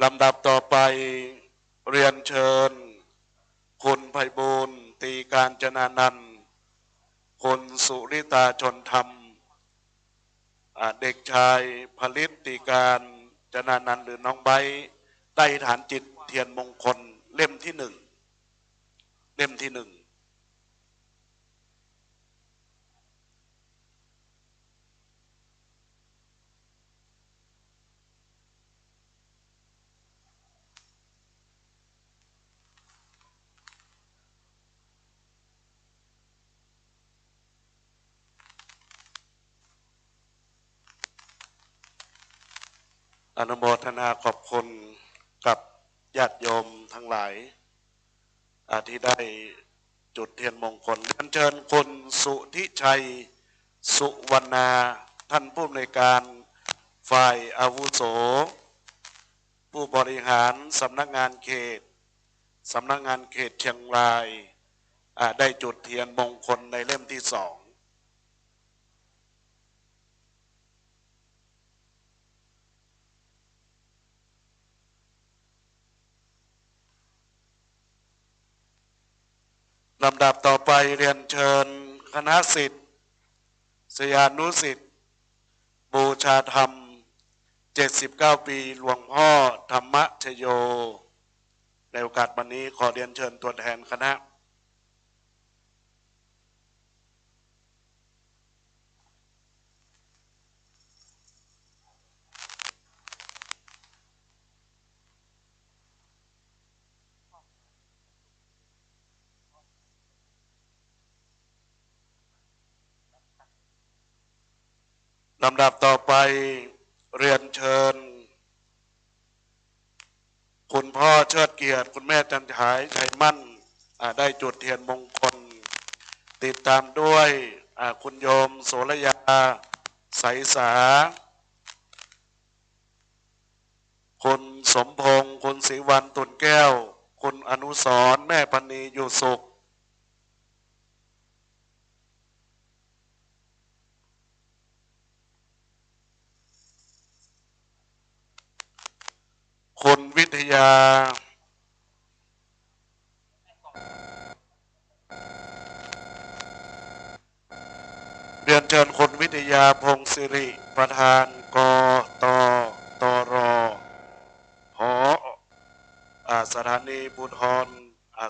ลำดับต่อไปเรียนเชิญคุณไพบูลย์ตีการจนานันท์คุณสุริตาชนธรรมเด็กชายผลิตตีการจนานันท์หรือน้องไบร์ทได้ฐานจิตเทียนมงคลเล่มที่1อนุโมทนาขอบคุณกับญาติโยมทั้งหลายที่ได้จุดเทียนมงคลเรียนเชิญคุณสุทธิชัยสุวรรณาท่านผู้อำนวยการฝ่ายอาวุโสผู้บริหารสำนักงานเขต สำนักงานเขตเชียงรายได้จุดเทียนมงคลในเล่มที่2ลำดับต่อไปเรียนเชิญคณะศิษย์ศิษยานุศิษย์บูชาธรรม79 ปีหลวงพ่อธรรมชโยในโอกาสวันนี้ขอเรียนเชิญตัวแทนคณะลำดับต่อไปเรียนเชิญคุณพ่อเชิดเกียรติคุณแม่จันฉายชัยมั่นได้จุดเทียนมงคลติดตามด้วยคุณโยมโสระยาใสสาคุณสมพงศ์คุณศรีวันตุนแก้วคุณอนุสรณ์แม่พณีอยู่สุขคุณวิทยาเรียนเชิญคุณวิทยาพงศิริประธานกตตรหอสถานีภูธร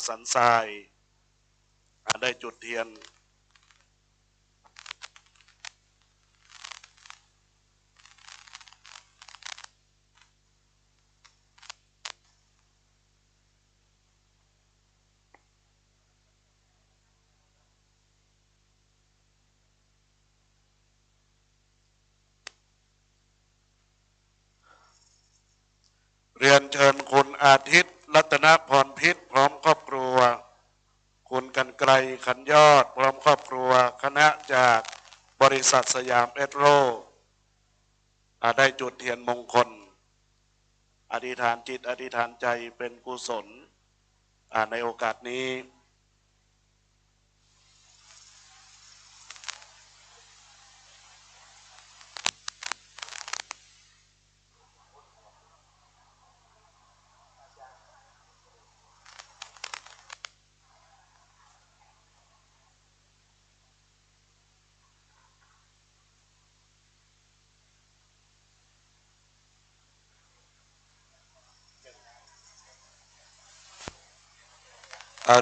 สันทรายได้จุดเทียนเรียนเชิญคุณอาทิตย์รัตนพรพิษพร้อมครอบครัวคุณกันไกรขันยอดพร้อมครอบครัวคณะจากบริษัทสยามเอสโรได้จุดเทียนมงคลอธิษฐานจิตอธิษฐานใจเป็นกุศลในโอกาสนี้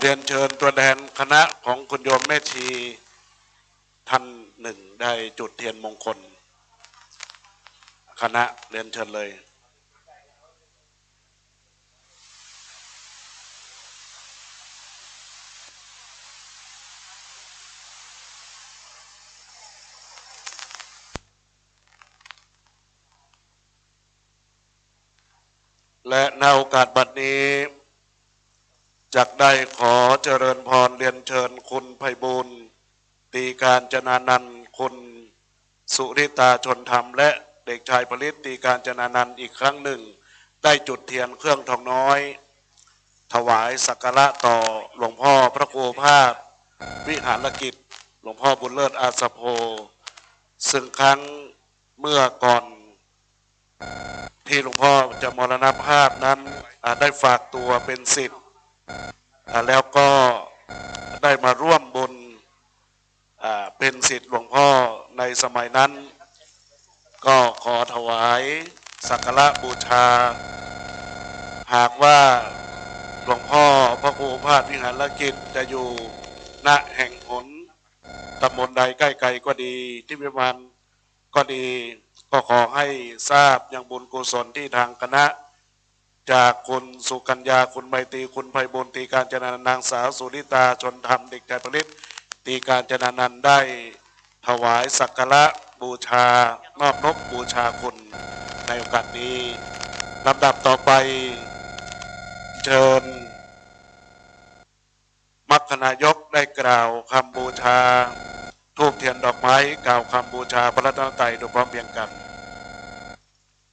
เรียนเชิญตัวแทนคณะของคุณโยมแม่ชีท่านหนึ่งได้จุดเทียนมงคลคณะเรียนเชิญเลยและในโอกาสบัดนี้จักได้ขอเจริญพรเรียนเชิญคุณไพบูลย์ตีการจนานันท์คุณสุริตาชนธรรมและเด็กชายผลิตตีการจนานันท์อีกครั้งหนึ่งได้จุดเทียนเครื่องทองน้อยถวายสักการะต่อหลวงพ่อพระครูภาควิหารกิจหลวงพ่อบุญเลิศอาสโพซึ่งครั้งเมื่อก่อนที่หลวงพ่อจะมรณภาพนั้นได้ฝากตัวเป็นศิษย์แล้วก็ได้มาร่วมบุญเป็นศิษย์หลวงพ่อในสมัยนั้นก็ขอถวายสักการะบูชาหากว่าหลวงพ่อพระครูภาควิหารกิจจะอยู่ณแห่งหนตำบลใดใกล้ไกลก็ดีที่พิมานก็ดีก็ขอให้ทราบอย่างบุญกุศลที่ทางคณะจากคุณสุกัญญาคุณไมตรีคุณไพบูลย์ตีการจนานันท์นางสาวสุริตาชนธรรมเด็กชายผลิตตีการจนานันท์ได้ถวายสักการะบูชานอบนบบูชาคุณในโอกาสนี้ลำดับต่อไปเชิญมัคคณายกได้กล่าวคำบูชาธูปเทียนดอกไม้กล่าวคำบูชาพระรัตนตรัยโดยพร้อมเพรียงกัน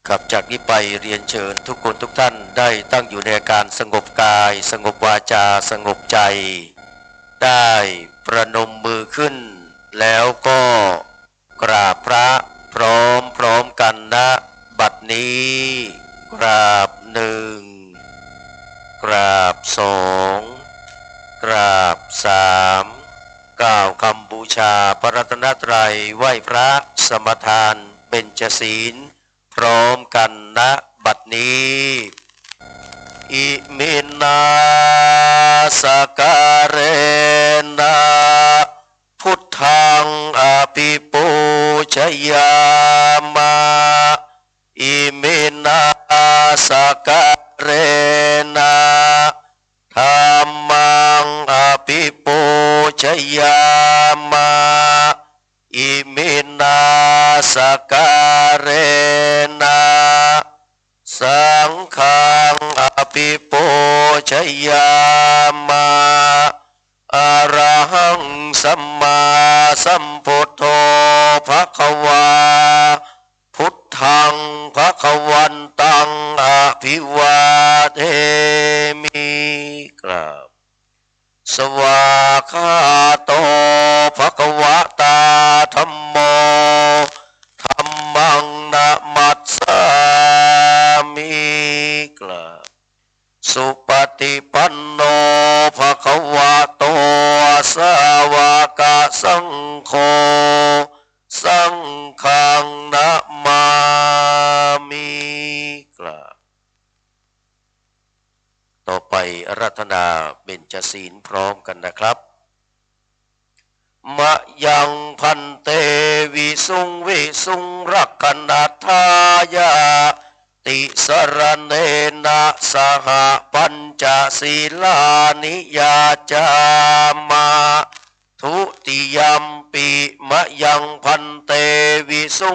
ครับจากนี้ไปเรียนเชิญทุกคนทุกท่านได้ตั้งอยู่ในอาการสงบกายสงบวาจาสงบใจได้ประนมมือขึ้นแล้วก็กราบพระพร้อมกันนะบัดนี้กราบหนึ่งกราบสองกราบสามกล่าวคำบูชาพระรัตนตรัยไหว้พระสมทานเบญจศีลพร้อมกันนะบัดนี้อิมินาสการเรนะพุทธังอภิปูชยามะอิมินาสการเรนะธัมมังอภิปูชยามะอิมินาสการเรนะสังฆังอภิปูชยามะอะระหังสัมมาสัมพุทโธภควาพุทธังภควันตังอภิวาเทมิกราบสวากขาโตภควตาธัมโมธัมมังนะมัสสามิกราบสุปฏิปันโนภควโตสาวกสังโฆสังฆังนะมามิกราบต่อไปอาราธนาเบญจศีลพร้อมกันนะครับมะยังพันเตวิสุงรักขณัฏฐายาติสรเนนะสหปัญจศีลานิยาจามะทุติยัมปิมะยังพันเตวิสุ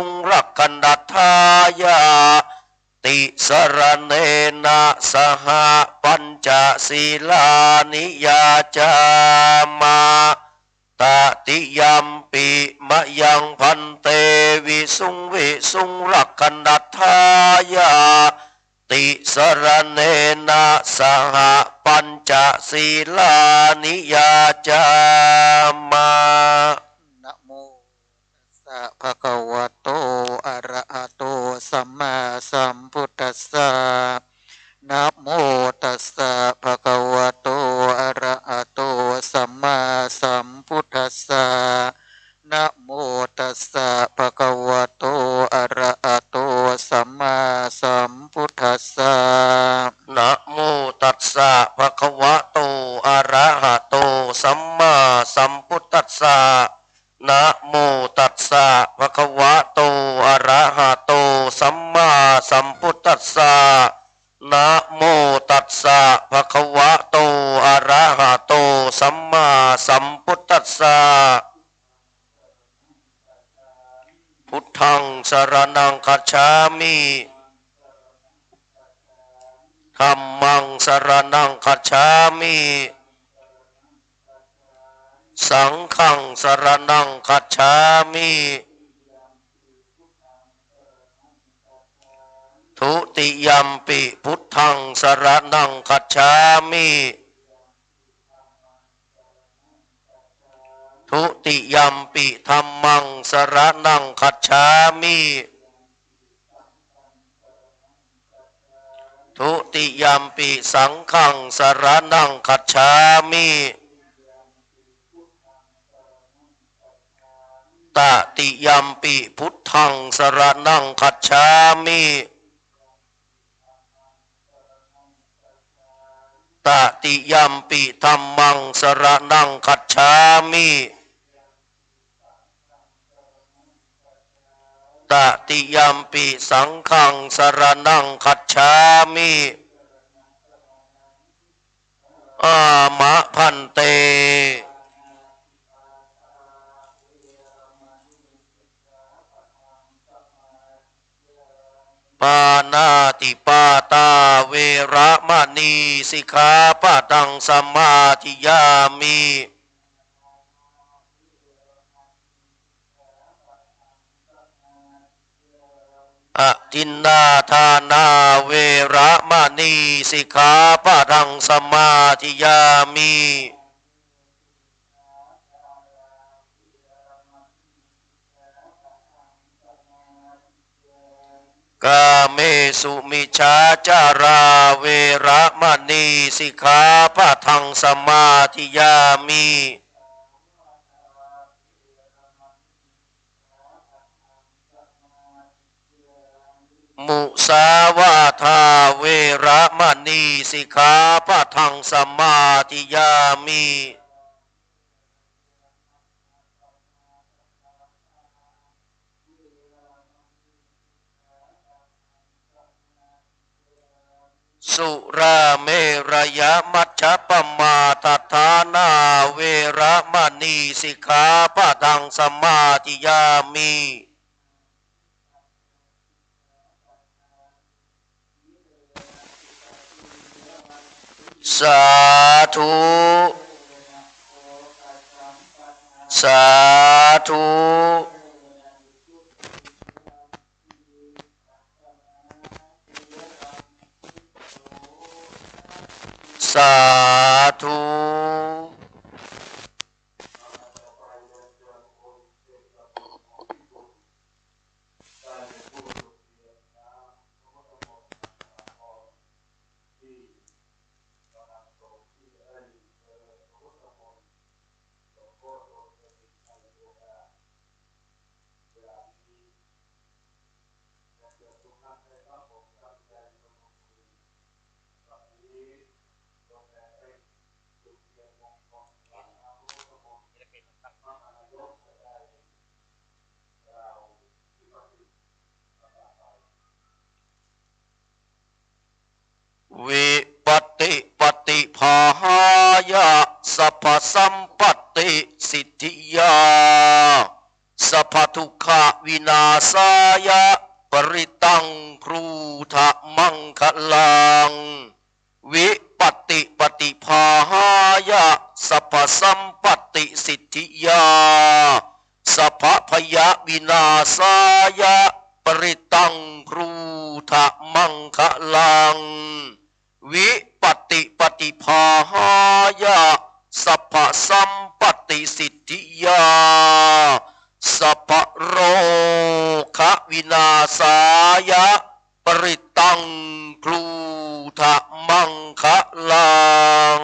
งรักขณัฏฐายาติสรเนนะสหปัญจศีลานิยาจามะตติยัมปิมะยังพันเตวิสุงรักขณัฏฐายาติสรเนนะสหปัญจศีลานิยาจามะนะโมตัสสะภะคะวะโตอะระหะโตสัมมาสัมพุทธัสสะนะโมตัสสะภะคะวะโตอะระหะโตสัมมาสัมพุทธัสสะนะโมตัสสะภะคะวะโตอะระหะโตสัมมาสัมพุทธัสสะนะโมตัสสะภะคะวะโตอะระหะโตสัมมาสัมพุทธัสสะนะโมตัสสะภะคะวะโตอะระหะโตสัมมาสัมพุทธัสสะนะโมตัสสะภะคะวะโตอะระหะโตสัมมาสัมพุทธัสสะพุทธังสรณังคัจฉามิธัมมังสรณังคัจฉามิสังฆังสรณังคัจฉามิทุติยัมปิพุทธังสรณังคัจฉามิทุติยัมปิธัมมังสรณังคัจฉามิทุติยัมปิสังฆังสรณังคัจฉามิตติยัมปิพุทธังสรณังคัจฉามิตติยัมปิธัมมังสรณังคัจฉามิตติยัมปิสังฆังสรณังคัจฉามิอามะพันเตปานาติปาตาเวระมณีสิกขาปะทังสมาธิยามิอ ทินนาทานาเวระมณีสิกขาปะทังสมาธิยามิกาเมสุมิชาจาราเวระมณีสิกขาปะทังสมาธิยามิมุสาวาทาเวระมณีสิกขาปะทังสมาธิยามิสุราเมรยมัชฌปมาทฐานาเวระมณีสิกขาปะทังสมาธิยามิสาธุสาธุสาธุวิปติปฏิภาหายะสัพพสัมปติสิทธิยาสัพพทุกขวินาศายะปริตังครูทะมังคลังวิปติปฏิภาหายะสัพพสัมปติสิทธิยาสัพพพยวินาศายะปริตังครูทะมังคลังวิปติปฏิภาหายะสัพพสัมปติสิทธิยาสัพพโรคะวินาศายะปริตังครูทะมังคลัง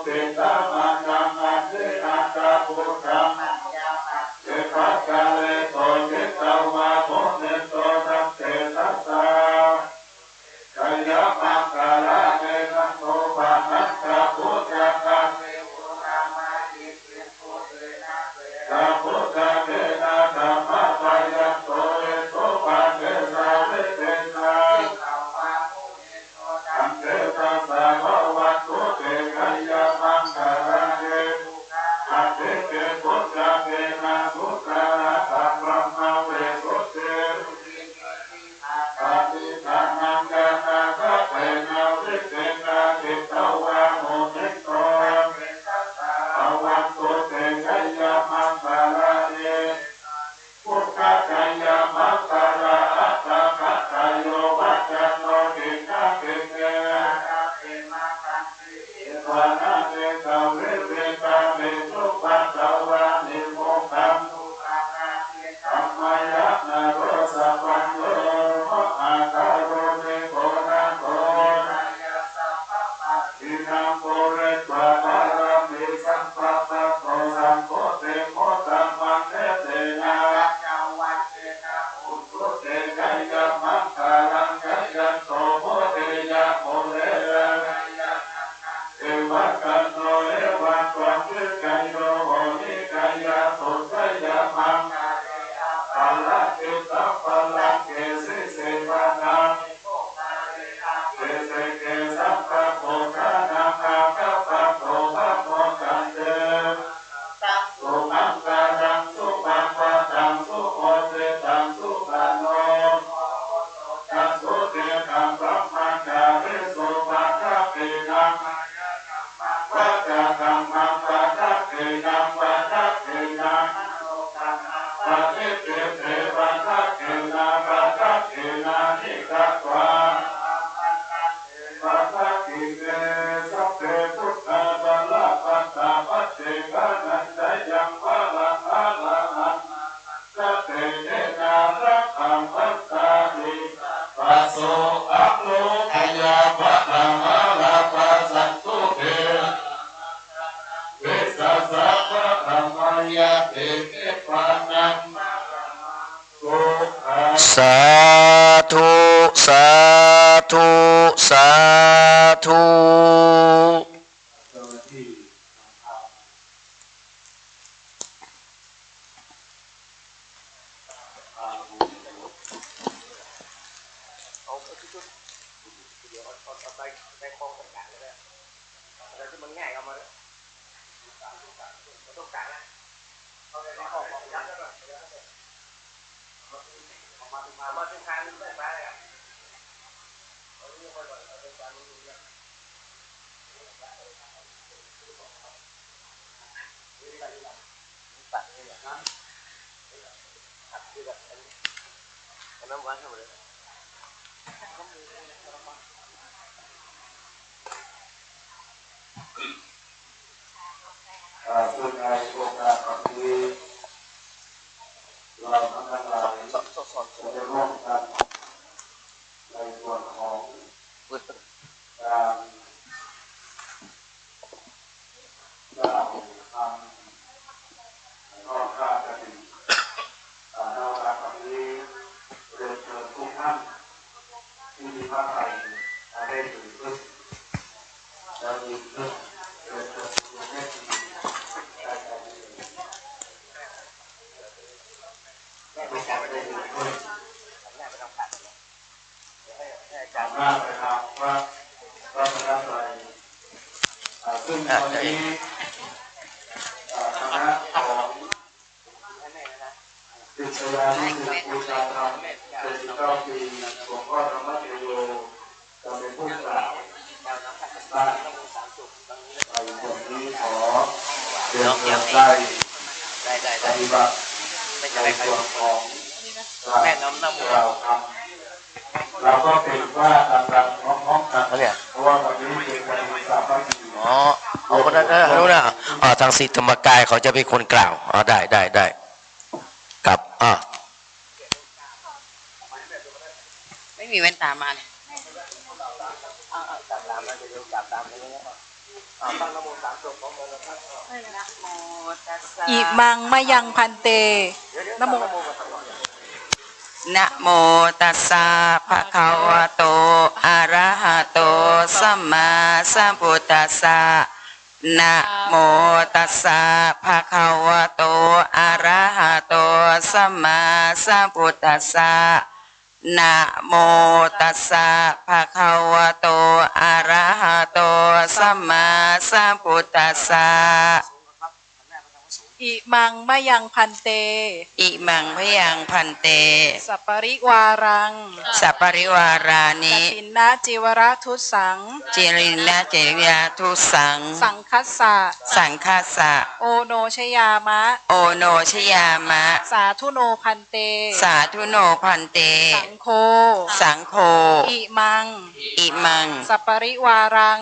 เป็นตามานังอันเตอาตาปุถังเกปัจจาเลโตเกตาวาโมเนโตทัพเตทัสสะกายมังคาลาเนนันโตปานัสสะพุทธังตาพุทธะเทนะธรรมะปายันโตเอโตปะเทสาเวเตนะอันเตตัสสะภะวะโตเตกายมังคาลาเนอะเตเกพุทธะเทนะพุทธะตัมรัมมะเวโสเตอาทิตานังกานาคาเตนะวิเตนะทิตาวะโมเนโตภะวันโตเตกายมังคาลาเนพุทธกายมังคาลาอัตตะคัตตาโยวัจจโนตินะเกเตวานาเตตาเวเวตาเมตุปัตตวานิโมขังธัมมายะนาโรสัพพันโตมะอาคาโรเนโกนาโกอินังโกเรตวะปารามิสัมปัปปะโตสังโฆเตโมตัมมังเนเตนะอุตุเตกายมังคาลังกายโตโมเตยะโมเรเอวะกันโนเอวะกวังเกกายโยโหนิกายะโตกายมังปะละเกตัปปะละเกสิเสปะนังเกเสเกสัพพะโพธานังอาคัปปะโตภะโมกันเตสุมังคารังสุปังปะตังสุโอเตตังสุปะโนตัสสุเตตังสัมมาจาริสุปะทะเกนังวัจจะมังปะทะเกนังปะทะเกนังปะเทเตเทปะทะเกนังปะทะเกนังนิกัตวาปะทะกิเตสัพเพพุทธะบาลปัตตาปัจเจกานันจยังวะลังอาลังสัพเพเนนารักขังพัตตาติปัสโสอัปโลกยาปะตังอาลาปัสสันตุเตเวสัสสะปะธัมมายะเตเกปานังสุขัง สาธุสาธุสาธุ เจ้าหน้าที่ซึ่งในโครงการนี้เราทั้งหลายจะร่วมกันในส่วนของการกล่าวคำนอกราชกิจนอกราชนี้เรียนเชิญทุกท่านที่มีพระทัยได้ถือขึ้นและยืนขึ้นเรียนเชิญทุกท่านหน้าไปทางพระรัตนตรัยซึ่งวันนี้คณะของศิษยานุศิษย์บูชาธรรม79 ปีหลวงพ่อธรรมชโยจะเป็นผู้กล่าวได้ในส่วนนี้ขอเรียนเชิญได้ปฏิบัติในส่วนของการกล่าวคำเราก็เป็นว่าต่างๆพร้อมๆกันเพราะว่าวันนี้เป็นวันสามัคคี เอาคนนั้นรู้นะทางศิษย์ธรรมกายเขาจะเป็นคนกล่าวได้ครับไม่มีแว่นตามา อิมังมะยังพันเตนะโมนะโมตัสสะภะคะวะโตอะระหะโตสัมมาสัมพุทธัสสะนะโมตัสสะภะคะวะโตอะระหะโตสัมมาสัมพุทธัสสะนะโมตัสสะภะคะวะโตอะระหะโตสัมมาสัมพุทธัสสะอิมังมะยังพันเตอิมังพยังพันเตสัปปริวารังสัปปริวารานิ กฐินนะจิวรทุสังจิรินะเจริยาทุสังสังคัสสะสังคาสะโอโนชยามะโอโนชยามะสาธุโนพันเตสาธุโนพันเตสังโฆสังโฆอิมังอิมังสัปปริวารัง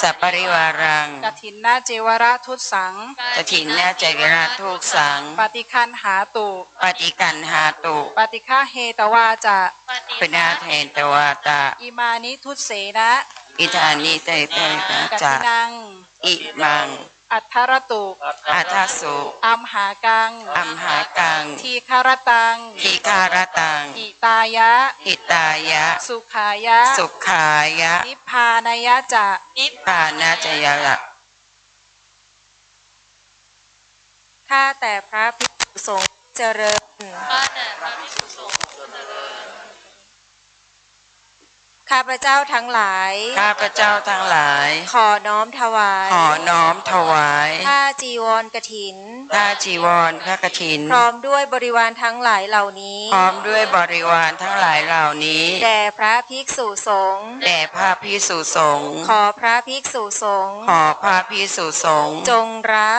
สัปปริวารังกฐินนะจิวรทุสังกฐินนะเจริยาทุสังปฏิคันหาตุปฏิกันหาตุปฏิฆาเหตวาจะปนาเทนตวาตาอิมานิทุเสนะอิธานิเตเตนะจะอิมังอัทธรตุอัทธสุอัมหากังอัมหากังทีคารตังทีคารตังหิตายะหิตายะสุขายะสุขายะนิพพานายะจะนิพพานะจยะละข้าแต่พระภิกษุสงฆ์เจริญข้าพเจ้าทั้งหลายข้าพเจ้าทั้งหลายขอน้อมถวายขอน้อมถวายผ้าจีวรกฐินผ้าจีวรพระกฐินพร้อมด้วยบริวารทั้งหลายเหล่านี้พร้อมด้วยบริวารทั้งหลายเหล่านี้แด่พระภิกษุสงฆ์แด่พระภิกษุสงฆ์ขอพระภิกษุสงฆ์ขอพระภิกษุสงฆ์จงรั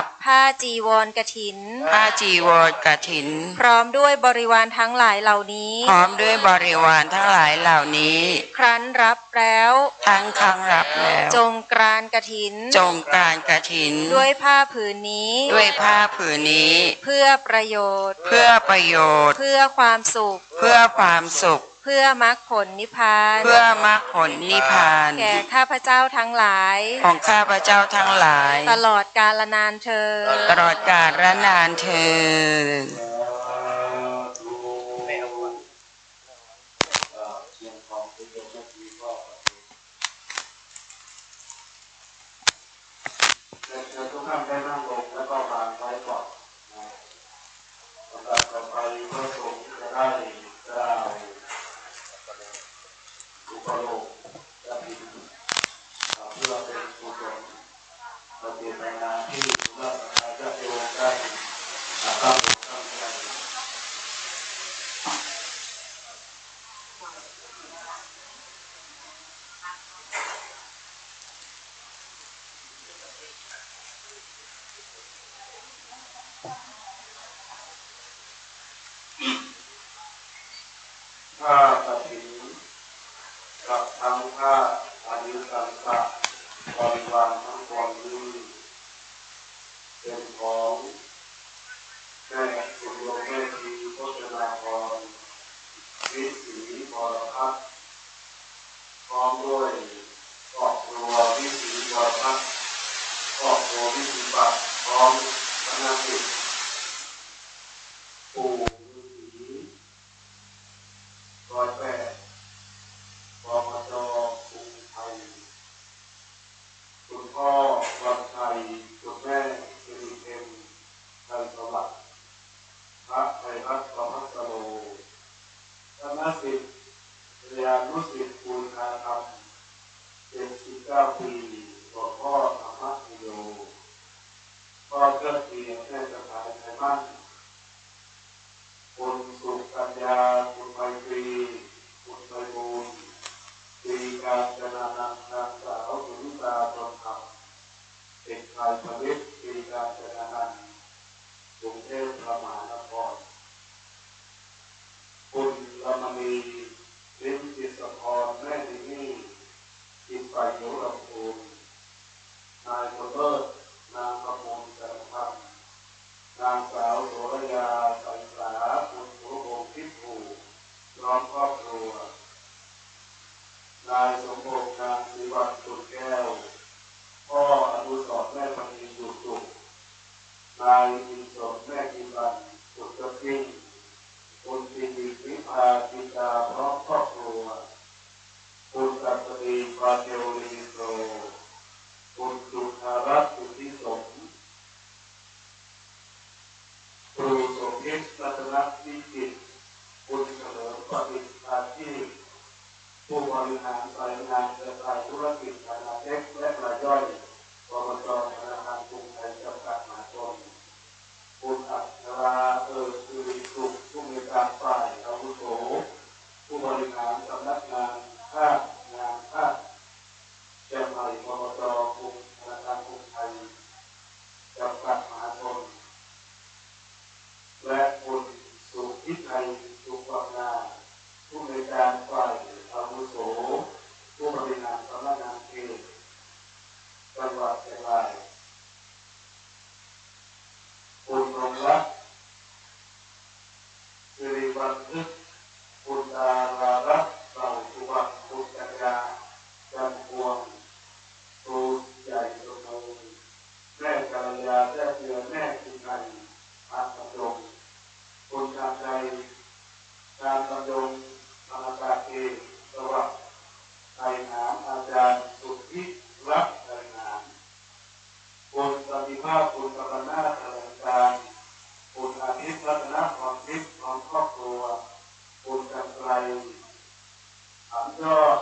บผ้าจีวรกฐินผ้าจีวรกฐินพร้อมด้วยบริวารทั้งหลายเหล่านี้พร้อมด้วยบริวารทั้งหลายเหล่านี้ครั้นรับแล้วทั้งครั้งรับแล้วจงกรานกฐินจงกรานกฐินด้วยผ้าผืนนี้ด้วยผ้าผืนนี้เพื่อประโยชน์เพื่อประโยชน์เพื่อความสุขเพื่อความสุขเพื่อมรรคผลนิพพานเพื่อมรรคผลนิพพานแก่ข้าพเจ้าทั้งหลายของข้าพเจ้าทั้งหลายตลอดกาลนานเทอญตลอดกาลนานเทอญทุกท่านได้นั่งลงแล้วก็วางไว้ก่อนสำหรับต่อไปพระสงฆ์จะได้กล่าวอุปโลกจะพิมพ์เพื่อเป็นกุศลเราเจตนาที่ว่าจะโยงได้นะครับผ้ากฐินกับทั้งผ้าอายุสังฆะบริวารทั้งปวงนี้เป็นของแม่คุณโยมแม่ทีโภชนาภรณ์วิสีบรพัฒน์พร้อมด้วยครอบครัววิสีบรพัฒน์ครอบครัววิสีบัตรพร้อมคณะศิษย์ปู่ฤาษีร้อยแปดปมจ.กรุงไทยคุณพ่อวันชัยคุณแม่สิริเพ็ญไทยสวัสดิ์พระไพรัตน์ประภัสโรคณะศิษย์เรียนรู้ศิษย์ปุณาธรรม79 ปีหลวงพ่อธรรมชโยพ่อเกิดปีแม่สถานไทยมั่นคุณสุกัญญาคุณไมตรีคุณไพบูลย์ปีการจนานันท์นางสาวสุนิตาจนธรรมเด็กชายผลิตปีการจนานันท์กรุงเทพมหานครคุณลมณีลิ้มจิตรพรแม่ดินี่อินไปโยลำพูนนายบุญเลิศนางประมงแสงธรรมนางสาวโสรยาใสสาคุณโสพงษ์ทิพย์ภูพร้อมครอบครัวนายสมภพนางศิวัตรสุดแก้วพ นายอินทร์แม่กิบันสุตติคุณสิริวิภาปิตาพร้อมครอบครัวคุณกัปตีปาเจโอลิโตคุณจุฑารัตน์สุทธิสมครูสมคิดรัตนวิจิตรคุณเฉลิมประดิษฐ์อาชีพผู้บริหารสายงานเครือข่ายธุรกิจขนาดเล็กและรายย่อยบกจ.ธนาคารกรุงไทยจำกัดมหาชนคุณอัคราสิริสุขผู้มีการฝ่ายอาวุโสผู้บริหารสำนักงานภาคงานภาคเชียงใหม่บกจ.กรุงธนาคารกรุงไทยจำกัดมหาชนและคุณสุพิไทยสุวรรณาผู้ในการฝ่ายอาวุโสผู้บริหารสำนักงานเขตจังหวัดเชียงรายคุณรงรัตน์สิริวัฒน์คุณดารารัตน์เหล่าสุวรรณคุณกัญญาจันทร์พวงครูใหญ่สมุนแม่กัลยาแท้เจือแม่คุณไทยอาสยงคุณการใจการบรรยงธนาคารเอกสวัสดิ์ไทยหามอาจารย์สุทธิรัตน์ไทยหามคุณสันติภาพคุณกำลังหน้าแถลงการคุณอาทิตย์รัตนความคิดของครอบครัวคุณกันไกลอันยอด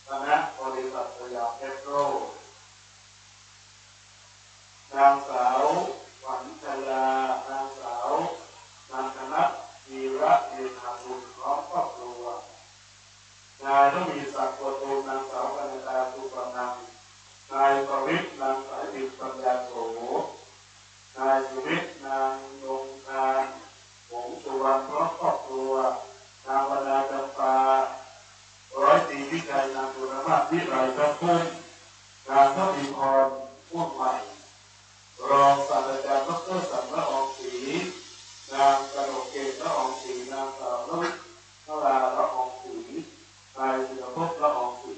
คณะบริษัทสยามเอสโรนางสาวขวัญชยานางสาวนันทนัทวีระเดชาบุญพร้อมครอบครัวนายทวีศักดิ์โกตูนางสาวกัญญาสุปนังนายประวิตรนางสายดิบปัญญาโสนายสุวิทย์นางดงการหงสุวรรณพร้อมครอบครัวนางวรรณาจำปาร้อยตรีวิชัยนางสุรมาศวิไลพระพุ่มนางทวีพรพูดใหม่รองศาสตราจารย์ดร.สัมละอองศรีนางกนกเกศละอองศรีนางสาวนวราละอองศรีนายศิรภพละอองศรี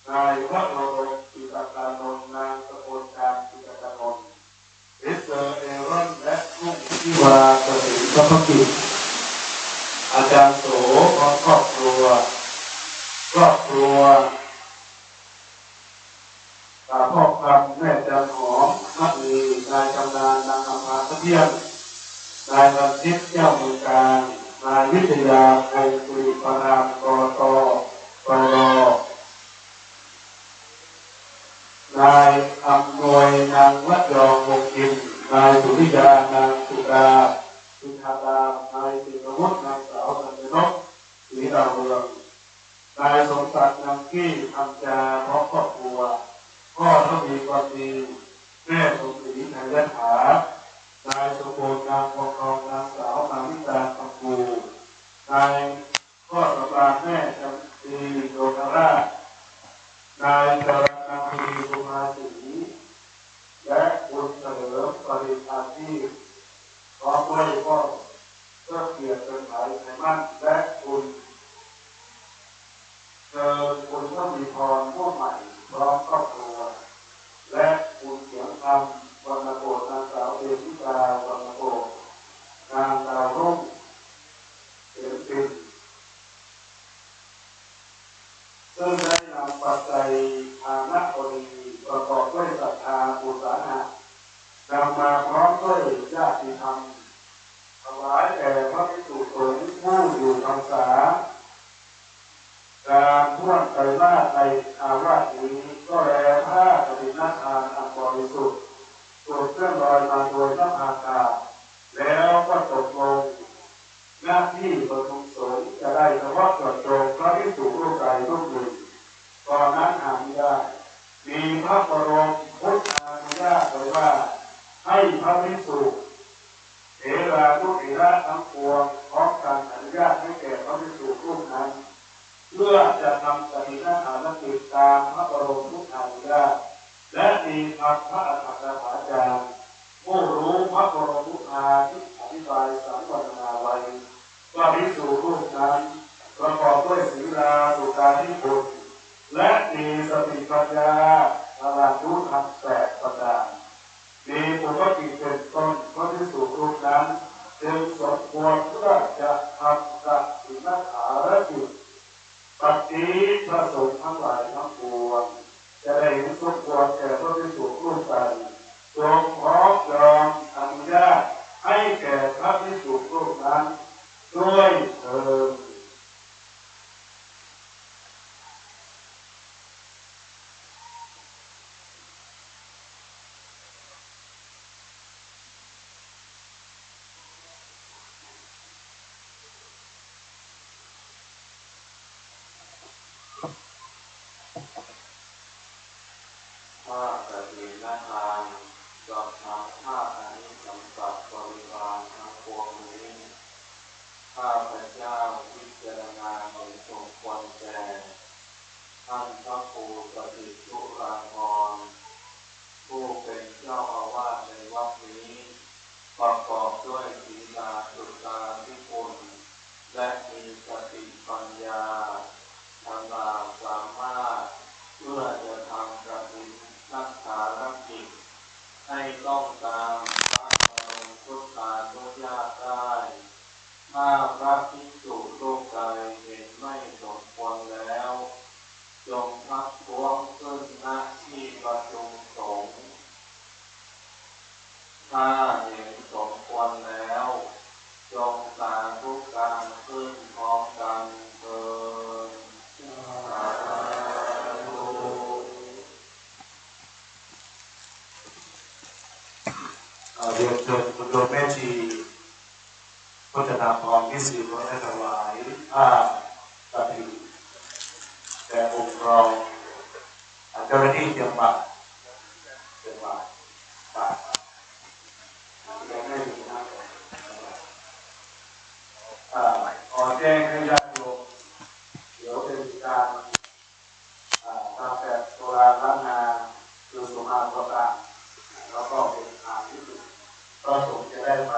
นายวโรดมกิตตานนท์นางสกลการกิตตานนท์เอสเตอร์เอรอนและรุ่งทิวาเกษมพระกิจอาจารย์โสพร้อมครอบครัวพ่อคำแม่จันหอมมัดมีนายกำนันนางอำมาเทียมนายบัณฑิตเจ้าเมืองการนายวิทยาคงสุริปนามกตปรนายอำนวยนางวัดยองวงกินนายสุริยานางสุดาสุธาดานายศิรวุฒินางสาวสัญญนกศรีดาวเรืองนายสมศักดิ์นางกี้คำจาพร้อมครอบครัวพ่อทวีความดีแม่สมศรีนายยถานายสมบูรณ์นางปกครองนางสาวนาวิตาคำภูนายพ่อสำราญแม่จันทรีโยธราชนายจรัญนางพีสุภาสีและคุณเฉลิมปริภาชีพพร้อมด้วยพ่อเพื่อเกียรติเป็นไทยในมั่นและคุณคุณทวีพรผู้ใหม่พร้อมครอบครัวและคุณเสียงคำวรรณโกฏนางสาวเอวิกาวรรณโกฏนางดาวรุ่งเสียงปิ่นซึ่งได้นำปัจจัยทางนักบริประกอบด้วยศรัทธาอุตสาหะนำมาพร้อมด้วยญาติธรรมถวายแด่พระภิกษุสงฆ์ผู้อยู่พรรษาการท่วมไตรมาสในอาวาสนี้ก็แลผ้าปฏิณทานอันบริสุทธิ์ตรวจเครื่องลอยมาโดยน้ำอากาศแล้วก็ตกลงหน้าที่ประชุมสงฆ์จะได้เฉพาะเจาะจงพระภิกษุรูปใดรูปหนึ่งตอนนั้นหาไม่ได้มีพระบรมพุทธานุญาตไว้ว่าให้พระภิกษุเถรานุเถระทั้งปวงพร้อมกันอนุญาตให้แก่พระภิกษุรูปนั้นเพื่อจะทำปฏิฆาณกิจตามพระบรมพุทธานุญาตและมีพระอัฏฐกถาจารย์ผู้รู้พระบรมพุทธาที่อธิบายสังวรณาไว้ว่าภิกษุรูปนั้นประกอบด้วยศีลาสุตาธิบุตรและมีสติปัญญาตลอดรู้ธรรม8 ประการ มีปกติเป็นต้นพระภิกษุรูปนั้นจึงสมควรเพื่อจะทำกับศีลภารกิจปัจจุพระสงฆ์ทั้งหลายทั้งปวงจะได้เห็นสมควรแก่พระภิกษุรูปใดทรงขอยอมอนุญาตให้แก่พระภิกษุรูปนั้นด้วยเถิดข้าแต่เองนั่งทานกับทางข้าอันนี้สำหรับบริวารทั้งปวงนี้ข้าพเจ้าพิจารณาในสมควรแก่ท่านพระครูปฏิทุราภรณ์ผู้เป็นเจ้าอาวาสในวัดนี้ประกอบด้วยศีลาสุตาภิคุณและมีสติปัญญาธรรมะสามารถเพื่อจะทำกฐินรักษากิจให้ต้องตามพระบรมพุทธานุญาตได้ถ้าพระภิกษุรูปใดเห็นไม่สมควรแล้วจงทักท้วงขึ้นณที่ประชุมสงฆ์ถ้าเห็นสมควรแล้วจงสาธุการขึ้นพร้อมกันเถิดสาธุ เรียนเชิญคุณโยมแม่ชีพุทธนาพรที่สิริวัฒน์ถวายผ้ากฐินแด่องค์รองเจ้าหน้าที่เตรียมบาตรยังไม่ถึงนะขอแจ้งให้ญาติโยมเดี๋ยวเป็นการทำแบบโบราณล้านนาคือสุภาพบุรุษแล้วก็เป็นทางที่พระสงฆ์จะได้ไป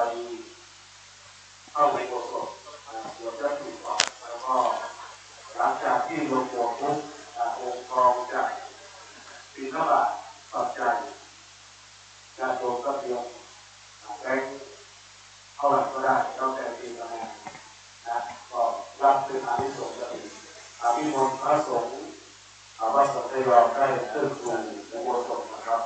เข้าในโบสถ์เดี๋ยวจะถูกออกแล้วก็หลังจากที่ลงหัวปุ๊บองค์กองจะปีนบาตปัจจัยญาติโยมก็เตรียมแบงค์เท่าไหร่ก็ได้แล้วแต่ปีละนะก็รับเป็นอานิสงส์จะดีอภิมนต์พระสงฆ์พระสงฆ์ได้ยอมได้ขึ้นสู่ในโบสถ์นะครับ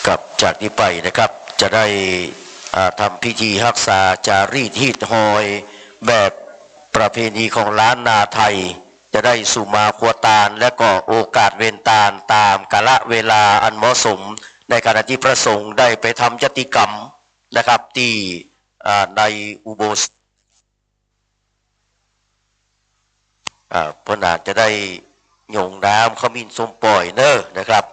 กับจากนี้ไปนะครับจะได้ทำพิธีรักษาจารีตฮีดหอยแบบประเพณีของล้านนาไทยจะได้สุมาครัวตาลและก็โอกาสเวนตาลตามกาลเวลาอันเหมาะสมในขณะที่พระสงฆ์ได้ไปทำยติกรรมนะครับที่ในอุโบสถเพื่อนอาจจะได้หย่งน้ำขมิ้นส้มปล่อยเนอะนะครับ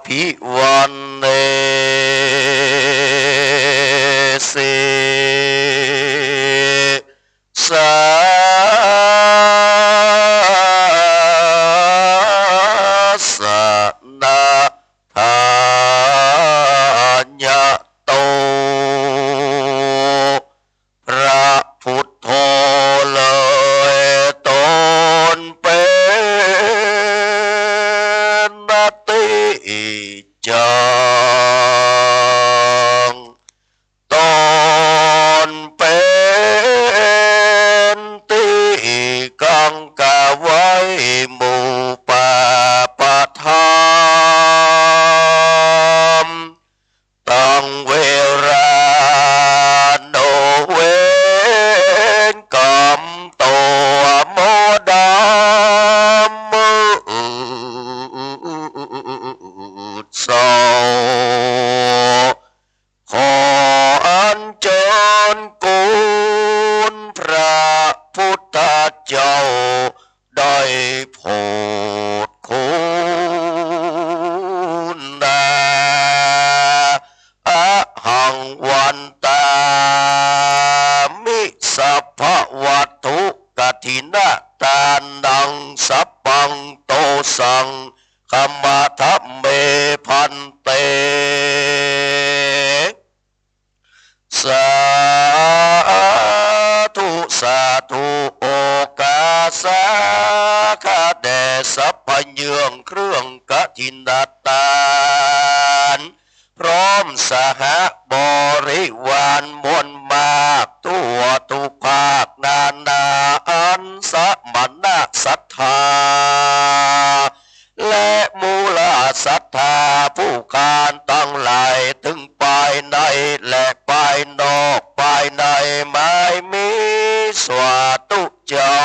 ภิวันเนสิสาสนาทายโตพระพุทโธเลยตนเป็นนาติจังตนเป็นติกังกะไว้หมู่ปาปะธรรมตั้งเวราโนเวนกรรมตัวโมดามโสขออัญเชิญกุลพระพุทธเจ้าได้โพดคุณนา พเยืองเครื่องกฐินทานพร้อมสหบริวารมวลมากตัวทุกภาคนานาอันสมณะศรัทธาและมูลศรัทธาผู้การตั้งหลายถึงภายในและภายนอกภายในไม่มีสวาตุเจ้า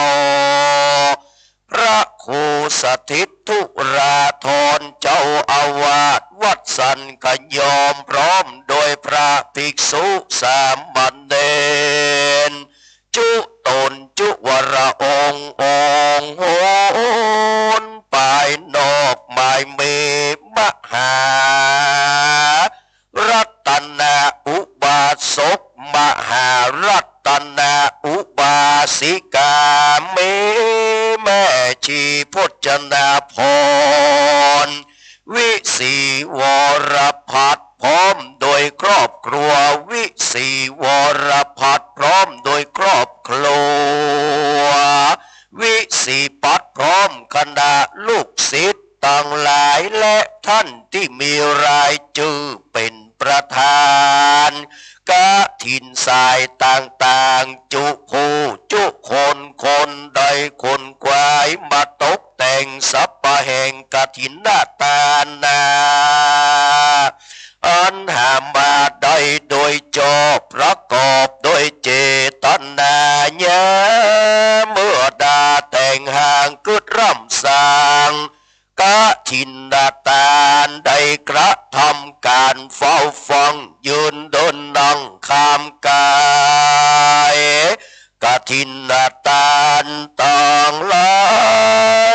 พระครูสถิตธุราธรเจ้าอาวาสวัดสันกยอมพร้อมโดยพระภิกษุสามเณรจุตนจุวรองค์โหนปลายนอกหมายเมมหารัตนาอุบาสกมหารัตนาอุบาสิกาเมแม่ชีพจนาพรวิสีวรพัฒน์พร้อมโดยครอบครัววิสีวรพัฒน์พร้อมโดยครอบครัววิสีพัฒน์พร้อมคณะลูกศิษย์ต่างหลายและท่านที่มีรายชื่อเป็นประธานกฐินสายต่างๆจุคู่จุคนใดคนกวายมาตกแต่งสัพพะแห่งกฐินทานนาอันหามาได้โดยจบประกอบโดยเจตนาญาเมื่อดาแต่งห่างกึดร่ำสร้างกฐินทานได้กระทำการเฝ้าฟังยืนเดินนั่งข้ามกายกฐินทานต่างหลา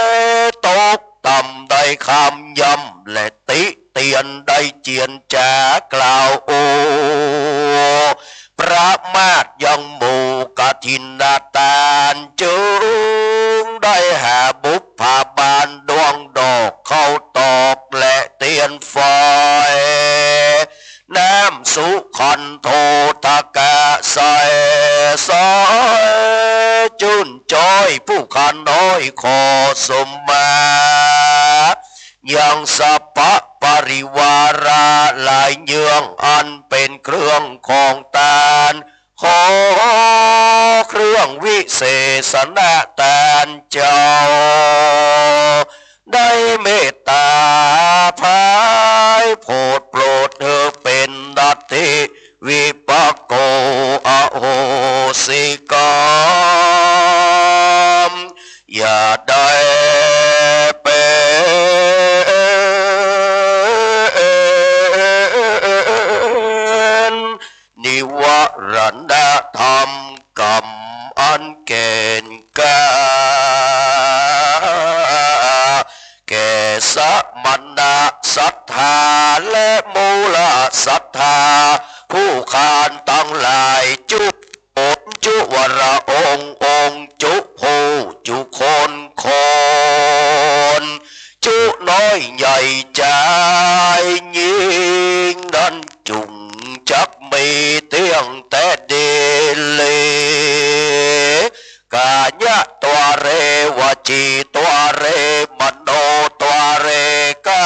ยตกต่ำได้คำย่ำและติเตียนได้เจียนจากล่าวโอประมาทยังหมู่กฐินทานจึงได้หาบุพภาบานดวงดอกเข้าตอกและเตียนฟอยน้ำสุขันโททกะใสซอยจุนจอยผู้ขันน้อยขอสมมายังสัพพะปริวาราหลายเยืองอันเป็นเครื่องของตานขอเครื่องวิเศษณะตานเจ้าได้เมตตาภายโปรดเธอเป็นดัตติวิปัสโกอโหสิกรรมอย่าได้เป็นนิวรณธรรมกรรมอันเก่งกาแก่สมณะศรัทธาและมูลศรัทธาผู้ขานตั้งหลายจุจุวรองค์จุผู้จุคนจุน้อยใหญ่ใจยิ่งนั้นจุงจักมีเตียงแต่เดเลกายะตัวเรวจีตัวเรมโนตัวเรกา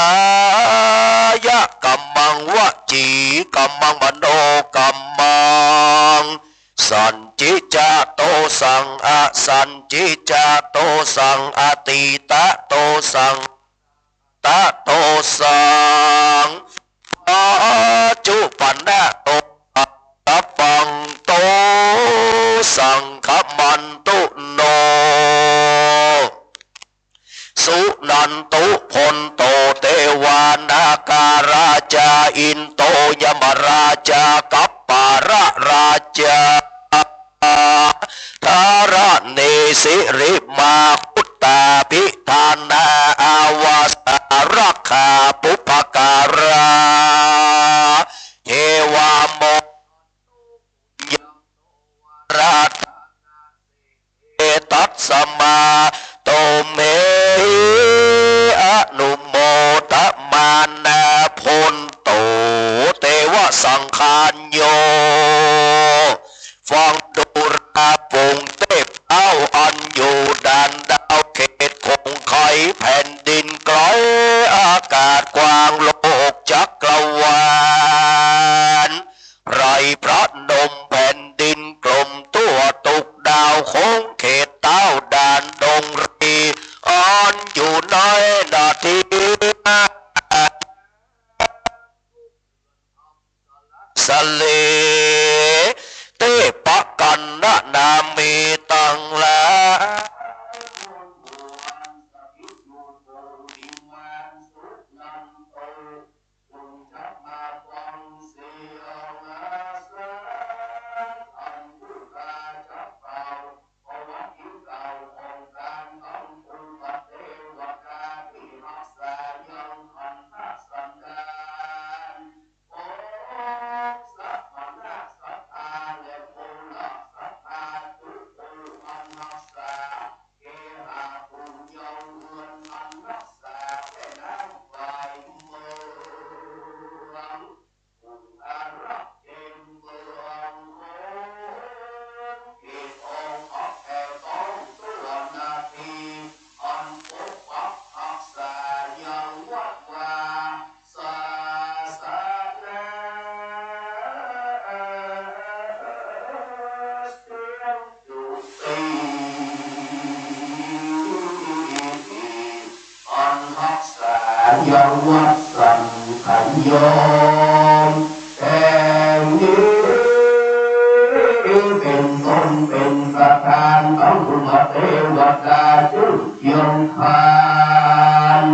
ยะกัมมังวจีกัมมังมโนกัมมังสันจิจาโตสังอสันจิจาโตสังอติตะโตสังตะโตสังอาจุปันนะโตตะปังโตสังขมันตุโนสุนันตุพลโตเทวานาการาชาอินโตยมราชากัปปาระราชาธารเนสิริมาคุตตาพิธานาอาวาสรักขาปุปการาเทวามยราชตัสสมาโตเมอนุโมทมานาพลโตเทวสังขารโยฟังดูราปงเทพเอาอันอยู่ด่านดาวเขตคงไขแผ่นดิ เลเตปะกันนะนามีตังลายังวัดสังขยมแห่งนี้เป็นต้นเป็นประธานของเทวดาจุยงคาน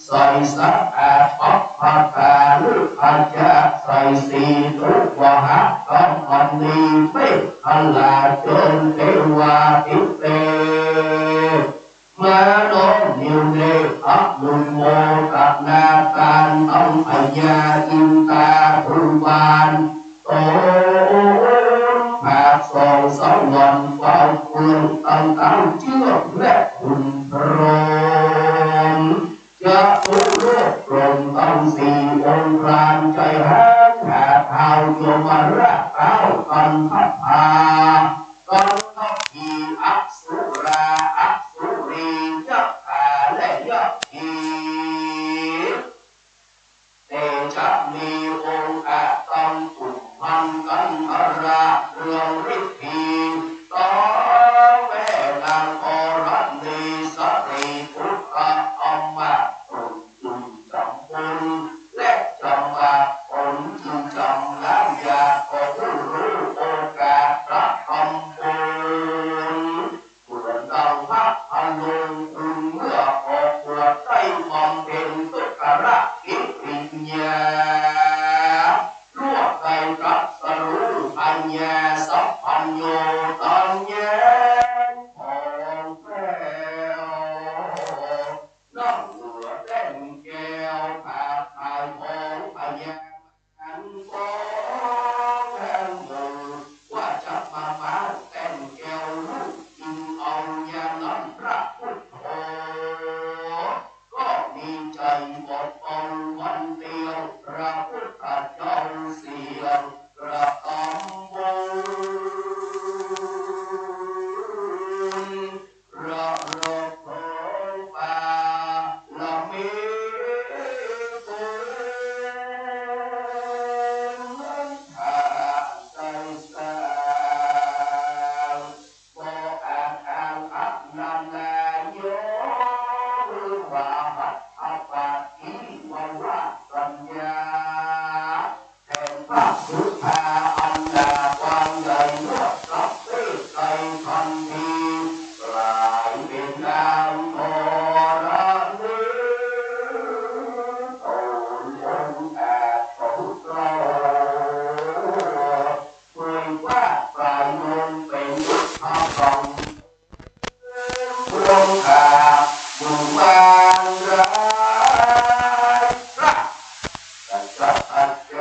ใส่สักอาปัปปะกาลุอาจาใส่สีทุกวะหะต้องอันนี้เป็นอัลลาจนเทวาติเตมาโนนิวเนอับดุลโมตัดนาการต้องพยาอินตาภูบานโตภาคสองสวรรค์เฝ้าคุณตั้งเชื่อและคุณพร้อมจะอุโลกกลมต้องสี่องค์พรานใจห้างหาเท้าโยมราเท้ากันพัฒนากันทัพพีอักษุราอักษุรียักษ์และยักษ์อีเตจะมีองค์อาต้องผูกพันกันอาราเรื่องฤทธีต่อแม่นางอรณีสรีพุทธอมมาตุนจุนจำปุนและจำมาผลจุนจำล้างยาขอผู้รู้โอกาสพระคำบุญบุญดังพระอนุคุณเมื่อออกบวชได้บำเพ็ญสุขระกิริยาล่วงไปรัสรู้ปัญญาสัพพัญโยตัญญาของแก้วน้องเหลือเต้นแก้วขาดทายของปัญญาอันฟ้องแทนมือว่าจะมาบ้านเต้นแก้วลูกกินเอายานั้นพระพุทโธก็มีใจบอกเอาวันเดียวพระพุทธเจ้าเสียงกระทำบุญพระรบของป่าละเมตุนหาใจสางบ่อาจอ่านอัตนานาโยหรือว่าหัตถปาทิวันละสัญญาแห่งพระสุธาอันดาความใหญ่เมื่อรับได้ใจทันทีกลายเป็นนางโมราณีตนองค์อาจของเราเผยว่าปลายมนเป็นยุทธกรรมลงอาบุญบางร้ายกันสัพใจ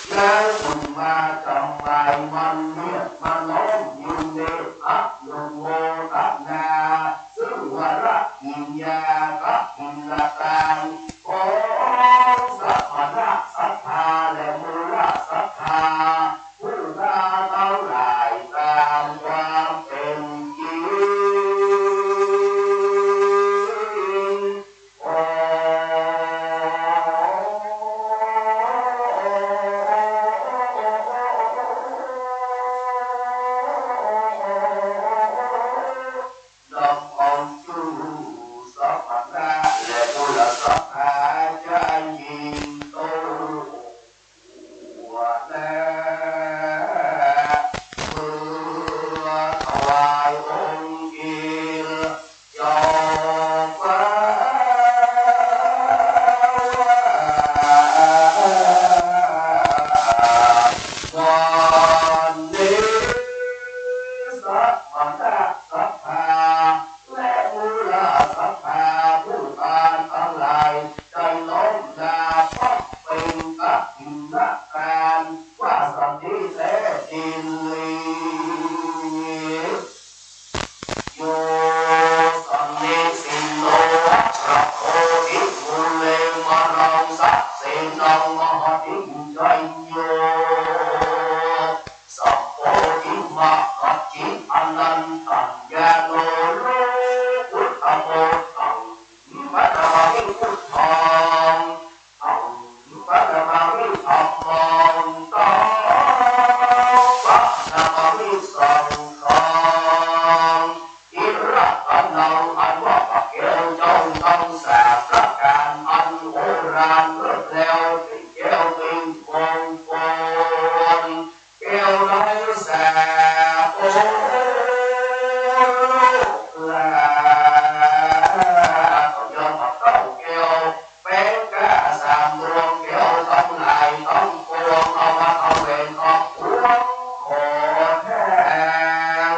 แล้วบุญมาจำไปมันเนี่ยมันน้อมยินเดอักลุโมตัณนาซึ่งวระกินยากะกินละตานของสัพพะสัทธาและมูลสัทธาผู้ราเท่าหลายตามความเป็นจริงโอ้ เสนังมหาดิจายโยสัพโพธิมาคัจจิอนันตัญญาโนโลพุทธโมตังมัตตามิพุทธังตังมัตตามิธัมมังตังมัตตามิสังฆังอิรัตนังอันว่าพระเกศเจ้าทั้งสามประการอันโอฬารเลิศแล้วที่แก้วเป็นฟองฟอนแก้วน้อยแสบโอลาต้องยอมกับเต้าแก้วเป็นกาสามดวงแก้วต้องไหลต้องปวงเอามาเอาเวรเอาพวงขอแทน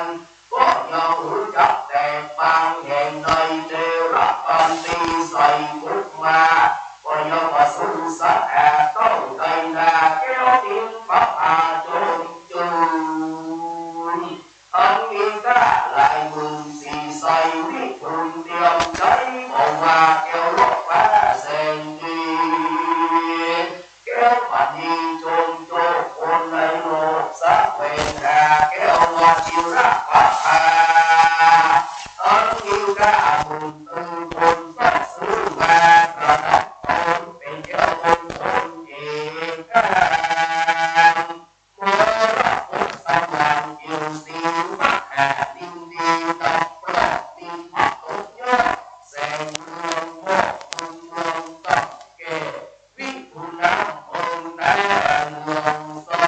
ก็ยังรู้จักแต่บางแห่งในเทระปันตีใส่มุกมาก็ยังว่าสุนสะแอบต้องใจนาแก้วทิ้งปะอาจนจูนอันมีกาลายมือสีใสวิทุนเตรียมใจบอกว่าแก้วลบฟ้าแสงดีแก้วปันนีจงโจคนในโลกสักเวทาแก้วว่าจิระปะอาอันมีกาบุญตื่นคนสักซื้อมาประดับตนเป็นเจ้าคนเอกการเมื่อรับพุทธสมังเกี่ยวสีมหาดินดีตบปลอกดินพักตุกยอดแสงเรืองโมกบุญเมืองตับเกวิปุณะองค์ได้เมืองสอ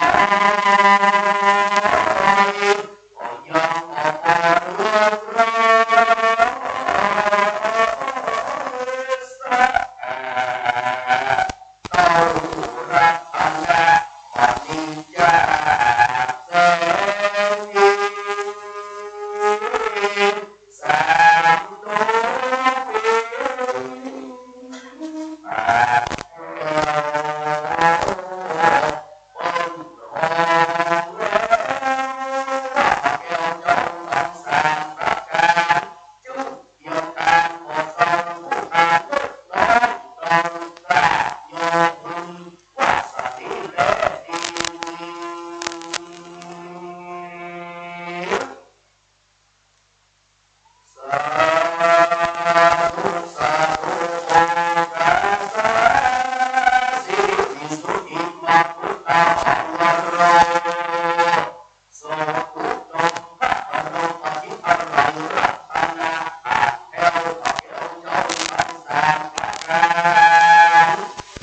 ยก็ยังออกมาเรื่องราวสะอาดเต้ารักอันละมันนิจาแสงดีสามตัวปากคนหอมแล้วแก้วจงทั้งสามประการจุดเดียวกันหมดสองผู้อานุน้อยต้องกล้าโยบุญว่าสติและดีสาธุสาธุโอกาสาสิวิสุทธิมาพุทธาภวโรโสกุตงพระอนุปฏิปันโนรัตนาอาแถวพระเกศเจ้าทั้งสามประการ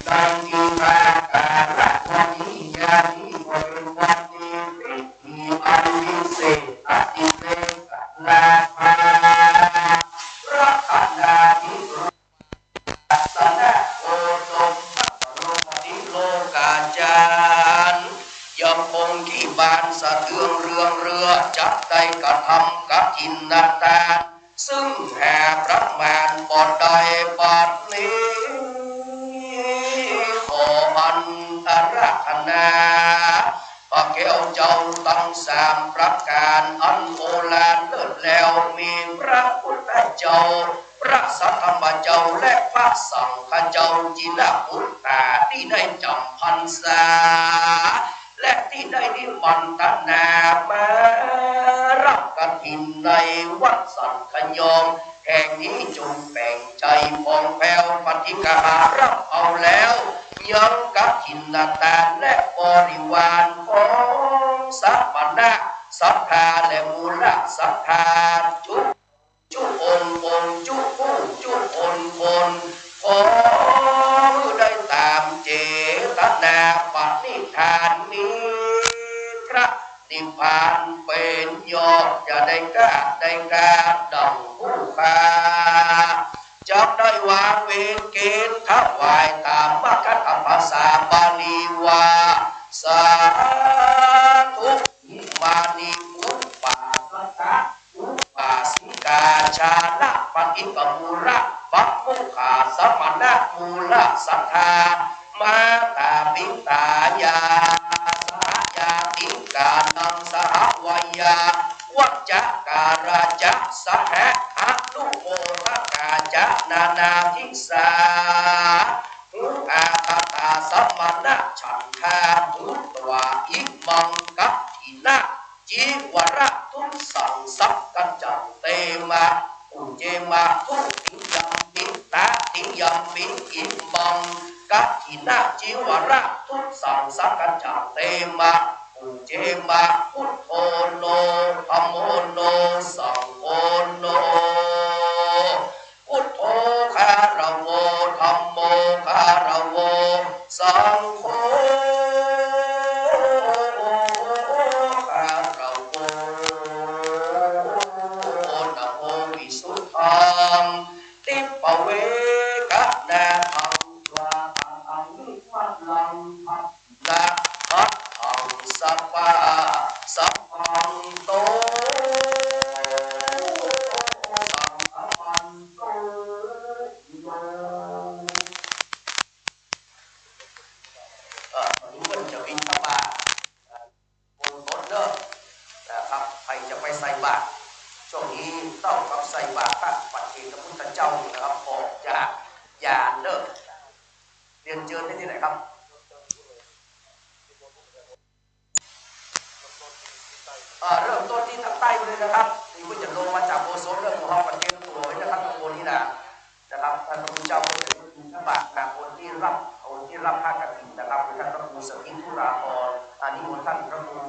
ดังที่มาการะวันนี้ญาติก็เป็นวันดีพิธีอันวิเศษอติเตกลาภารัตนาธิรุรัตนะโอสมพระบรมนิโลกาจารย์ยังคงที่บานสะเทืองเรืองเรือจับได้กระทำกับจินนาตาซึ่งแห่พระมารปอดใดปัดนี้ขออันอาราธนาพระแก้วเจ้าตั้งสามประการอันโอฬารเลิศแล้วมีพระพุทธเจ้าพระสัทธรรมเจ้าและพระสังฆเจ้าจินพุทธาที่ได้จำพรรษาและที่ได้นิมนต์นามารับกฐินในวัดสันขยองแห่งนี้จงแบ่งใจพองแผ้วปฏิการับเอาแล้วยังกฐินนาตาและบริวารของสัพพนะศรัทธาและมูลศรัทธาจุองค์จุผู้จุคนขอได้ตามเจตนาปณิธานนี้พระนิพพานเป็นยอดจะได้กล้าดังผู้ค้าจับได้วางเวรเกณฑ์ถวายตามมคธภาษาบาลีว่าสาธุอิมานิอุปปาสกะอุปปาสิกาชานะปฏิกมุระปัปมุขาสมณะมูลสัทธามาตาปิตายาสหายาติกานังสหวยาวัจจการาจะสหะอนุโมทกาจะนานาทิสาหุอาตตา อินาจิวระทุตสังสังกัจจเตมะอุเจมะพุทโธโนธัมโมโนสังโฆโนพุทโธคารโวธัมโมคารโวสังโฆคารโวนะโมวิสุทธังติปเวกะนะทังวาทังนิพัลลังพันนะพัทังสัพพะสัพพังโตสัพพันโตโยวันนี้มันจะบินทบาทบนรถเด้อนะครับใครจะไปใส่บาตรช่วงนี้ต้องกับใส่บาตรพระปัจเจกพุทธเจ้านะครับออกจากยานเด้อเรียนเชิญได้ที่ไหนครับเริ่มต้นที่ทางใต้เลยนะครับนี่ก็จะลงมาจากโบสถ์เรื่องของห้องปัจเจกตัวนะครับตรงบนนี้นะครับท่านพระพุทธเจ้าก็จะมีพระบาทนะคนที่รับผ้ากฐินนะครับท่านพระครูสมิงธุราภรณ์อันนี้ท่านพระครู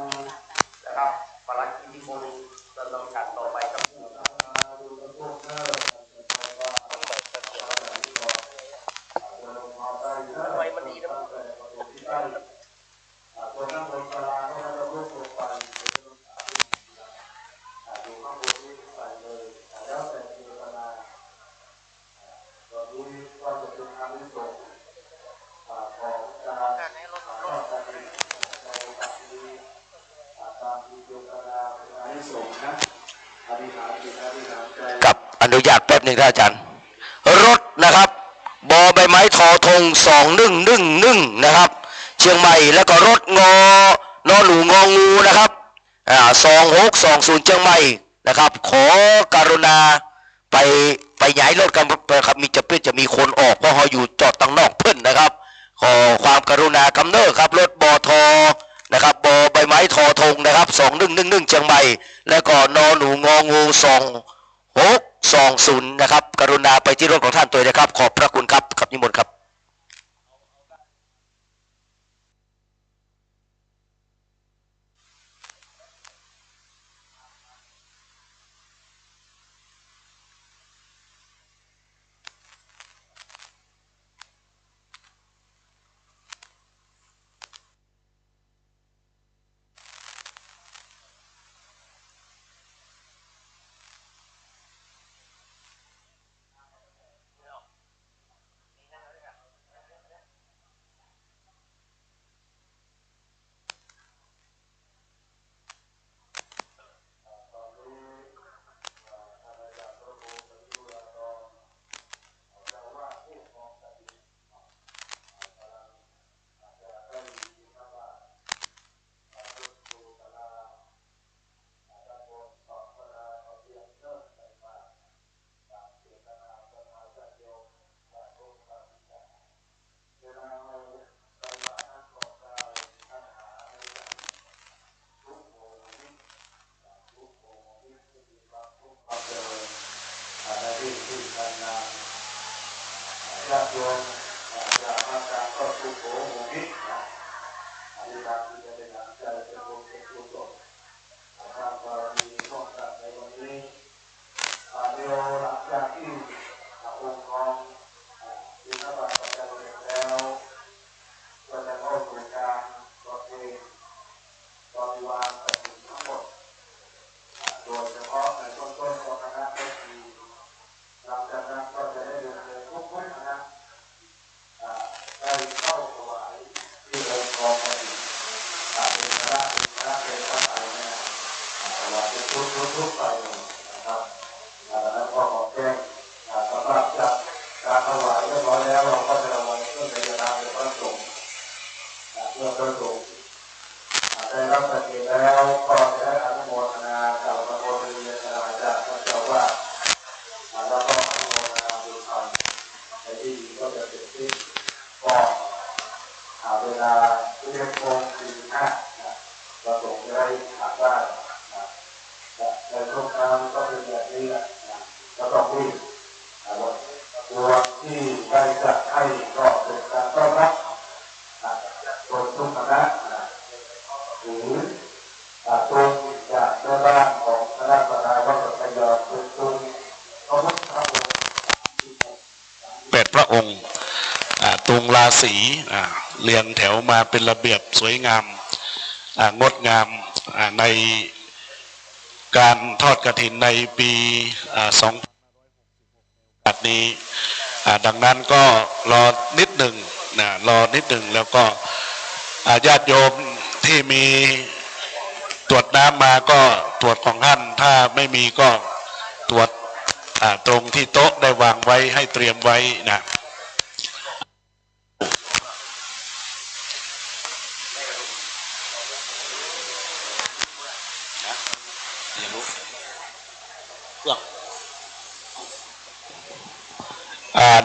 นะครับปลัดกิติพงศ์ดำเนินการต่อไปครับทำไมมันดีนะตัวนั่งบนศาลาก็จะรูปลงไปอยู่ข้างบนนี้ใส่เลยแล้วแต่เจตนาตอนนี้ก็จะเป็นอานิสงส์ของการในโอกาสนี้ตามที่เจตนาเป็นอานิสงส์นะอธิษฐานจิตอธิษฐานใจกับอนุญาตแป๊บหนึ่งท่านอาจารย์รถนะครับบอใบไม้ทอทง2111นะครับเชียงใหม่แล้วก็รถนอหนูงองูนะครับ2620เชียงใหม่นะครับขอการุณาไปย้ายรถกันครับจะมีคนออกเพราะเขาอยู่จอดตั้งนอกเพิ่นนะครับขอความกรุณากำเนิดครับรถบทนะครับบอใบไม้ทอทงนะครับ2111เชียงใหม่แล้วก็นอหนูงองู2620นะครับกรุณาไปที่รถของท่านตัวนะครับขอบพระคุณครับครับนิมนต์ครับญาติโยมจากมาจากครอบครัวโหมูมิตรอธิษฐานที่จะได้นำใจเป็นบุญเป็นกุศลทางบารมีร่วมกันในวันนี้เดี๋ยวหลังจากที่องค์ของบิณฑบาตปัจจัยแล้วก็จะเข้าสู่การประเพณีบริวารกฐินทั้งหมดโดยเฉพาะในต้นของคณะก็คือหลังจากนั้นก็จะได้เดินทุกคนนะได้เข้าถวายที่องค์กรกฐินเป็นพระเป็นพระไตรเนี่ยถวายเป็นทุกไปนะครับแล้วก็ขอแจ้งสำหรับจัดการถวายเรียบร้อยแล้วเราก็จะระวังเรื่องในนามพระสงฆ์เมื่อพระสงฆ์ได้รับประเคนแล้วก็จะได้อนุโมทนากับพระโพธิญาณจากพระเจ้าว่าแล้วก็อนุโมทนาบุญธรรมในที่ดีก็จะเสร็จสิ้นก็เวลา11:45ประสงค์จะได้ผ่านได้ในช่วงนั้นก็เป็นแบบนี้แหละก็ต้องรีบตัวที่ได้จัดให้ก็เป็นการต้อนรับ เรียงแถวมาเป็นระเบียบสวยงามงดงามในการทอดกฐินในปี2566นี้ดังนั้นก็รอนิดหนึ่งนะรอนิดหนึ่งแล้วก็ญาติโยมที่มีตรวจน้ำมาก็ตรวจของท่านถ้าไม่มีก็ตรวจตรงที่โต๊ะได้วางไว้ให้เตรียมไว้นะ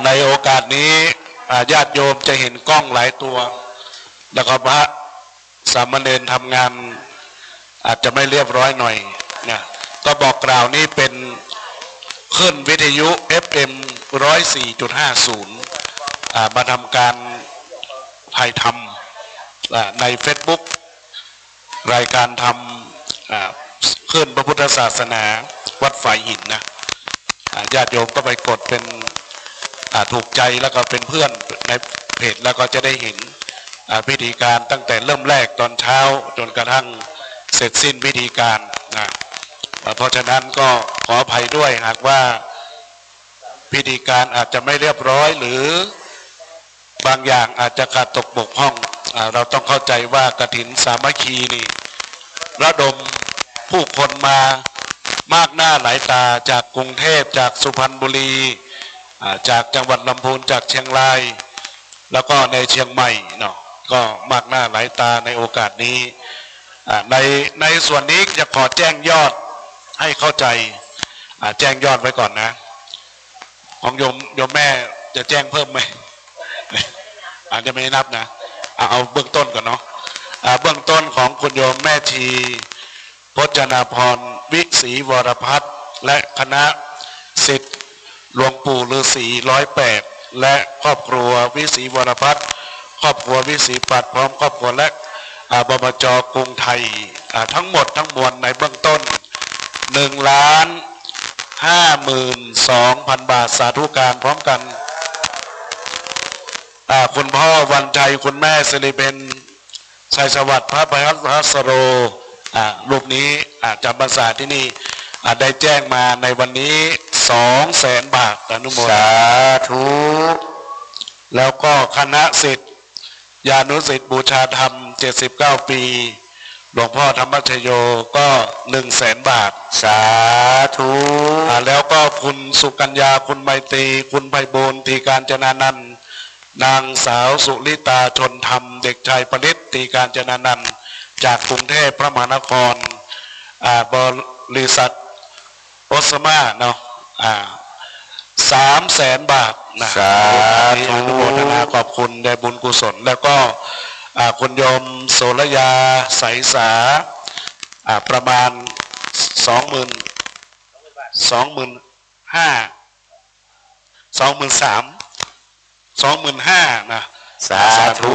ในโอกาสนี้ญาติโยมจะเห็นกล้องหลายตัวแล้วก็พระสามเณรทำงานอาจจะไม่เรียบร้อยหน่อยนะก็บอกกล่าวนี้เป็นขึ้นวิทยุ FM 104.50มาทำการถ่ายทำใน Facebook รายการทำขึ้นพระพุทธศาสนาวัดฝ่ายหินนะญาติโยมก็ไปกดเป็นถูกใจแล้วก็เป็นเพื่อนในเพจแล้วก็จะได้เห็นพิธีการตั้งแต่เริ่มแรกตอนเช้าจนกระทั่งเสร็จสิ้นพิธีการนะเพราะฉะนั้นก็ขออภัยด้วยหากว่าพิธีการอาจจะไม่เรียบร้อยหรือบางอย่างอาจจะขาดตกบกพร่องเราต้องเข้าใจว่ากฐินสามัคคีนี่ระดมผู้คนมามากหน้าหลายตาจากกรุงเทพจากสุพรรณบุรีจากจังหวัดลำพูนจากเชียงรายแล้วก็ในเชียงใหม่เนาะก็มากหน้าหลายตาในโอกาสนี้ในส่วนนี้จะขอแจ้งยอดให้เข้าใจแจ้งยอดไว้ก่อนนะของโยมแม่จะแจ้งเพิ่มไหมอาจจะไม่นับนะเอาเบื้องต้นก่อนเนาะเบื้องต้นของคุณโยมแม่ชีพจนาพรวิศรีวรพัฒน์และคณะศิษย์หลวงปู่ฤาษี108และครอบครัววิศรีวรพัฒน์ครอบครัววิศรีปัดพร้อมครอบครัวและบมจ.กรุงไทยทั้งหมดทั้งมวลในเบื้องต้น1,52,000 บาทสาธุการพร้อมกันคุณพ่อวันชัยคุณแม่สิริเบญชัยสวัสดิ์พระพยัสโรรูปนี้จำพรรษาที่นี่ได้แจ้งมาในวันนี้200,000 บาทอนุโมทนาสาธุแล้วก็คณะศิษย์ญาณุศิษย์บูชาธรรม79 ปีหลวงพ่อธรรมชโยก็100,000 บาทสาธุแล้วก็คุณสุกัญญาคุณไมตรีคุณไพบูลย์ตีการจนานันท์นางสาวสุลิตาชนธรรมเด็กชายปณิตตีการจนานันท์จากกรุงเทพพระมหานครบริษัทโอสมาเนาะ300,000 บาทนะสาธุอนุโมทนาขอบคุณได้บุญกุศลแล้วก็คุณโยมโสรยาใสสาประมาณ25,000นะสาธุ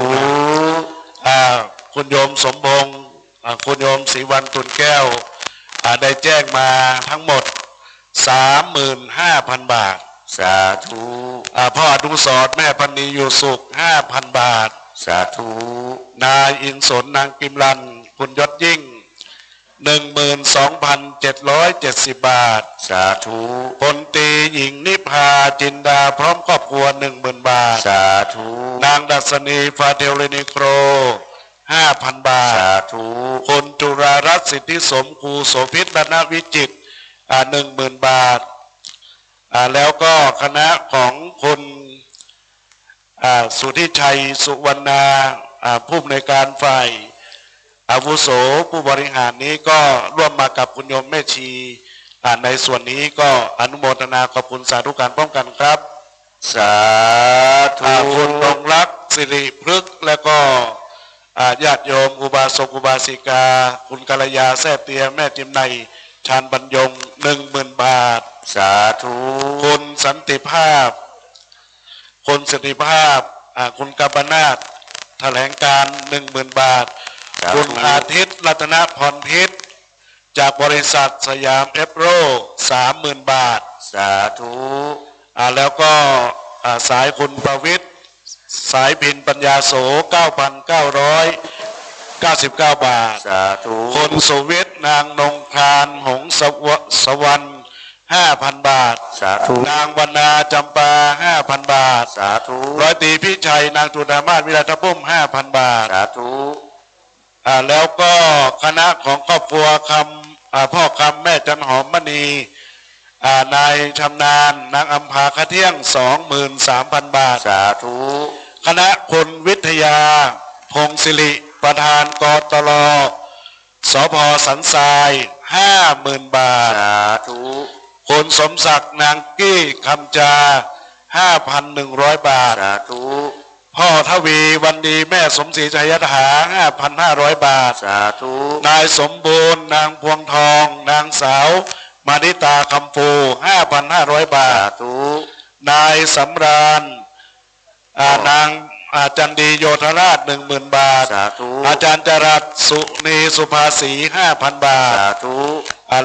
คุณโยมสมพงษ์คุณโยมศรีวันตุนแก้วได้แจ้งมาทั้งหมด35,000 บาทสาธุพ่ออนุสรณ์แม่พันนีอยู่สุข 5,000 บาทสาธุนายอินสนนางกิมลันคุณยศยิ่ง 12,770 บาทสาธุพลตรีหญิงนิพาจินดาพร้อมครอบครัว 10,000 บาทสาธุนางดัชนีฟาเทลเรนิโคร 5,000 บาทสาธุคุณจุรารัตน์สิทธิสมครูโสภิตรณวิจิตร10,000 บาทแล้วก็คณะของคุณสุทธิชัยสุวรรณาผู้อำนวยการฝ่ายอาวุโสผู้บริหารนี้ก็ร่วมมากับคุณโยมแม่ชีในส่วนนี้ก็อนุโมทนาขอบคุณสาธุการป้องกันครับสาธุคุณดงรักสิริพฤกษ์และก็ญาติโยมอุบาสกอุบาสิกาคุณกัลยาแซ่เตียแม่จิมในชาญบรรยง 10,000 บาทสาธุคุณสันติภาพคุณสันติภาพคุณกัปนาถแถลงการ 10,000 บาทคุณอาทิตย์รัตนพรพิษจากบริษัทสยามเอฟโร 30,000 บาทสาธุแล้วก็สายคุณประวิทย์ สายพินปัญญาโส 9,999 บาท สาธุ คุณสุวิทย์นางนงคารหงสวรรค์ 5,000 บาท สาธุ นางวรรณาจำปา 5,000 บาท สาธุ ร้อยตรีพิชัยนางจุฬามาศวิรัตพุ่ม 5,000 บาท สาธุ แล้วก็คณะของครอบครัวพ่อคำแม่จันหอมมณีนายชำนาญนางอัมพาคเที่ยง 23,000 บาท สาธุ คณะคุณวิทยาพงศิริประธานกตลสพสันทราย 50,000 บาท สาธุ คุณสมศักดิ์นางกี้คำจา 5,100 บาท สาธุ พ่อทวีวันดีแม่สมศรีชัยถา 5,500 บาท สาธุ นายสมบูรณ์นางพวงทองนางสาวมานิตาคำฟู 5,500 บา สา ท ธุ นายสำราญนางจันดีโยธราช 10,000 บาท สาธุ อาจารย์จรัสสุนีสุภาษี 5,000 บาท สาธุ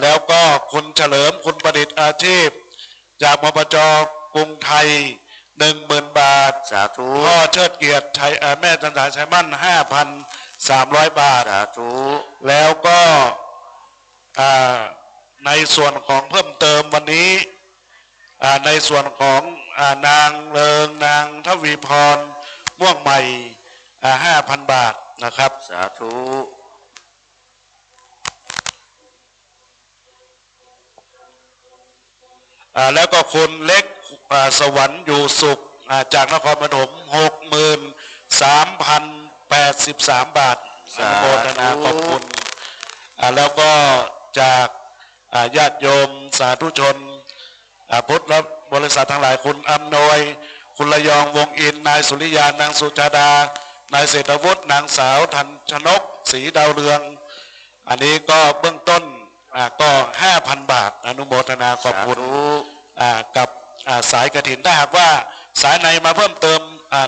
แล้วก็คุณเฉลิมคุณประดิษฐ์อาชีพ จากมปจกรุงไทย 10,000 บาท สาธุ พ่อเชิดเกียรติชัยแม่จันทราชัยมั่น 5,300 บาท สาธุ แล้วก็ในส่วนของเพิ่มเติมวันนี้ในส่วนของนางเริงนางทวีพรม่วงใหม่ 5,000 บาทนะครับ สาธุ แล้วก็คุณเล็กสวรรค์อยู่สุขจากนครปฐม 63,083 บาทอนุโมทนาขอบคุณแล้วก็จากญาติโยมสาธุชนพุทธบริษัททั้งหลายคุณอำนวยคุณระยองวงอินนายสุริยานางสุชาดานายเศรษฐวุฒินางสาวทันชนกศรีดาวเรืองอันนี้ก็เบื้องต้นก็ 5,000 บาทอนุโมทนาขอบคุณกับสายกฐินถ้าหากว่าสายในมาเพิ่มเติม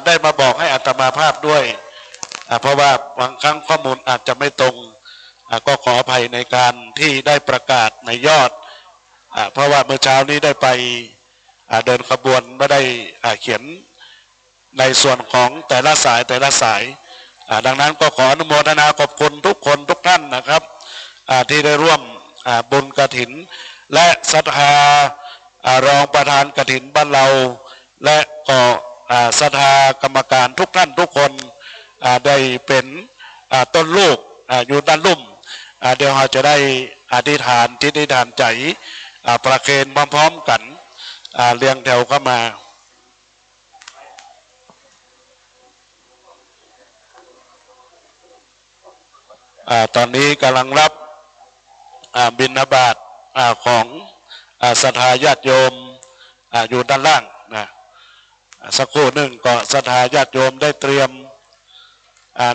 ได้มาบอกให้อัตมาภาพด้วยเพราะว่าบางครั้งข้อมูลอาจจะไม่ตรงก็ขออภัยในการที่ได้ประกาศในยอดเพราะว่าเมื่อเช้านี้ได้ไปเดินขบวนไม่ได้เขียนในส่วนของแต่ละสายดังนั้นก็ขออนุโมทนาขอบคุณทุกคนทุกท่านนะครับที่ได้ร่วมบุญกฐินและศรัทธารองประธานกฐินบ้านเราและก็ศรัทธากรรมการทุกท่านทุกคนได้เป็นต้นลูกอยู่ด้านลุ่มเดี๋ยวเราจะได้อธิษฐานจิตอธิษฐานใจประเคนพร้อมๆกันเรียงแถวเข้ามาตอนนี้กำลังรับบิณฑบาตของศรัทธาญาติโยมอยู่ด้านล่างนะสักครู่หนึ่งก็ศรัทธาญาติโยมได้เตรียม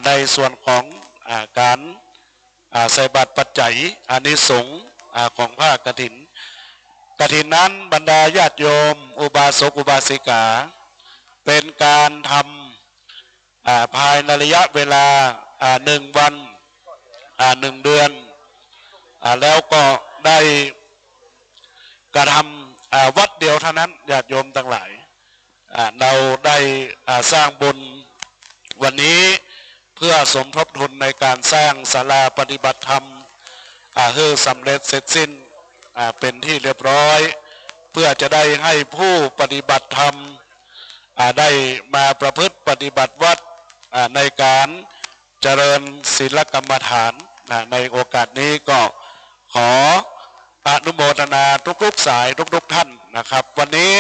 ในส่วนของการใส่บาตรปัจจัยอานิสงส์ของผ้ากฐินนั้นบรรดาญาติโยมอุบาสกอุบาสิกาเป็นการทำภายในระยะเวลา1 วัน1 เดือนแล้วก็ได้กระทำวัดเดียวเท่านั้นญาติโยมทั้งหลายเราได้สร้างบุญวันนี้เพื่อสมทบทุนในการสร้างศาลาปฏิบัติธรรมให้สำเร็จเสร็จสิ้นเป็นที่เรียบร้อยเพื่อจะได้ให้ผู้ปฏิบัติธรรมได้มาประพฤติปฏิบัติวัดในการเจริญศีลกรรมฐานในโอกาสนี้ก็ขออนุโมทนาทุกๆสายทุกๆท่านนะครับวันนี้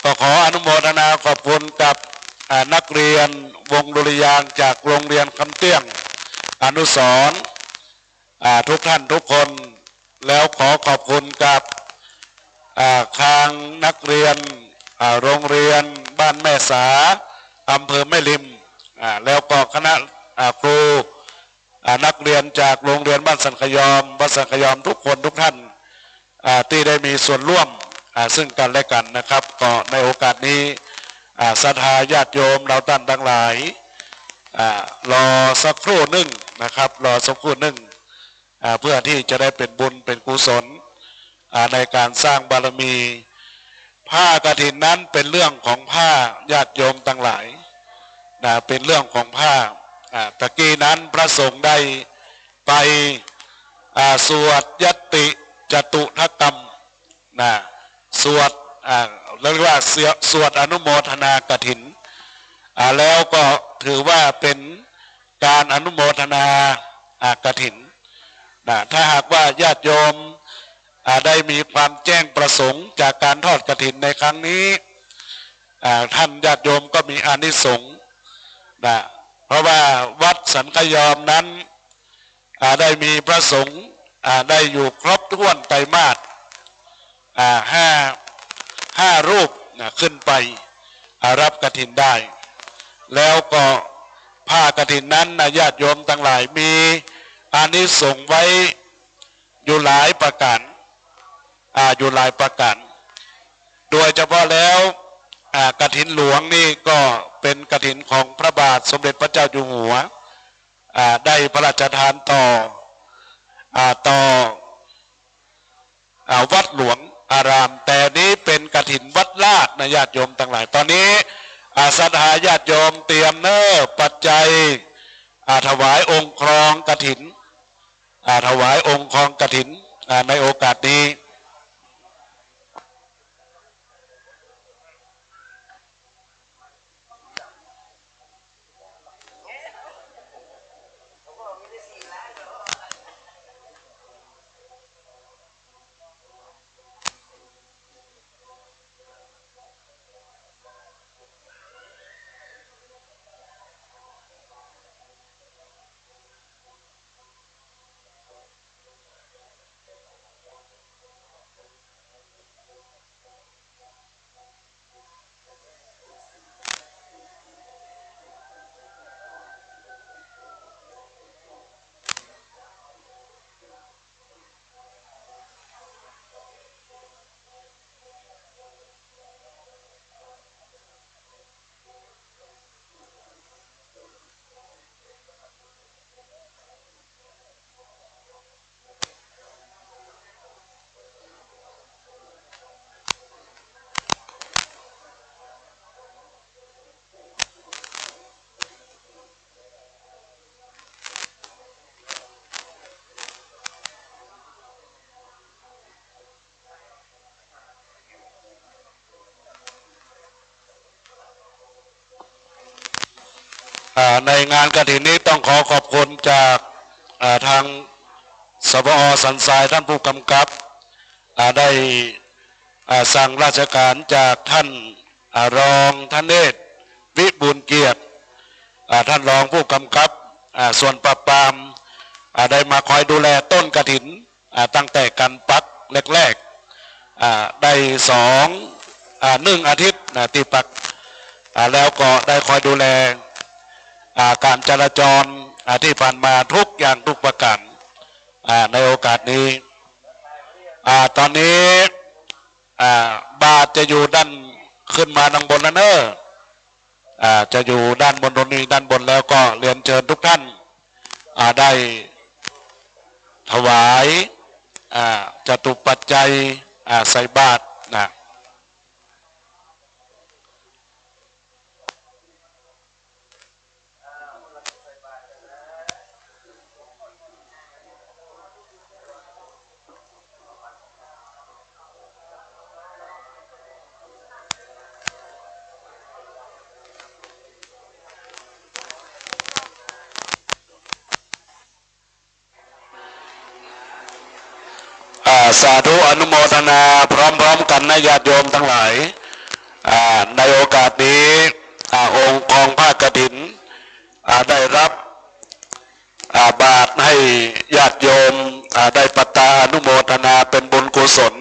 ก็ขออนุโมทนาขอบคุณกับนักเรียนวงดุริยางค์จากโรงเรียนคำเตี้ยงอนุสรณ์ทุกท่านทุกคนแล้วขอขอบคุณกับทางนักเรียนโรงเรียนบ้านแม่สาอำเภอแม่ริมแล้วก็คณะครูนักเรียนจากโรงเรียนบ้านสันขยอมทุกคนทุกท่านที่ได้มีส่วนร่วมซึ่งกันและกันนะครับก็ในโอกาสนี้ศรัทธาญาติโยมเราท่านทั้งหลายรอสักครู่หนึ่งนะครับรอสักครู่หนึ่งเพื่อที่จะได้เป็นบุญเป็นกุศลในการสร้างบารมีผ้ากฐินนั้นเป็นเรื่องของผ้าญาติโยมทั้งหลาย เป็นเรื่องของผ้าตะกี้นั้นพระสงฆ์ได้ไปสวดยติจตุทกรรมสวดเรียกว่าสวดอนุโมทนากฐินแล้วก็ถือว่าเป็นการอนุโมทนากฐินถ้าหากว่าญาติโยมได้มีความแจ้งประสงค์จากการทอดกฐินในครั้งนี้ท่านญาติโยมก็มีอานิสงส์เพราะว่าวัดสันคยอมนั้นได้มีพระสงฆ์ได้อยู่ครบถ้วนไตรมาสห้ารูปขึ้นไปรับกฐินได้แล้วก็ผ้ากฐินนั้นญาติโยมทั้งหลายมีอานิสงส์ไว้อยู่หลายประการโดยเฉพาะแล้วกฐินหลวงนี่ก็เป็นกฐินของพระบาทสมเด็จพระเจ้าอยู่หัวได้พระราชทานต่อวัดหลวงอารามแต่นี้เป็นกฐินวัดลาดนะญาติโยมทั้งหลายตอนนี้ศรัทธาญาติโยมเตรียมปัจจัยถวายองค์ครองกฐินถวายองค์ครองกฐินในโอกาสนี้ในงานกฐินนี้ต้องขอขอบคุณจากทางสปอ.สันทรายท่านผู้กำกับได้สั่งราชการจากท่านรองธเนศวิบูลย์เกียรติท่านรองผู้กำกับส่วนปราบปรามได้มาคอยดูแลต้นกฐินตั้งแต่การปักแรกๆได้1 อาทิตย์ที่ปักแล้วก็ได้คอยดูแลการจราจรที่ผ่านมาทุกอย่างทุกประการในโอกาสนี้ตอนนี้บาทจะอยู่ด้านขึ้นมาทางบนแล้วจะอยู่ด้านบนตรงนี้ด้านบนแล้วก็เรียนเชิญทุกท่านได้ถวายจตุปัจจัยใส่บาตรสาธุอนุโมทนาพร้อมๆกันนะญาติโยมทั้งหลายในโอกาสนี้องค์กองผ้ากฐินได้รับบาตรให้ญาติโยมได้ปัตตาอนุโมทนาเป็นบุญกุศล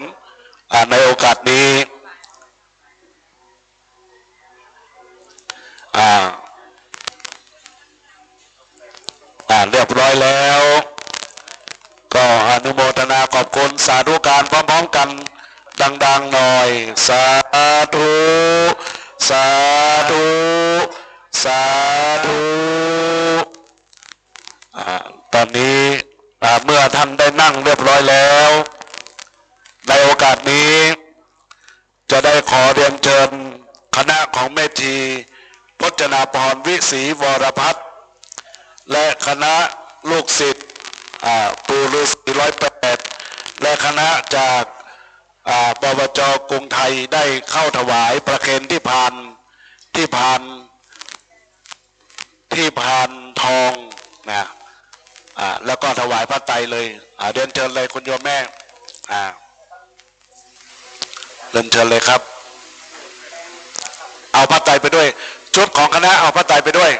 ในโอกาสนี้เรียบร้อยแล้วก็อนุโมทนาขอบคุณสาธุการพร้อมๆกันดังๆหน่อยสาธุสาธุสาธุตอนนี้เมื่อท่านได้นั่งเรียบร้อยแล้วในโอกาสนี้จะได้ขอเรียนเชิญคณะของแม่ชีพจนาภรณ์วิเศ ศรีวรพัฒน์และคณะลูกศิษย์ปู่ฤาษี108และคณะจากปวจ.กรุงไทยได้เข้าถวายประเคนที่พานทองนะแล้วก็ถวายพระไตรเลยเดินเชิญเลยคุณโยมแม่เดินเชิญเลยครับเอาพระไตรไปด้วยชุดของคณะเอาพระไตรไปด้วย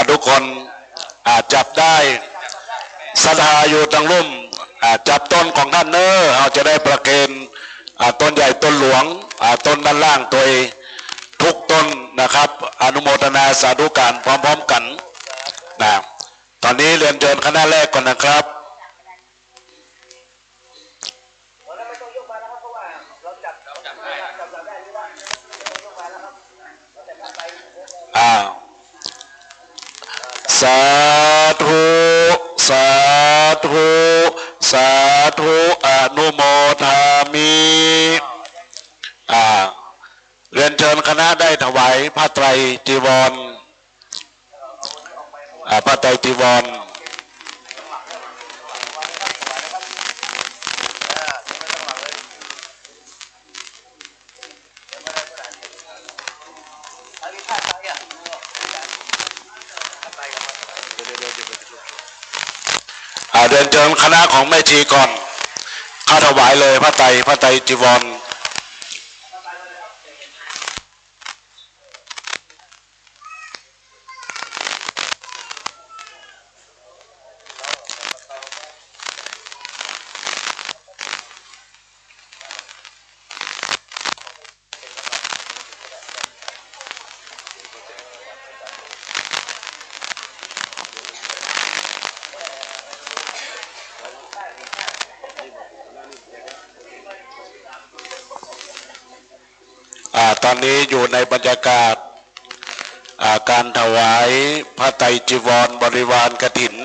ทุกคนจับได้ศรัทธาอยู่ตั้งรุ่มจับต้นของท่านเนอเอาจะได้ประเคนต้นใหญ่ต้นหลวงต้นด้านล่างตัวทุกต้นนะครับอนุโมทนาสาธุการพร้อมๆกันนะตอนนี้เรียนเชิญคณะแรกก่อนนะครับสาธุสาธุสาธุอนุโมทามิเรียนเชิญคณะได้ถวายผ้าไตรจีวรผ้าไตรจีวรเดินเชิญคณะของแม่ชีก่อนเข้าถวายเลยพระไตรจีวรตอนนี้อยู่ในบรรยากาศการถวายพระไตรจีวรบริวารกฐิน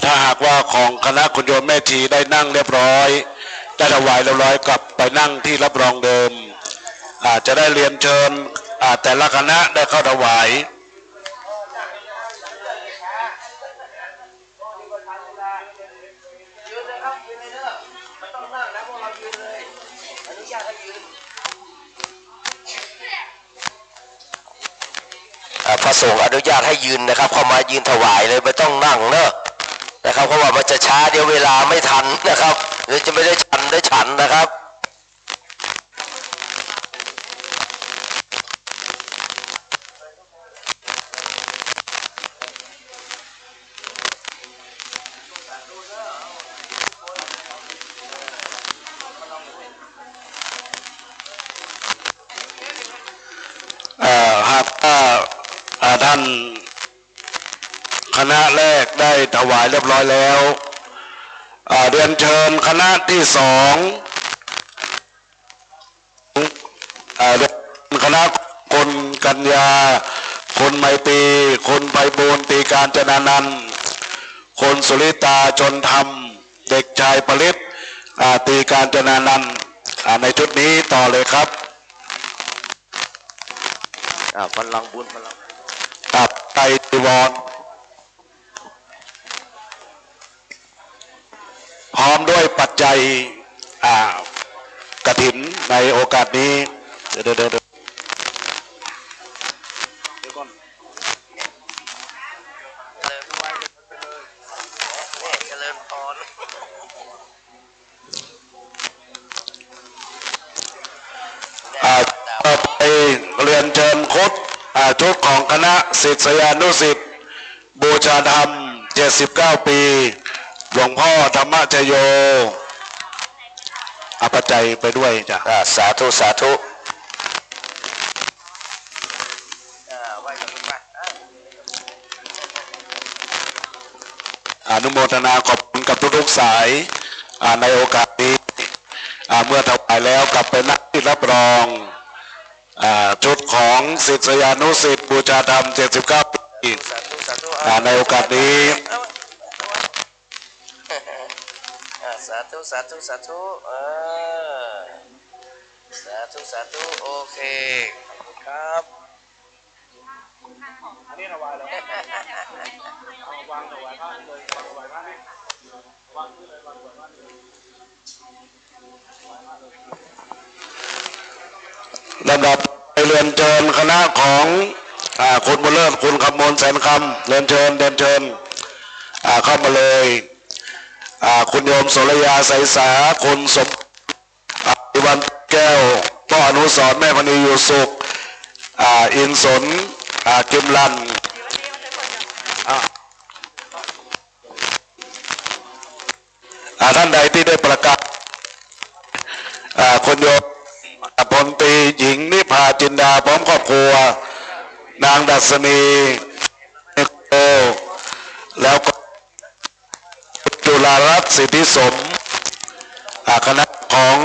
ถ้าหากว่าของคณะคุณโยมแม่ชีได้นั่งเรียบร้อยได้ถวายเรียบร้อยกลับไปนั่งที่รับรองเดิมจะได้เรียนเชิญแต่ละคณะได้เข้าถวายพระสงฆ์อนุญาตให้ยืนนะครับเข้ามายืนถวายเลยไม่ต้องนั่งเนอะนะครับเพราะว่ามันจะช้าเดี๋ยวเวลาไม่ทันนะครับเดี๋ยวจะไม่ได้ฉันนะครับหากท่านคณะแรกได้ถวายเรียบร้อยแล้วเรียนเชิญคณะที่สองคณะคนกัญญาคนไมตรีคนไพบูลย์ตีการจนานันท์คนสุริตาชนธรรมเด็กชายผลิตตีการจนานันท์ในชุดนี้ต่อเลยครับพลังบุญพลังไตรจีวรพร้อมด้วยปัจจัยกฐินในโอกาสนี้เดี๋ยวก่อนต่อไปเรียนเชิญคดชุดของคณะศิษยานุศิษย์บูชาธรรม79 ปีหลวงพ่อธรรมชโยปัจจัยไปด้วยจ้ะสาธุสาธุ อนุโมทนาขอบคุณกับทุกๆสายในโอกาสนี้เมื่อถวายแล้วกลับไปนั่งที่รับรองชุดของศิษยานุศิษย์บูชาธรรม79 ปีในโอกาสนี้สาธุสาธุสาธุสาธุสาธุโอเคครับนี่ถวายแล้ววางถวายพระเลยถวายพระนี่วางที่เลยวางถวายพระเลยลำดับไปเรียนเชิญคณะของคุณบุญเลิศคุณคำมลแสนคำเรียนเชิญเข้ามาเลยคุณโยมโสรยาไสสาคุณสมวันแก้วพ่ออนุสรณ์แม่พณีอยู่สุขอินสนกิมลันท่านใดที่ได้ประกาศคุณโยมพลตรีหญิงนิพาจินดาพร้อมครอบครัวนางดัชนีแล้วก็จุฬารัตน์สิทธิสมคณะของ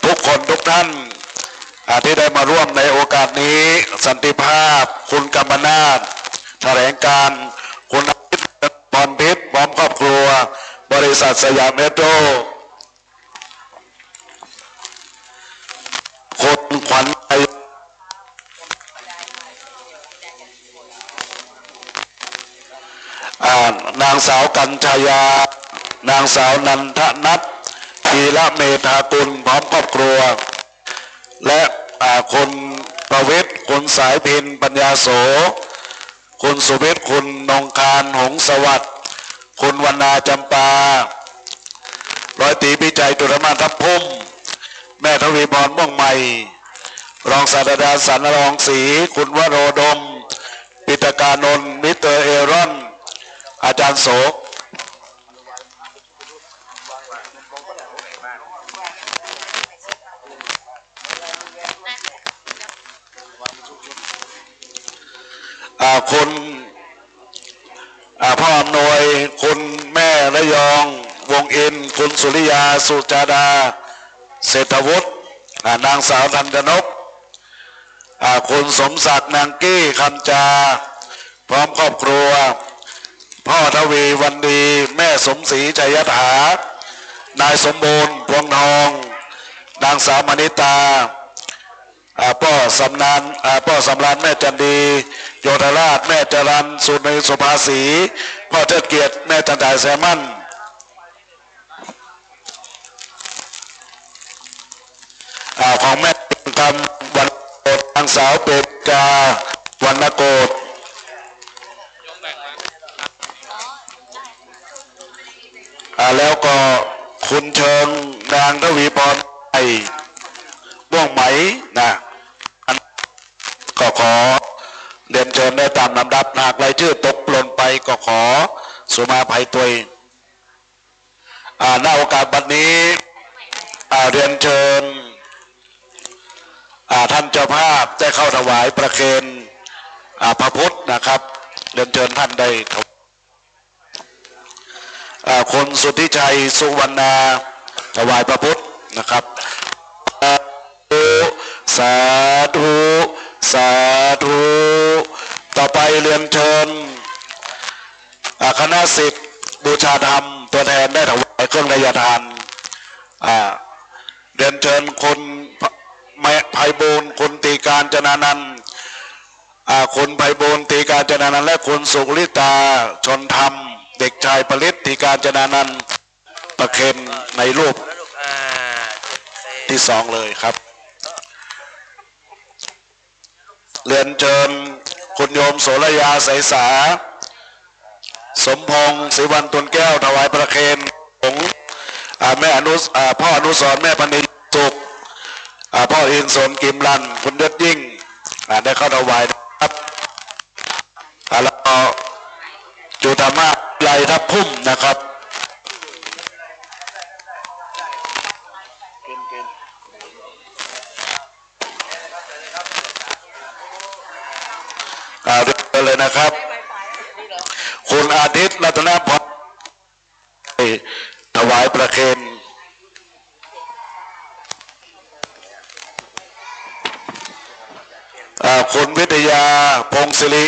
ทุกคนทุกท่านที่ได้มาร่วมในโอกาสนี้สันติภาพคุณกำมนาถแถลงการคุณอาทิตย์พรพิษพร้อมครอบครัวบริษัทสยามเมโทรคนขวัญใจนางสาวกัญชายานางสาวนันทนัทธีระเมธากุลพร้อมครอบครัวและคุณประวิตรคุณสายพินปัญญาโสคุณสุวิทย์คุณนงคารหงสวัสดิ์คุณวรรณาจำปาร้อยตรีพิจัยตุลมาทัพพุ่มแม่ทวีพรม่วงใหม่รองศาสตราจารย์สันรองศรีคุณวโรดมปิตกานนท์มิสเตอร์เอรอนอาจารย์โสคุณพ่ออำนวยคุณแม่ระยองวงอินคุณสุริยาสุจาดาเศรษฐวุฒินางสาวธัญนกคุณสมศักดิ์นางกี้คำจาพร้อมครอบครัวพ่อทวีวันดีแม่สมศรีชัยถานายสมบูรณ์พวงทองนางสาวมณิตาพ่อสำรานแม่จันดีโยธราชแม่จรันสุนีสุภาษีพ่อเทิดเกียรติแม่จันทายแซมั่นของแม่กำวันโกดนางสาวเปรกาวันนโกดแล้วก็คุณเชิงนางทวีพรไอม่วงไหมนะก็ขอเรียนเชิญได้ตามลำดับหากรายชื่อตกหล่นไปก็ขอสุมาภัยตัวณโอกาสบัดนี้เรียนเชิญท่านเจ้าภาพได้เข้าถวายประเคนพระพุทธนะครับเรียนเชิญท่านได้คนสุทธิชัยสุวรรณาถวายพระพุทธนะครับสาธุสาธุต่อไปเรียนเชิญคณะศิษย์บูชาธรรมตัวแทนได้ถวายเครื่องทายทานเรียนเชิญคนไพบูลย์คุณตีการจนานันท์คุณไพบูลย์ตีการจนานันท์และคุณสุริตาชนธรรมเด็กชายผลิตตีการจนานันท์ประเคนในรูปที่สองเลยครับเรียนเชิญคุณโยมโสรยาไสสาสมพงศ์ศรีวันตุนแก้วถวายประเคนของแม่พ่ออนุสรณ์แม่พณีสุขพ่ออินสนกิมลันคุณยศยิ่งได้เข้าถวายครับแล้วก็จุฑามาไลทับพุ่มนะครับ กันเลยนะครับคุณอาทิตย์รัตนพรถวายประเคนคุณวิทยาพงศิริ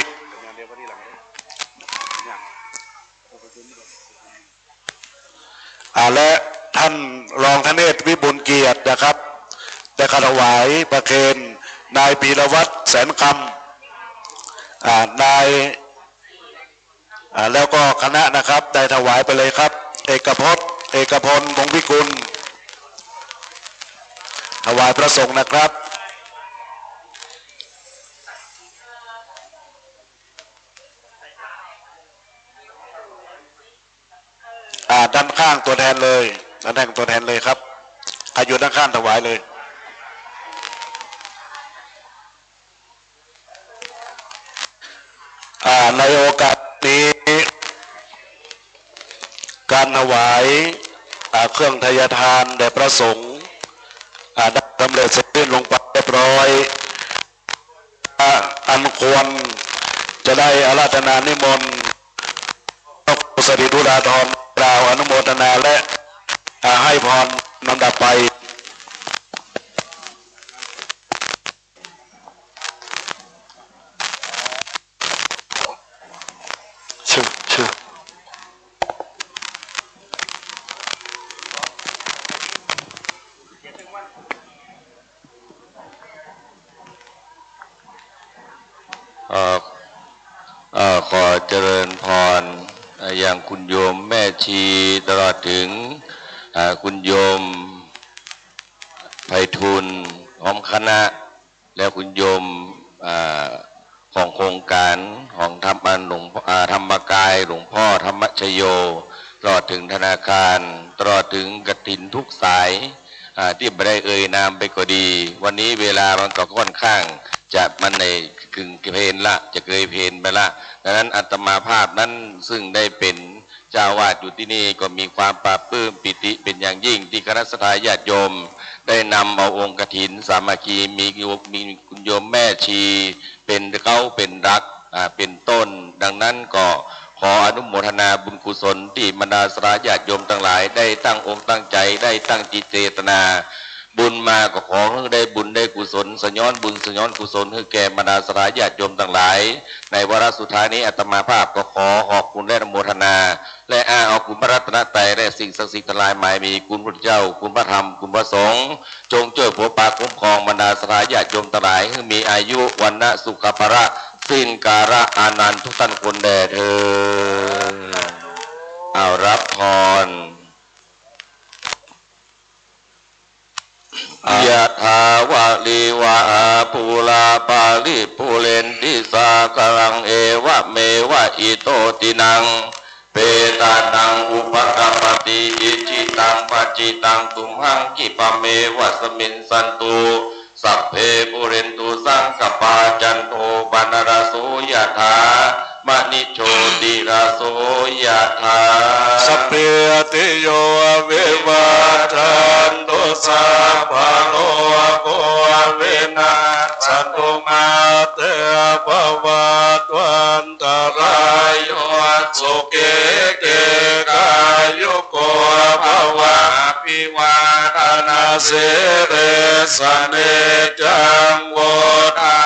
และท่านรองธเนศวิบุญเกียรตินะครับได้ถวายประเคนนายพีรวัตรแสนคำนายแล้วก็คณะนะครับได้ถวายไปเลยครับเอกพลวงศ์วิกุลถวายพระสงฆ์นะครับด้านข้างตัวแทนเลยด้านข้างตัวแทนเลยครับอายุด้านข้างถวายเลยในโอกาสนี้การถวายเครื่องทายทานแด่พระสงฆ์ได้สำเร็จเสร็จสิ้นลงไปเรียบร้อยอันควรจะได้อาราธนานิมนต์พระพุทธสิริราธรกล่าวอนุโมทนาและให้พรลำดับไปชื่อขอเจริญพรอย่างคุณโยมแม่ชีตลอดถึงคุณโยมไพฑูรย์พร้อมคณะและคุณโยมของโครงการของธรรมกายหลวงพ่อธรรมชโยตลอดถึงธนาคารตลอดถึงกฐินทุกสายที่ไม่ได้เอ่ยนามไปก็ดีวันนี้เวลามันก็ค่อนข้างจะมันในกึ่งเพลนละจะเกยเพลนไปละดังนั้นอาตมาภาพนั้นซึ่งได้เป็นเจ้าวาดอยู่ที่นี่ก็มีความปลาบปลื้มปิติเป็นอย่างยิ่งที่คณะสัตยาติโยมได้นำเอาองค์กฐินสามัคคีมีคุณโยมแม่ชีเป็นเขาเป็นรักเป็นต้นดังนั้นก็ขออนุโมทนาบุญกุศลที่บรรดาสาญาติโยมทั้งหลายได้ตั้งอกตั้งใจได้ตั้งจิตเจตนาบุญมาก็ขอให้ได้บุญได้กุศลสย้อนบุญสย้อนกุศลให้แก่บรรดาสาญาติโยมทั้งหลายในวาระสุดท้ายนี้อาตมาภาพก็ขอขอบคุณและอนุโมทนาและเอาคุณพระรัตนตรัยและสิ่งศักดิ์สิทธิ์ทั้งหลายหมายมีคุณพระเจ้าคุณพระธรรมคุณพระสงฆ์จงช่วยปกปักคุ้มครองบรรดาสาญาติโยมทั้งหลายให้มีอายุวันนะสุขภระสิ้นกาละอานันต์ทุกท่านคนแด่เธอเอารับพรยะถาวะลิวะปูลาปาลิปุเรนติสากลังเอวะเมวะอิโตตินังเปตานังอุปกปติอิจิตังปัจจิตังตุมหังกิปะเมวะสมินสันตุสัพเพปุเรนตุสังกปาจันโทปนรโสยะถามณิโชติราโสยะถาสัพเพติโยวิวัฏันตุสัพพะโลกเวนัสตุมาเตภวัตวันตรายโยสุเกเกกายุโกภวะภิวาทนาสิริสเนจังโวทา